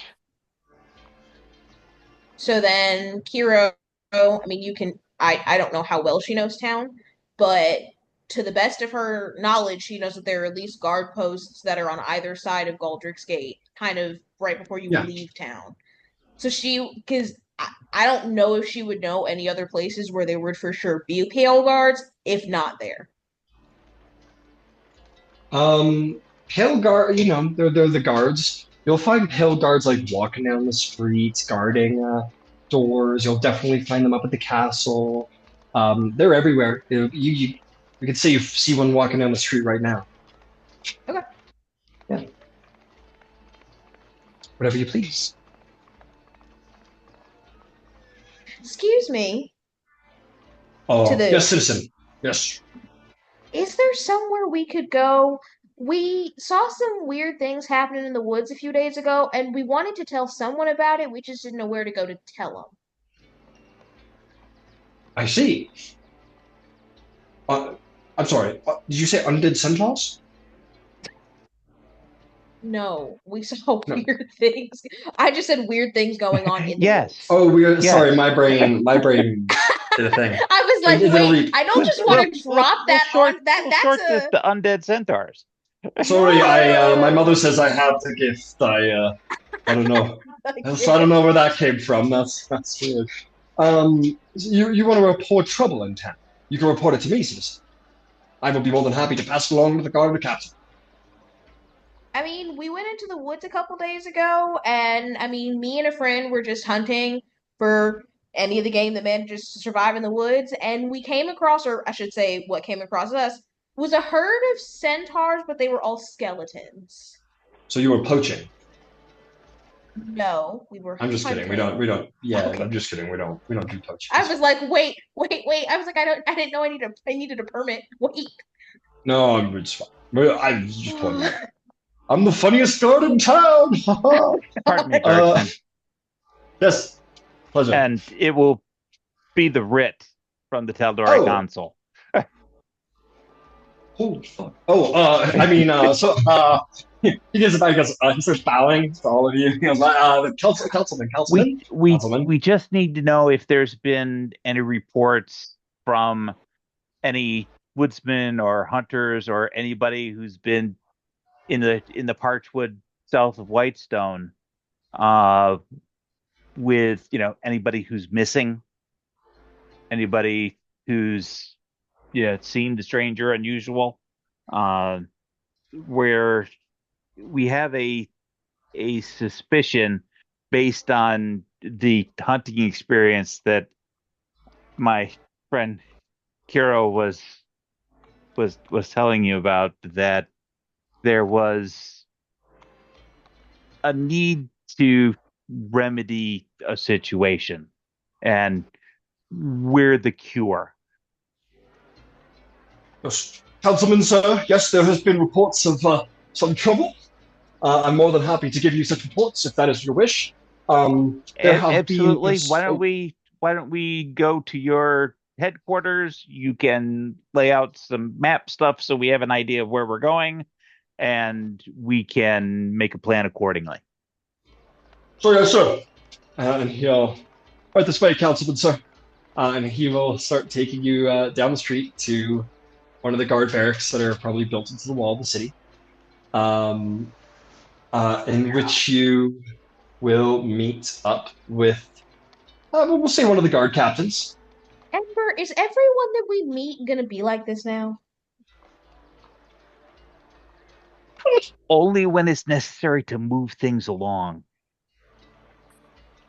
So then Kiro, I mean, I don't know how well she knows town, but to the best of her knowledge, she knows that there are at least guard posts that are on either side of Galdrick's Gate, kind of right before you leave town. So because I don't know if she would know any other places where there would for sure be Pale Guards, if not there. Pale Guard, they're the guards. You'll find Pale Guards like walking down the streets, guarding doors. You'll definitely find them up at the castle. They're everywhere. You could say you see one walking down the street right now. Okay. Yeah. Whatever you please. Excuse me. Oh, yes, citizen. Yes. Is there somewhere we could go? We saw some weird things happening in the woods a few days ago, and we wanted to tell someone about it. We just didn't know where to go to tell them. I see. I'm sorry. Did you say undead centaurs? No, we saw weird things. I just said weird things going on in the woods. Oh, weird. Yes. Sorry, my brain did a thing. I was like, wait, I don't just want to drop that on that's the undead centaurs. Sorry, my mother says I have the gift. I don't know. So I don't know where that came from. That's weird. You want to report trouble in town? You can report it to me, citizen. I will be more than happy to pass it along to the guard of the captain. I mean, we went into the woods a couple days ago, and I mean, me and a friend were just hunting for any of the game that manages to survive in the woods, and we came across, or I should say, what came across us was a herd of centaurs, but they were all skeletons. So you were poaching? No, we were. I'm just kidding. We hunting. don't. Yeah, Okay. I'm just kidding. We don't do touch. I was like, wait. I was like, I didn't know I needed a permit. Wait. No, it's fine. I'm just pointing. I'm the funniest guard in town. Pardon me, Drysrinn. Yes, pleasure. And it will be the writ from the Tal'Dorei Council. Holy fuck. I mean, he gets back. He starts bowing to all of you. He goes, the councilman. We just need to know if there's been any reports from any woodsmen or hunters or anybody who's been in the Parchwood south of Whitestone, with anybody who's missing, anybody who's seen the strange or unusual, where we have a suspicion based on the hunting experience that my friend Kiro was telling you about, that there was a need to remedy a situation, and we're the cure. Yes, Councilman, sir. Yes, there has been reports of some trouble. I'm more than happy to give you such reports if that is your wish. Absolutely. Why don't we go to your headquarters? You can lay out some map stuff so we have an idea of where we're going, and we can make a plan accordingly. So yes, sir. And he'll right this way, Councilman, sir. And he will start taking you down the street to one of the guard barracks that are probably built into the wall of the city, in which you will meet up with, we'll say, one of the guard captains. Ember, is everyone that we meet gonna be like this now? Only when it's necessary to move things along.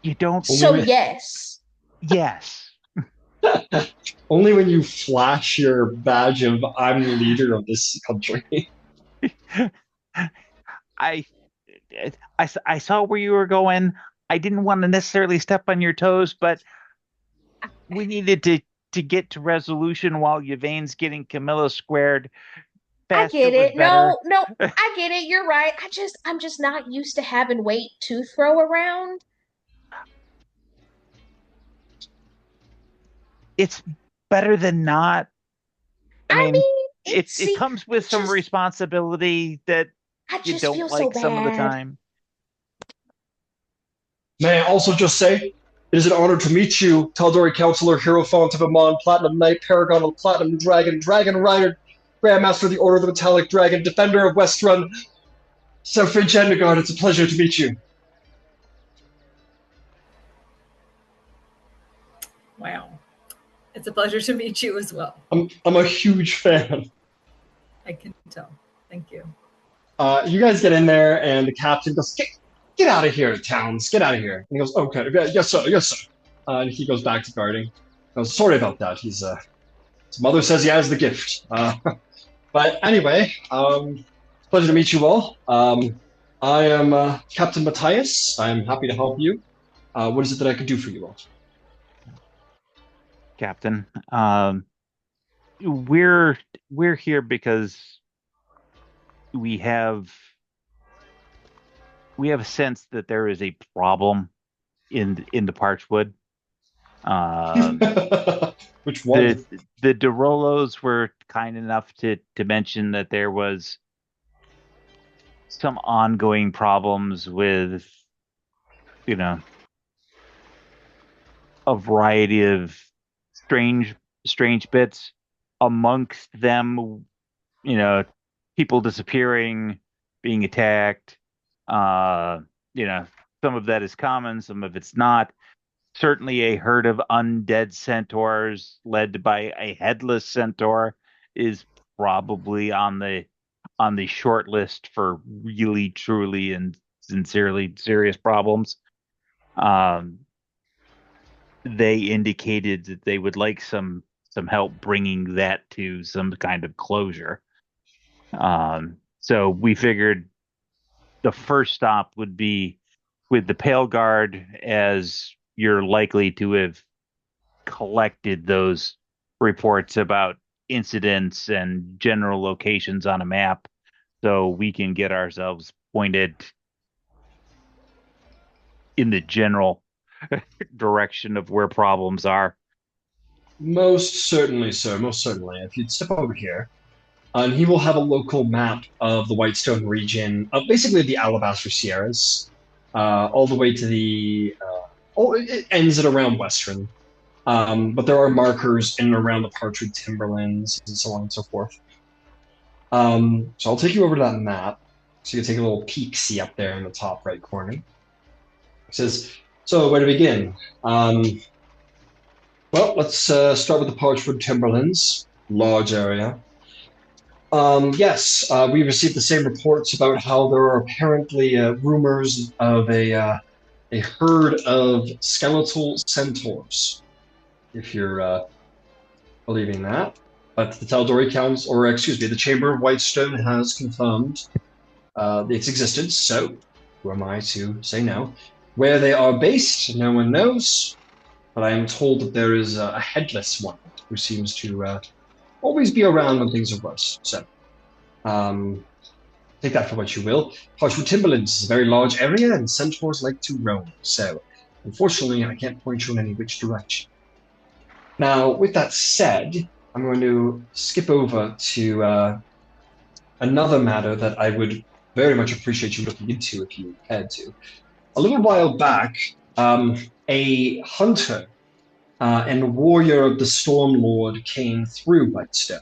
You don't. So yes. Yes. Only when you flash your badge of "I'm the leader of this country." I saw where you were going. I didn't want to necessarily step on your toes, but we needed to get to resolution while Yvaine's getting Camilla squared. I get it. No, I get it. You're right. I'm just not used to having weight to throw around. It's better than not. I mean it comes with some responsibility that you don't like some of the time. May I also just say, it is an honor to meet you, Tal'Dorei Counselor, Hierophant of Emon, Platinum Knight, Paragon of the Platinum Dragon, Dragon Rider, Grandmaster of the Order of the Metallic Dragon, Defender of Westrun, Sir Finch Endegard. It's a pleasure to meet you. Wow. It's a pleasure to meet you as well. I'm a huge fan. I can tell. Thank you. You guys get in there, and the captain goes, Get out of here, Towns. Get out of here. And he goes, okay, yes, sir, yes, sir. And he goes back to guarding. He goes, sorry about that. His mother says he has the gift. But anyway, pleasure to meet you all. I am Captain Matthias. I'm happy to help you. What is it that I can do for you all? Captain, we're here because we have a sense that there is a problem in the Parchwood. Which one? The Derolos were kind enough to mention that there was some ongoing problems with, a variety of strange bits, amongst them, people disappearing, being attacked. Some of that is common, some of it's not. Certainly a herd of undead centaurs led by a headless centaur is probably on the short list for really, truly, and sincerely serious problems. They indicated that they would like some help bringing that to some kind of closure. So we figured the first stop would be with the Pale Guard, as you're likely to have collected those reports about incidents and general locations on a map, so we can get ourselves pointed in the general direction of where problems are. Most certainly, sir. Most certainly. If you'd step over here, and he will have a local map of the Whitestone region, of basically the Alabaster Sierras, all the way to the. It ends at around Western. But there are markers in and around the Parchwood timberlands and so on and so forth. So I'll take you over to that map. So you can take a little peek-see up there in the top right corner. It says, so where to begin? Well, let's start with the Parchwood timberlands. Large area. Yes, we received the same reports about how there are apparently rumors of a herd of skeletal centaurs, if you're believing that. But the Tal'Dorei Council, or excuse me, the Chamber of Whitestone has confirmed its existence, so who am I to say no? Where they are based, no one knows, but I am told that there is a headless one who seems to always be around when things are worse. So, take that for what you will. Parchwood Timberlands is a very large area, and centaurs like to roam. So, unfortunately, I can't point you in any which direction. Now, with that said, I'm going to skip over to another matter that I would very much appreciate you looking into if you cared to. A little while back, a hunter and warrior of the Stormlord came through Whitestone.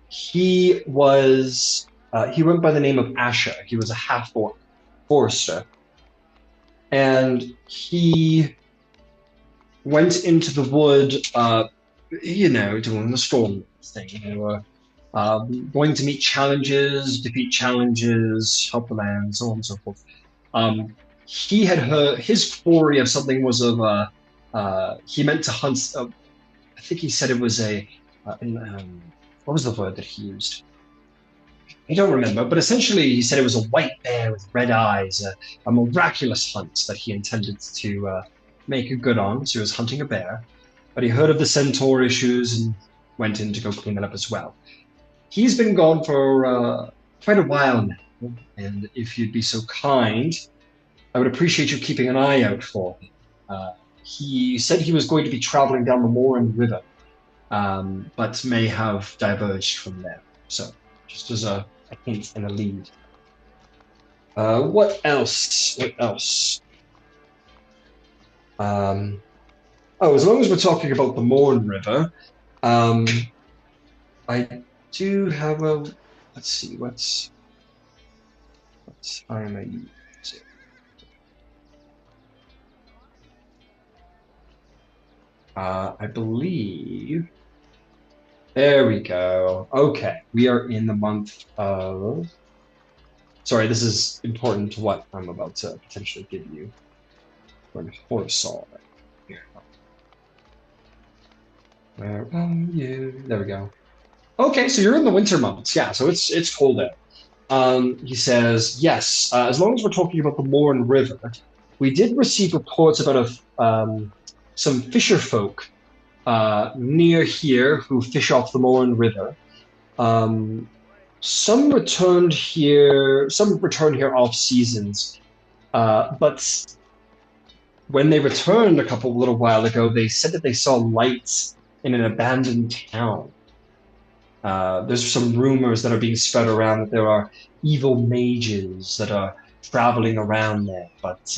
He went by the name of Asher. He was a half-orc forester. And he went into the wood, doing the Stormlord thing. They were going to meet challenges, defeat challenges, help the land, so on and so forth. He had heard his story of something was of he meant to hunt. I think he said it was what was the word that he used? I don't remember, but essentially he said it was a white bear with red eyes, a miraculous hunt that he intended to make good on. So he was hunting a bear, but he heard of the centaur issues and went in to go clean that up as well. He's been gone for quite a while now, and if you'd be so kind, I would appreciate you keeping an eye out for him. He said he was going to be traveling down the Morin River, but may have diverged from there. So, just as a hint and a lead. What else? What else? As long as we're talking about the Morin River, I do have a. Let's see. What time are you? I believe. There we go. Okay, we are in the month of. Sorry, this is important to what I'm about to potentially give you. We're in Horsal right here. Where are you? There we go. Okay, so you're in the winter months. Yeah, so it's cold out. He says, yes, as long as we're talking about the Morin River, we did receive reports about some fisher folk near here who fish off the Morin River. Some return here off seasons, but when they returned a little while ago, they said that they saw lights in an abandoned town. There's some rumors that are being spread around that there are evil mages that are traveling around there, but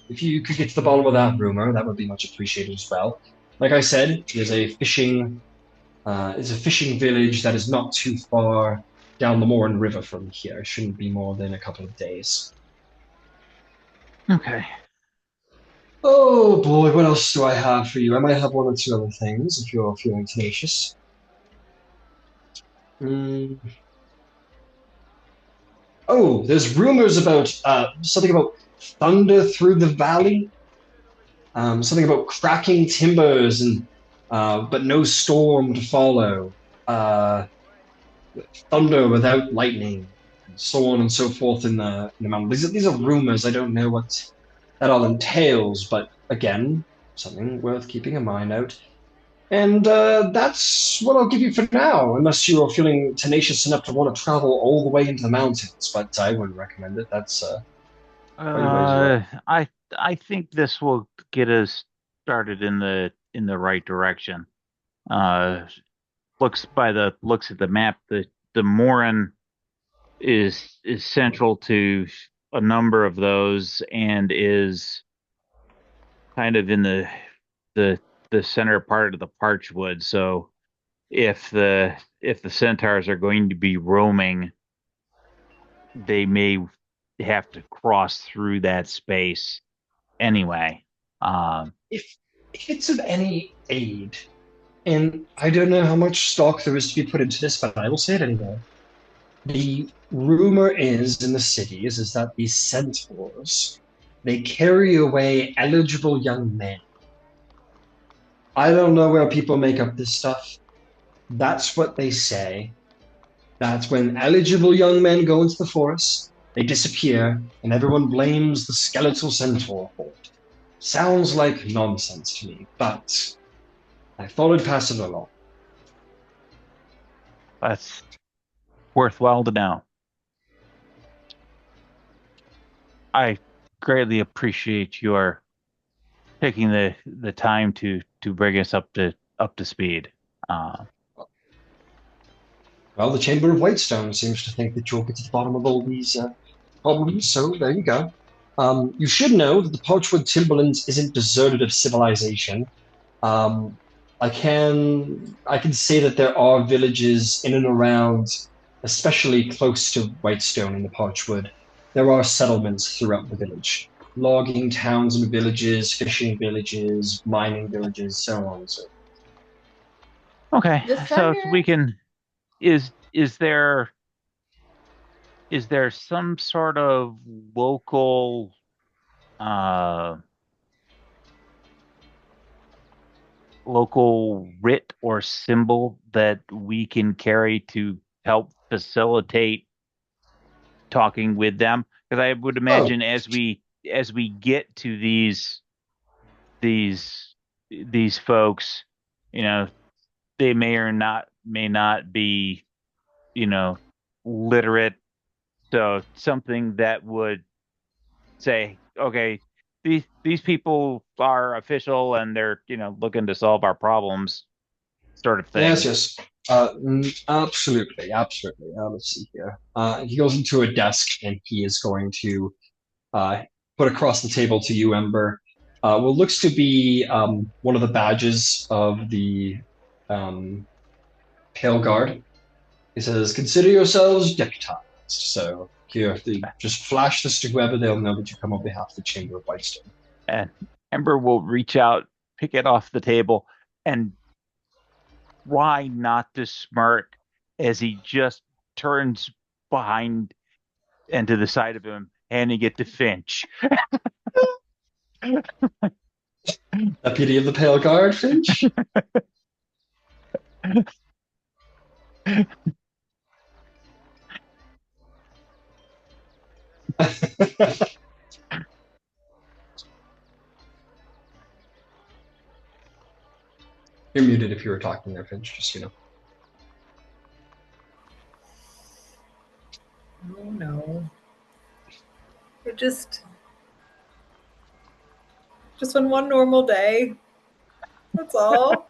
if you could get to the bottom of that rumor, that would be much appreciated as well. Like I said, there's a fishing village that is not too far down the Morin River from here. It shouldn't be more than a couple of days. Okay. Oh boy, what else do I have for you? I might have one or two other things if you're feeling tenacious. Oh, there's rumors about something about thunder through the valley. Something about cracking timbers and but no storm to follow. Thunder without lightning. so on and so forth in the mountain. These are rumors. I don't know what that all entails, but again, something worth keeping in mind out. And that's what I'll give you for now, unless you are feeling tenacious enough to want to travel all the way into the mountains. But I wouldn't recommend it. That's I think this will get us started in the right direction. Looks by the looks at the map, the Morin is central to a number of those and is kind of in the center part of the Parchwood. So if the centaurs are going to be roaming, they may have to cross through that space anyway. if it's of any aid, and I don't know how much stock there is to be put into this, but I will say it anyway. The rumor is in the cities is that these centaurs, they carry away eligible young men. I don't know where people make up this stuff. That's what they say. That's when eligible young men go into the forest, they disappear, and everyone blames the skeletal centaur for it. Sounds like nonsense to me, but I thought I'd pass it along. That's worthwhile to know. I greatly appreciate your taking the time to bring us up to speed. Well, the Chamber of Whitestone seems to think that you'll get to the bottom of all these problems, so there you go. You should know that the Parchwood Timberlands isn't deserted of civilization. I can say that there are villages in and around, especially close to Whitestone in the Parchwood. There are settlements throughout the village. Logging towns and villages, fishing villages, mining villages, so on and so forth. Okay, so we can. Is there some sort of local local writ or symbol that we can carry to help facilitate talking with them? Because I would imagine as we get to these folks, they may not be, literate. So something that would say, okay, these people are official and they're, looking to solve our problems, sort of thing. Yes. Absolutely. Let's see here. He goes into a desk and he is going to put across the table to you, Ember, what looks to be one of the badges of the Pale Guard. He says, "Consider yourselves deputized." So here, if they just flash this to whoever, they'll know that you come on behalf of the Chamber of Whitestone. And Ember will reach out, pick it off the table, and try not to smirk as he just turns behind and to the side of him, handing it to Finch. Deputy of the Pale Guard, Finch? You're muted if you were talking there, Finch, just Oh no. We're just one normal day. That's all.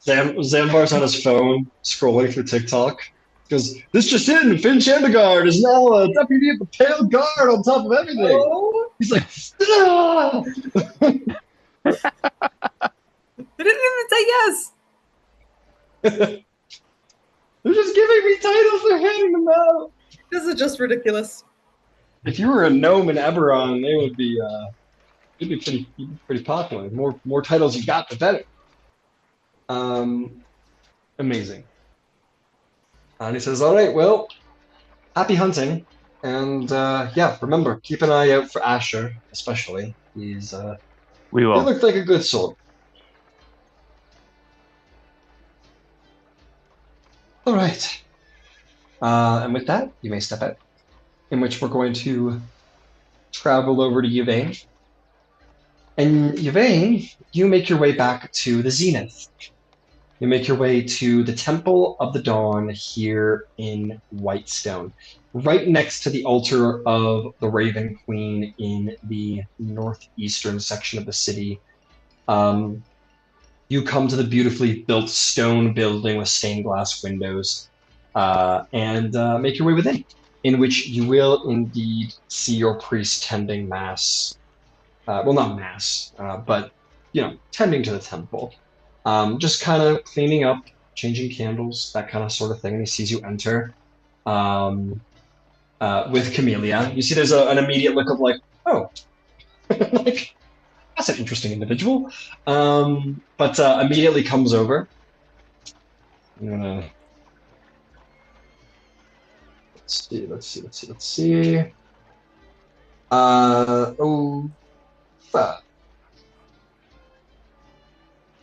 Zambar's on his phone, scrolling through TikTok. Because this just in, Finch Endegard is now a deputy of the Pale Guard on top of everything. Oh. He's like, ah! They didn't even say yes. They're just giving me titles, they're handing them out. This is just ridiculous. If you were a gnome in Eberron, they would be you'd be pretty popular. More titles you got, the better. Amazing. And he says, "All right, well, happy hunting, and remember, keep an eye out for Asher, especially. He's we will. He looked like a good sword." All right. And with that, you may step out. In which we're going to travel over to Yvaine. And Yvaine, you make your way back to the Zenith. You make your way to the Temple of the Dawn here in Whitestone, right next to the altar of the Raven Queen in the northeastern section of the city. You come to the beautifully built stone building with stained glass windows and make your way within, in which you will indeed see your priest tending mass. Well, not mass, but, tending to the temple. Just kind of cleaning up, changing candles, that kind of sort of thing. And he sees you enter with Camilla. You see there's an immediate look of like, oh, like, that's an interesting individual. But immediately comes over. I'm gonna let's see.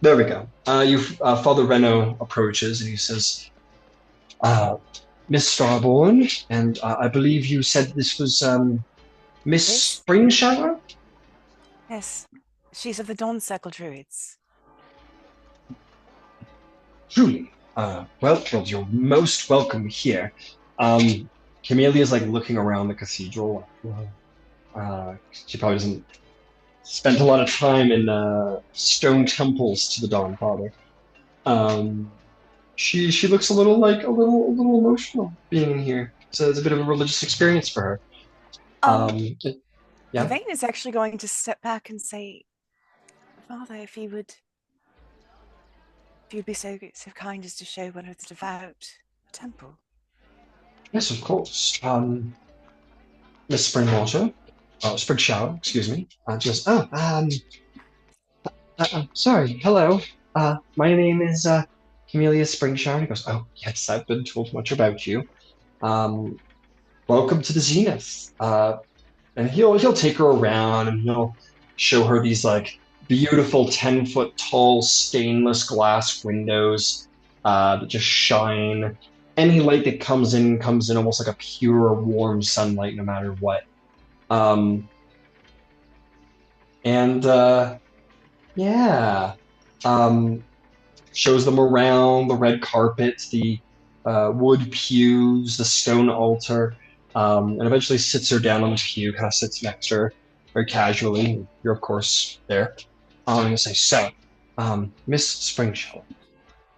There we go. Father Reno approaches and he says, Miss Starborn, and I believe you said this was Miss Springshower? Yes, she's of the Dawn Circle Druids. Truly. Well, you're most welcome here. Camilla is like looking around the cathedral. She probably doesn't spend a lot of time in stone temples to the Dawn Father. She looks a little emotional being in here. So it's a bit of a religious experience for her. Yeah. Yvaine is actually going to step back and say, Father, if you'd be so kind as to show one of the devout temple. Yes, of course. Miss Springwater, Springshower, excuse me. Just sorry. Hello. My name is Camilla Springshower. He goes, oh yes, I've been told much about you. Welcome to the Zenith. And he'll take her around and he'll show her these like beautiful 10-foot tall stainless glass windows that just shine. Any light that comes in almost like a pure warm sunlight no matter what. Shows them around the red carpet, the wood pews, the stone altar. And eventually sits her down on the pew, kind of sits next to her very casually. You're, of course, there. I'm going to say, so, Miss Springshower,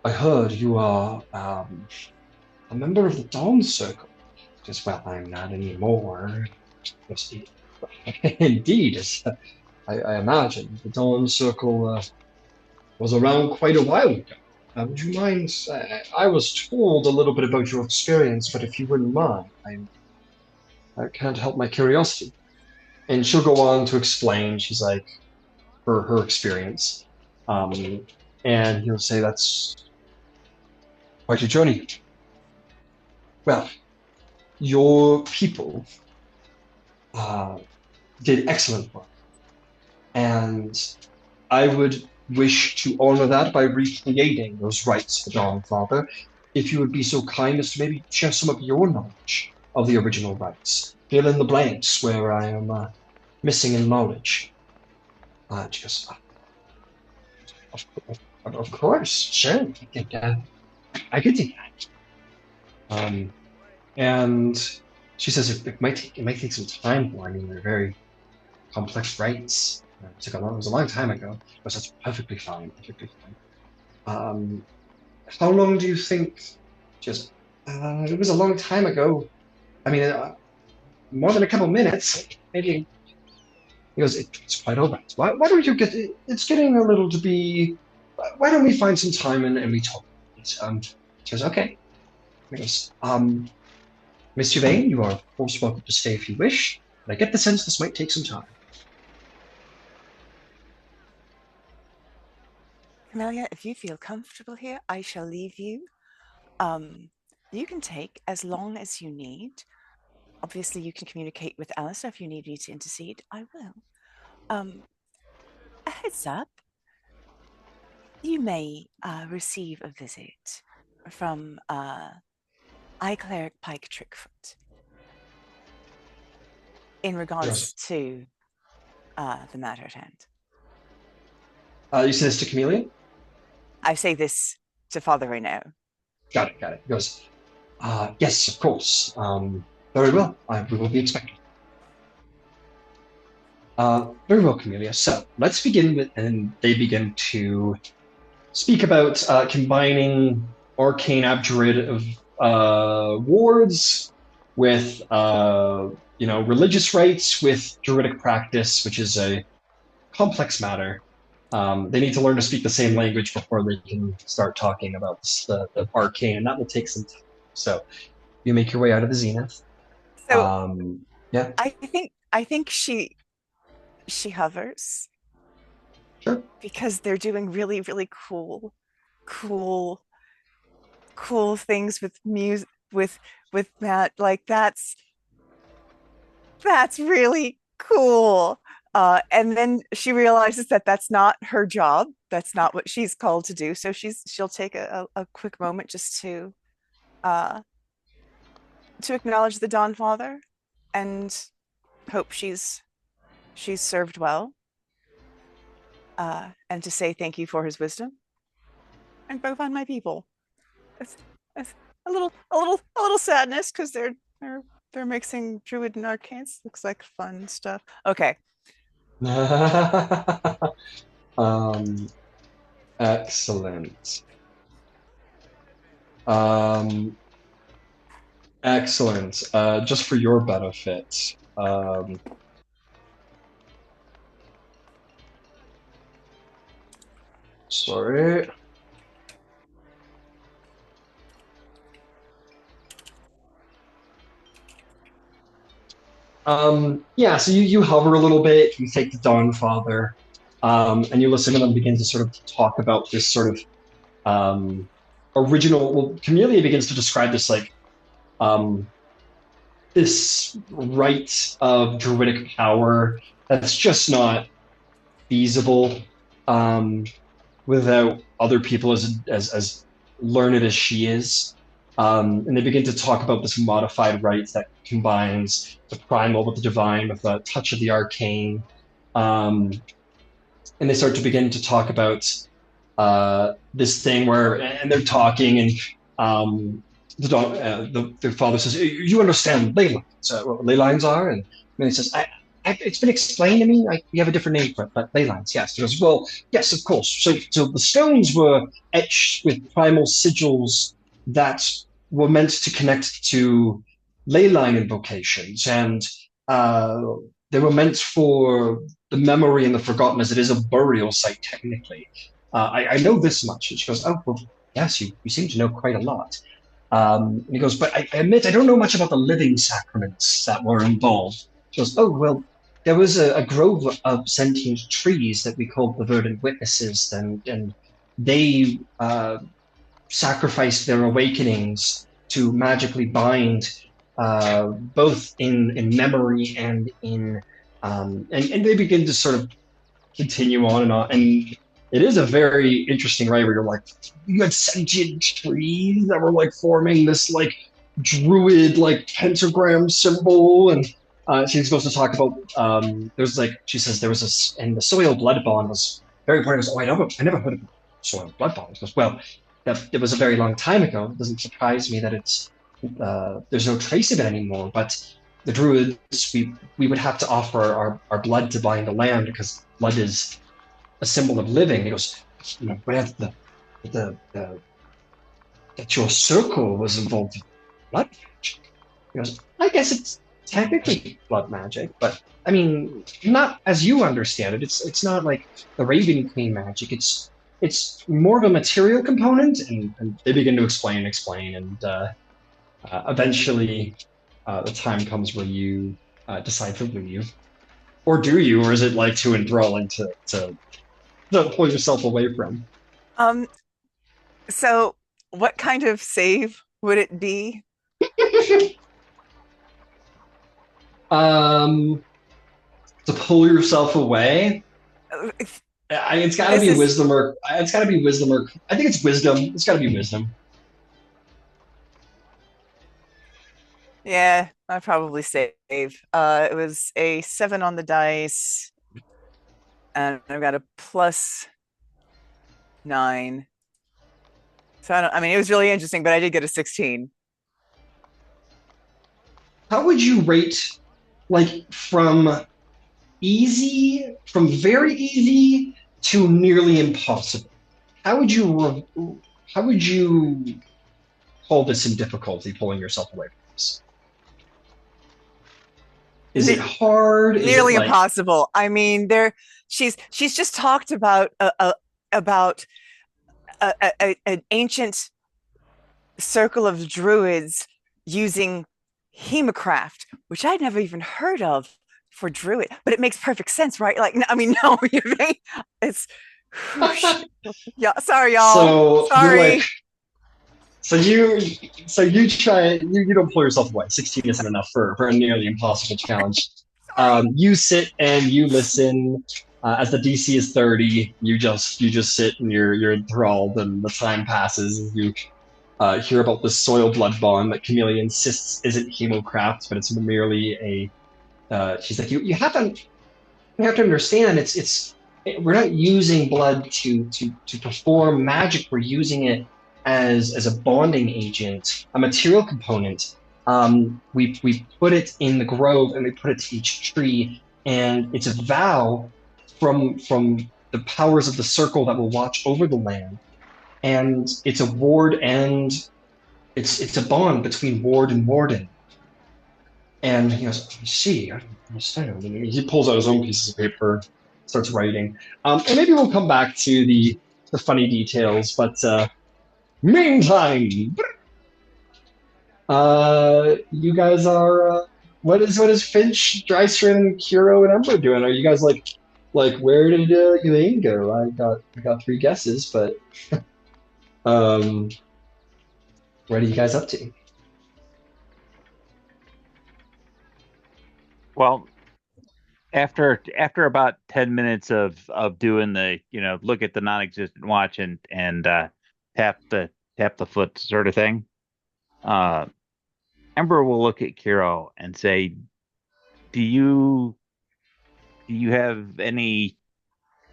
I heard you are a member of the Dawn Circle. Just, well, I'm not anymore. Indeed, I imagine. The Dawn Circle was around quite a while ago. Would you mind? I was told a little bit about your experience, but if you wouldn't mind, I can't help my curiosity. And she'll go on to explain, she's like, her experience. And he'll say, that's quite a journey. Well, your people did excellent work. And I would wish to honor that by recreating those rites for Dawn Father. If you would be so kind as to maybe share some of your knowledge of the original rites. Fill in the blanks where I am missing in knowledge. She goes, of course, sure. I could do that. And she says it might take some time for. I mean, they're very complex rites. It was a long time ago, but that's perfectly fine. How long do you think? It was a long time ago. I mean, more than a couple minutes, maybe. He goes, it's quite all right. Why don't you it's getting a little to be, why don't we find some time and we talk? She goes, okay. He goes, Miss Yvaine, you are of course welcome to stay if you wish, but I get the sense this might take some time. Camilla, if you feel comfortable here, I shall leave you. You can take as long as you need. Obviously, you can communicate with Alistair if you need me to intercede. I will. A heads up. You may receive a visit from I, Cleric Pike Trickfoot. In regards to the matter at hand. You say this to Camilla? I say this to Father Reno. Got it. He goes, yes, of course. Very well. We will be expecting. Very well, Camilla. So let's begin with, and they begin to speak about combining arcane abjurid of wards with religious rites with druidic practice, which is a complex matter. They need to learn to speak the same language before they can start talking about the arcane, and that will take some time. So you make your way out of the zenith. So yeah, I think she hovers. Sure. Because they're doing really, really cool things with music, with that. Like that's really cool. And then she realizes that that's not her job. That's not what she's called to do. So she'll take a quick moment just to acknowledge the Dawn Father and hope she's served well. And to say thank you for his wisdom and go find my people. It's a little sadness because they're mixing druid and arcanes. Looks like fun stuff. Okay. Excellent. Excellent. Just for your benefit, sorry. Yeah, so you hover a little bit, you take the Dawn Father, and you listen to them begin to sort of talk about this sort of original. Well, Camilla begins to describe this like this rite of druidic power that's just not feasible without other people as learned as she is. And they begin to talk about this modified rite that combines the primal with the divine with a touch of the arcane. And they start to begin to talk about this thing where, and they're talking, and the father says, "You understand ley lines? What ley lines are?" And he says, "It's been explained to me. We have a different name for it, but ley lines, yes." He goes, "Well, yes, of course. So the stones were etched with primal sigils that were meant to connect to ley line invocations, and they were meant for the memory and the forgotten, as it is a burial site technically. I know this much." And she goes, "Oh, well, yes, you seem to know quite a lot." And he goes, "But I admit I don't know much about the living sacraments that were involved." She goes, "Oh, well, there was a grove of sentient trees that we called the Verdant Witnesses, and they sacrificed their awakenings to magically bind both in memory and in and they begin to sort of continue on and on. And it is a very interesting rite where you're like, you had sentient trees that were like forming this like druid like pentagram symbol. And she's supposed to talk about there's like, she says there was and the soil blood bond was very important. Goes, "Oh, I never heard of soil blood bond." She goes, "Well, it was a very long time ago. It doesn't surprise me that it's there's no trace of it anymore. But the druids, we would have to offer our blood to bind the land because blood is a symbol of living." He goes, "But that your circle was involved in blood magic." He goes, "I guess it's technically blood magic, but I mean, not as you understand it. It's not like the Raven Queen magic. It's more of a material component." And they begin to explain, and eventually the time comes where you decide to leave. Or do you? Or is it like too enthralling to pull yourself away from? So what kind of save would it be? To pull yourself away? It's got to be wisdom, or I think it's wisdom. It's got to be wisdom. Yeah, I probably save. It was a 7 on the dice, and I've got a +9. So I mean, it was really interesting, but I did get a 16. How would you rate, like, from very easy to nearly impossible? How would you call this in difficulty, pulling yourself away from this? Is it hard? Nearly impossible. I mean, she's just talked about an ancient circle of druids using hemocraft, which I'd never even heard of for druid, but it makes perfect sense, right? Like, I mean, no, it's yeah. Sorry, y'all. Sorry. So you try. You don't pull yourself away. 16 isn't enough for a nearly impossible challenge. You sit and you listen. As the DC is 30, you just sit and you're enthralled, and the time passes. You hear about the soil blood bond that Camilla insists isn't hemocraft, but it's merely a. She's like, you have to understand. We're not using blood to perform magic. We're using it as a bonding agent, a material component. We put it in the grove and we put it to each tree, and it's a vow from the powers of the circle that will watch over the land, and it's a ward, and it's a bond between ward and warden. And he goes, I understand. And he pulls out his own pieces of paper, starts writing. And maybe we'll come back to the funny details, but meantime, you guys are what is Finch, Drysrinn, Kiro, and Ember doing? Are you guys like where did Yvaine go? I got 3 guesses, but what are you guys up to? Well, after about 10 minutes of doing the look at the non-existent watch and tap the foot sort of thing, Ember will look at Kiro and say, "Do you have any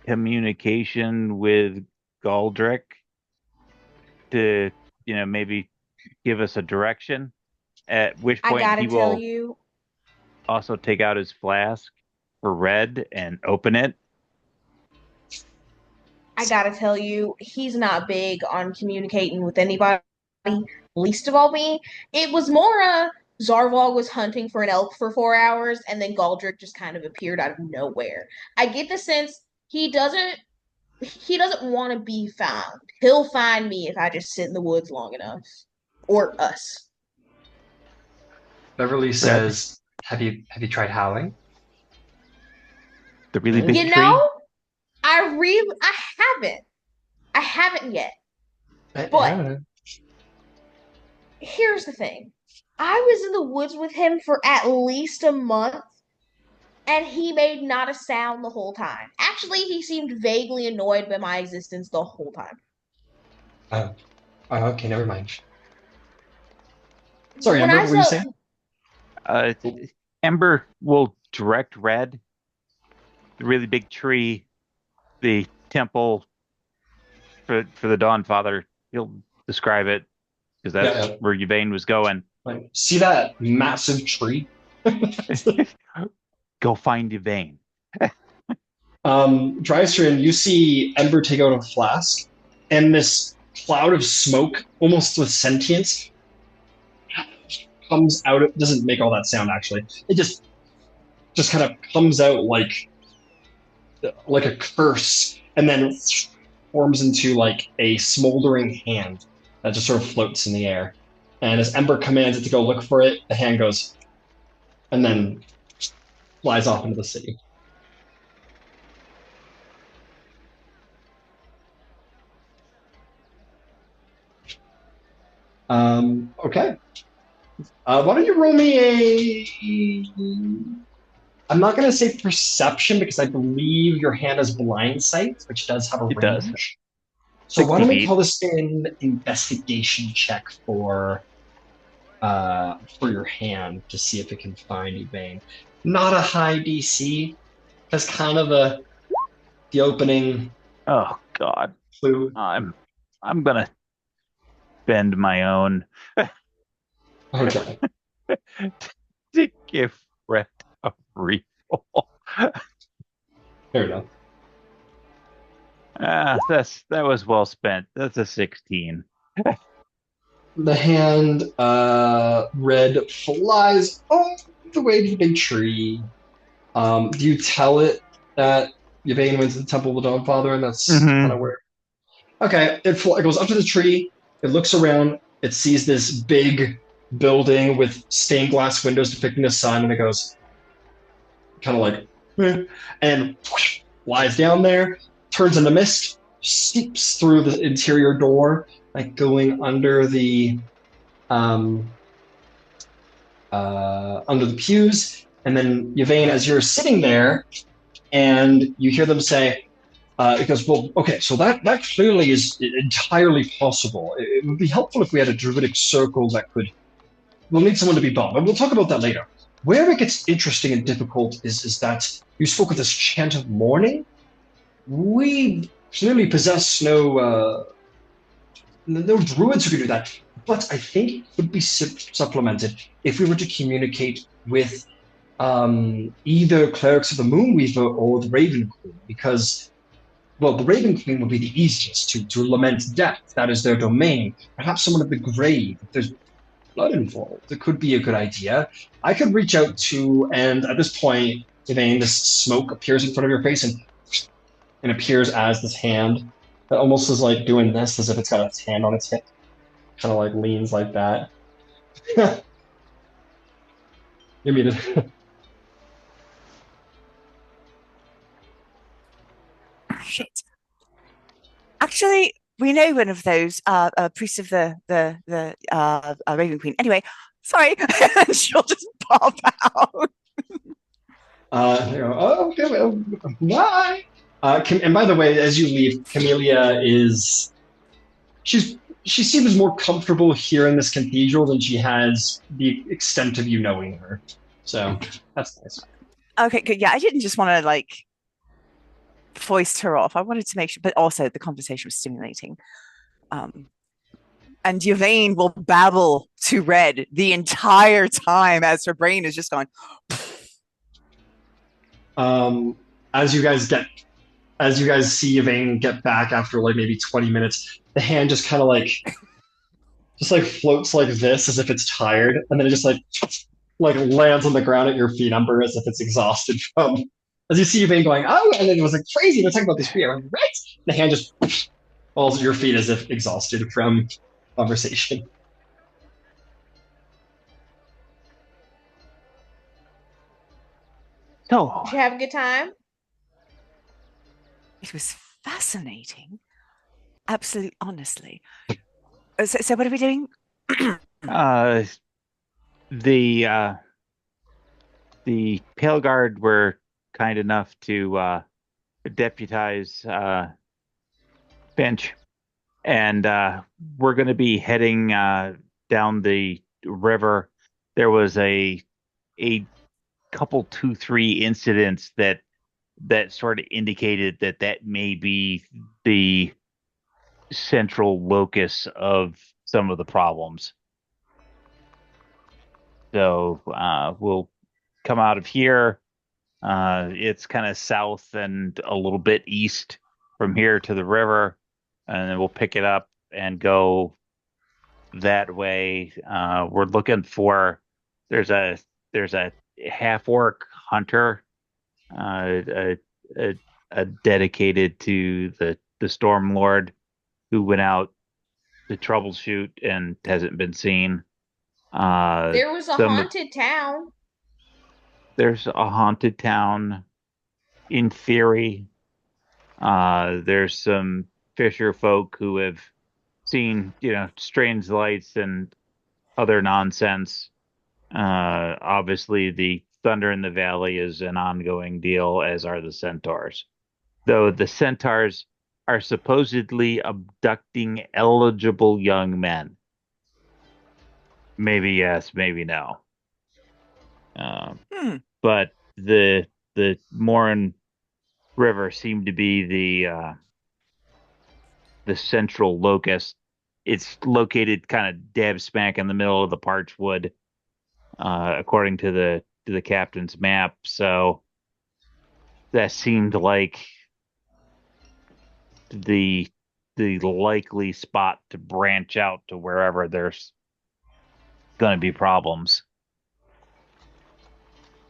communication with Galdrick to maybe give us a direction?" At which point he will also take out his flask for red and open it. I gotta tell you, he's not big on communicating with anybody, least of all me. It was more Zarvolg was hunting for an elk for 4 hours, and then Galdrick just kind of appeared out of nowhere. I get the sense he doesn't want to be found. He'll find me if I just sit in the woods long enough. Or us. Beverly says, Have you tried howling? The really big tree? I haven't yet. But here's the thing. I was in the woods with him for at least a month, and he made not a sound the whole time. Actually, he seemed vaguely annoyed by my existence the whole time. Okay, never mind. Sorry, Ember, what were you saying? Ember will direct Red, the really big tree, the temple for the Dawn Father. He'll describe it because that's where Yvaine was going. See that massive tree? Go find Yvaine. Drysrinn, you see Ember take out a flask, and this cloud of smoke, almost with sentience, comes out. It doesn't make all that sound, actually. It just kind of comes out like a curse, and then forms into like a smoldering hand that just sort of floats in the air. And as Ember commands it to go look for it, the hand goes, and then flies off into the city. Okay. Why don't you roll me I'm not going to say perception because I believe your hand has blind sight, which does have a range. Does. So why don't we call this an investigation check for for your hand to see if it can find Yvaine. Not a high DC. That's kind of the opening. Oh God. Clue. I'm gonna bend my own Okay. to give Brett a reroll. There we go. That was well spent. That's a 16. The hand, red flies all the way to the big tree. Do you tell it that Yvaine went to the Temple of the Dawnfather, and that's kind of where? Okay, it goes up to the tree. It looks around. It sees this big building with stained glass windows depicting the sun, and it goes kind of like, and flies down there, turns into mist, seeps through the interior door, like going under the pews. And then Yvaine, as you're sitting there, and you hear them say, it goes, well, okay, so that clearly is entirely possible. It would be helpful if we had a druidic circle that could. We'll need someone to be bound, but we'll talk about that later. Where it gets interesting and difficult is that you spoke of this chant of mourning. We clearly possess no druids who can do that, but I think it would be supplemented if we were to communicate with either clerics of the Moonweaver or the Raven Queen, because, well, the Raven Queen would be the easiest to lament death. That is their domain. Perhaps someone of the grave. If there's blood involved, it could be a good idea. I could reach out to, and at this point, Yvaine, this smoke appears in front of your face and appears as this hand that almost is like doing this, as if it's got its hand on its hip. Kind of like leans like that. You're muted. Shit. Actually, we know one of those priests of the Raven Queen. Anyway, sorry, she'll just pop out. Oh, okay, well, bye. And by the way, as you leave, Camilla she seems more comfortable here in this cathedral than she has the extent of you knowing her. So that's nice. Okay, good. Yeah, I didn't just want to like foist her off. I wanted to make sure, but also the conversation was stimulating. And Yvaine will babble to Red the entire time as her brain is just going. As you guys see Yvaine get back after like maybe 20 minutes, the hand just kind of like floats like this as if it's tired, and then it just like lands on the ground at your feet, Umber, as if it's exhausted from. As you see Yvaine going, oh, and then it was like crazy. They're talking about this beer, right? The hand just falls at your feet as if exhausted from conversation. So, did you have a good time? It was fascinating. Absolutely, honestly. So what are we doing? The Pale Guard were kind enough to deputize Finch, and we're going to be heading down the river. There was a couple 2-3 incidents that sort of indicated that may be the central locus of some of the problems. So we'll come out of here. It's kind of south and a little bit east from here to the river, and then we'll pick it up and go that way. We're looking for there's a half-orc hunter, dedicated to the Stormlord, who went out to troubleshoot and hasn't been seen. There was a haunted town. There's a haunted town, in theory. There's some fisher folk who have seen, strange lights and other nonsense. Obviously, the Thunder in the Valley is an ongoing deal, as are the Centaurs. Though the Centaurs are supposedly abducting eligible young men. maybe yes, maybe no. Hmm. But the Morin River seemed to be the central locus. It's located kind of dab smack in the middle of the Parchwood, according to the captain's map. So that seemed like the the likely spot to branch out to wherever there's going to be problems.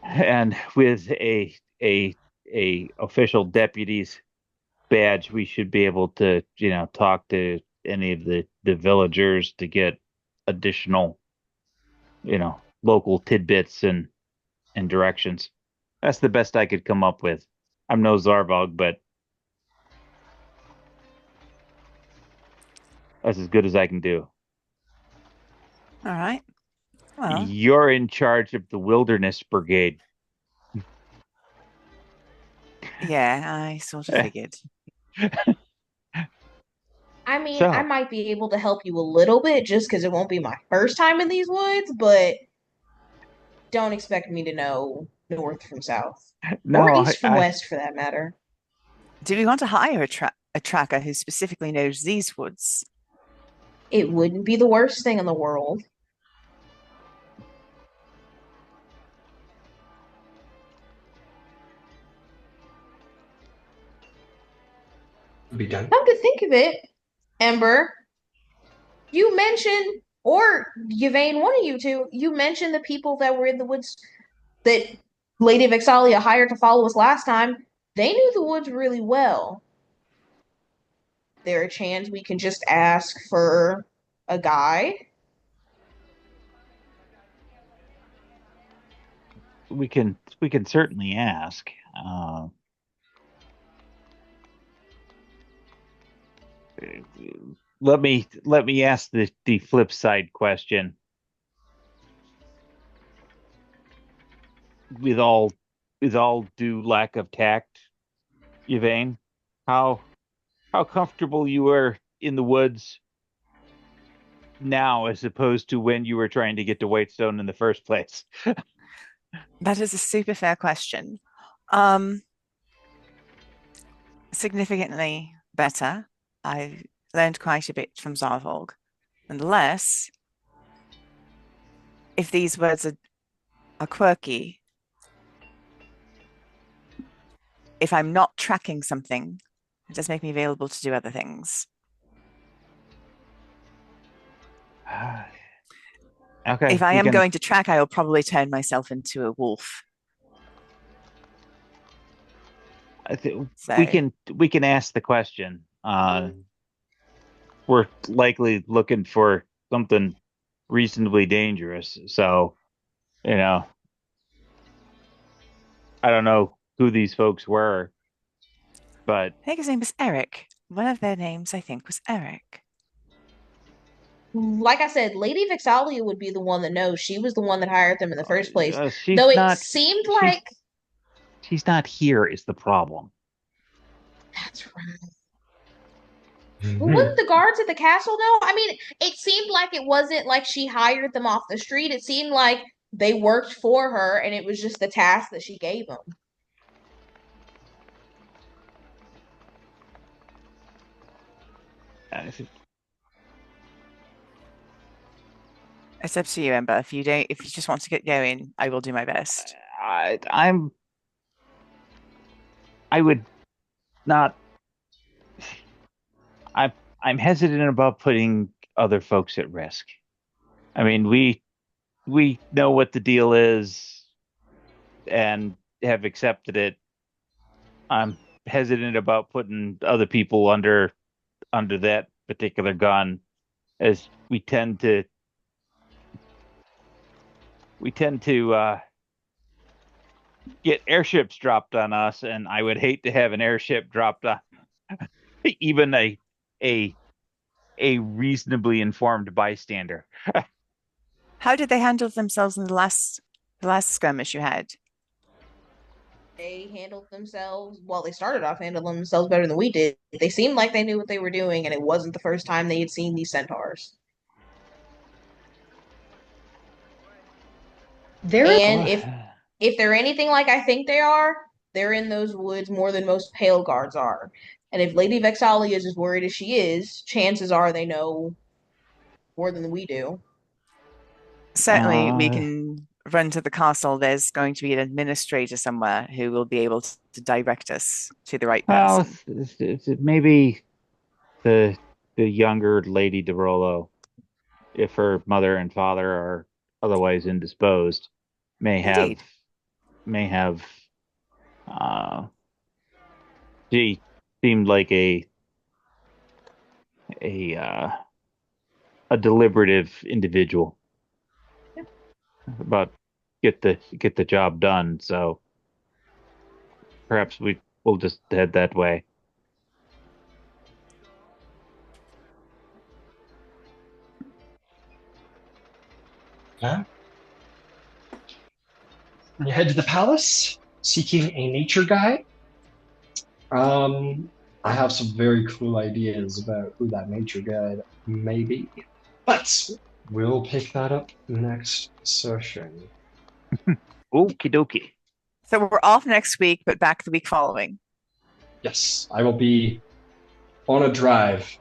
And with a official deputy's badge, we should be able to, talk to any of the villagers to get additional, local tidbits and directions. That's the best I could come up with. I'm no Zarvolg, but that's as good as I can do. All right. Well, You're in charge of the Wilderness Brigade. yeah, I sort of figured. I mean, So, I might be able to help you a little bit just because it won't be my first time in these woods, but don't expect me to know north from south or no, east from west for that matter. Do we want to hire a tracker who specifically knows these woods? It wouldn't be the worst thing in the world. Be done. Come to think of it, Ember, you mentioned, or Yvaine, one of you two, you mentioned the people that were in the woods that Lady Vexalia hired to follow us last time. They knew the woods really well. There a chance we can just ask for a guide? we can certainly ask. Let me ask the flip side question. With all due lack of tact, Yvaine, how comfortable you were in the woods now as opposed to when you were trying to get to Whitestone in the first place? That is a super fair question. Significantly better. I learned quite a bit from Zarvolg. Unless, if these words are quirky, if I'm not tracking something, it does make me available to do other things. Okay. If I am going to track, I will probably turn myself into a wolf. We can ask the question. We're likely looking for something reasonably dangerous. So, I don't know who these folks were, but I think his name was Eric. One of their names, I think, was Eric. Like I said, Lady Vexalia would be the one that knows. She was the one that hired them in the first place. Though it seemed like she's not here is the problem. That's right. Wouldn't the guards at the castle know? I mean, it seemed like it wasn't like she hired them off the street. It seemed like they worked for her and it was just the task that she gave them. It's up to you, Ember. If you just want to get going, I will do my best. I would not. I'm hesitant about putting other folks at risk. I mean, we know what the deal is and have accepted it. I'm hesitant about putting other people under that particular gun, as we tend to get airships dropped on us, and I would hate to have an airship dropped on even a reasonably informed bystander. How did they handle themselves in the last skirmish you had? They handled themselves, well, they started off handling themselves better than we did. They seemed like they knew what they were doing, and it wasn't the first time they had seen these centaurs. And if they're anything like I think they are, they're in those woods more than most pale guards are. And if Lady Vexalia is as worried as she is, chances are they know more than we do. Certainly, we can run to the castle. There's going to be an administrator somewhere who will be able to direct us to the right person. Maybe the younger Lady de Rollo, if her mother and father are otherwise indisposed, may have she seemed like a deliberative individual about get the job done. So perhaps we'll just head that way. Yeah. You head to the palace, seeking a nature guide. I have some very cool ideas about who that nature guide may be, but we'll pick that up next session. Okie dokie. So we're off next week, but back the week following. Yes, I will be on a drive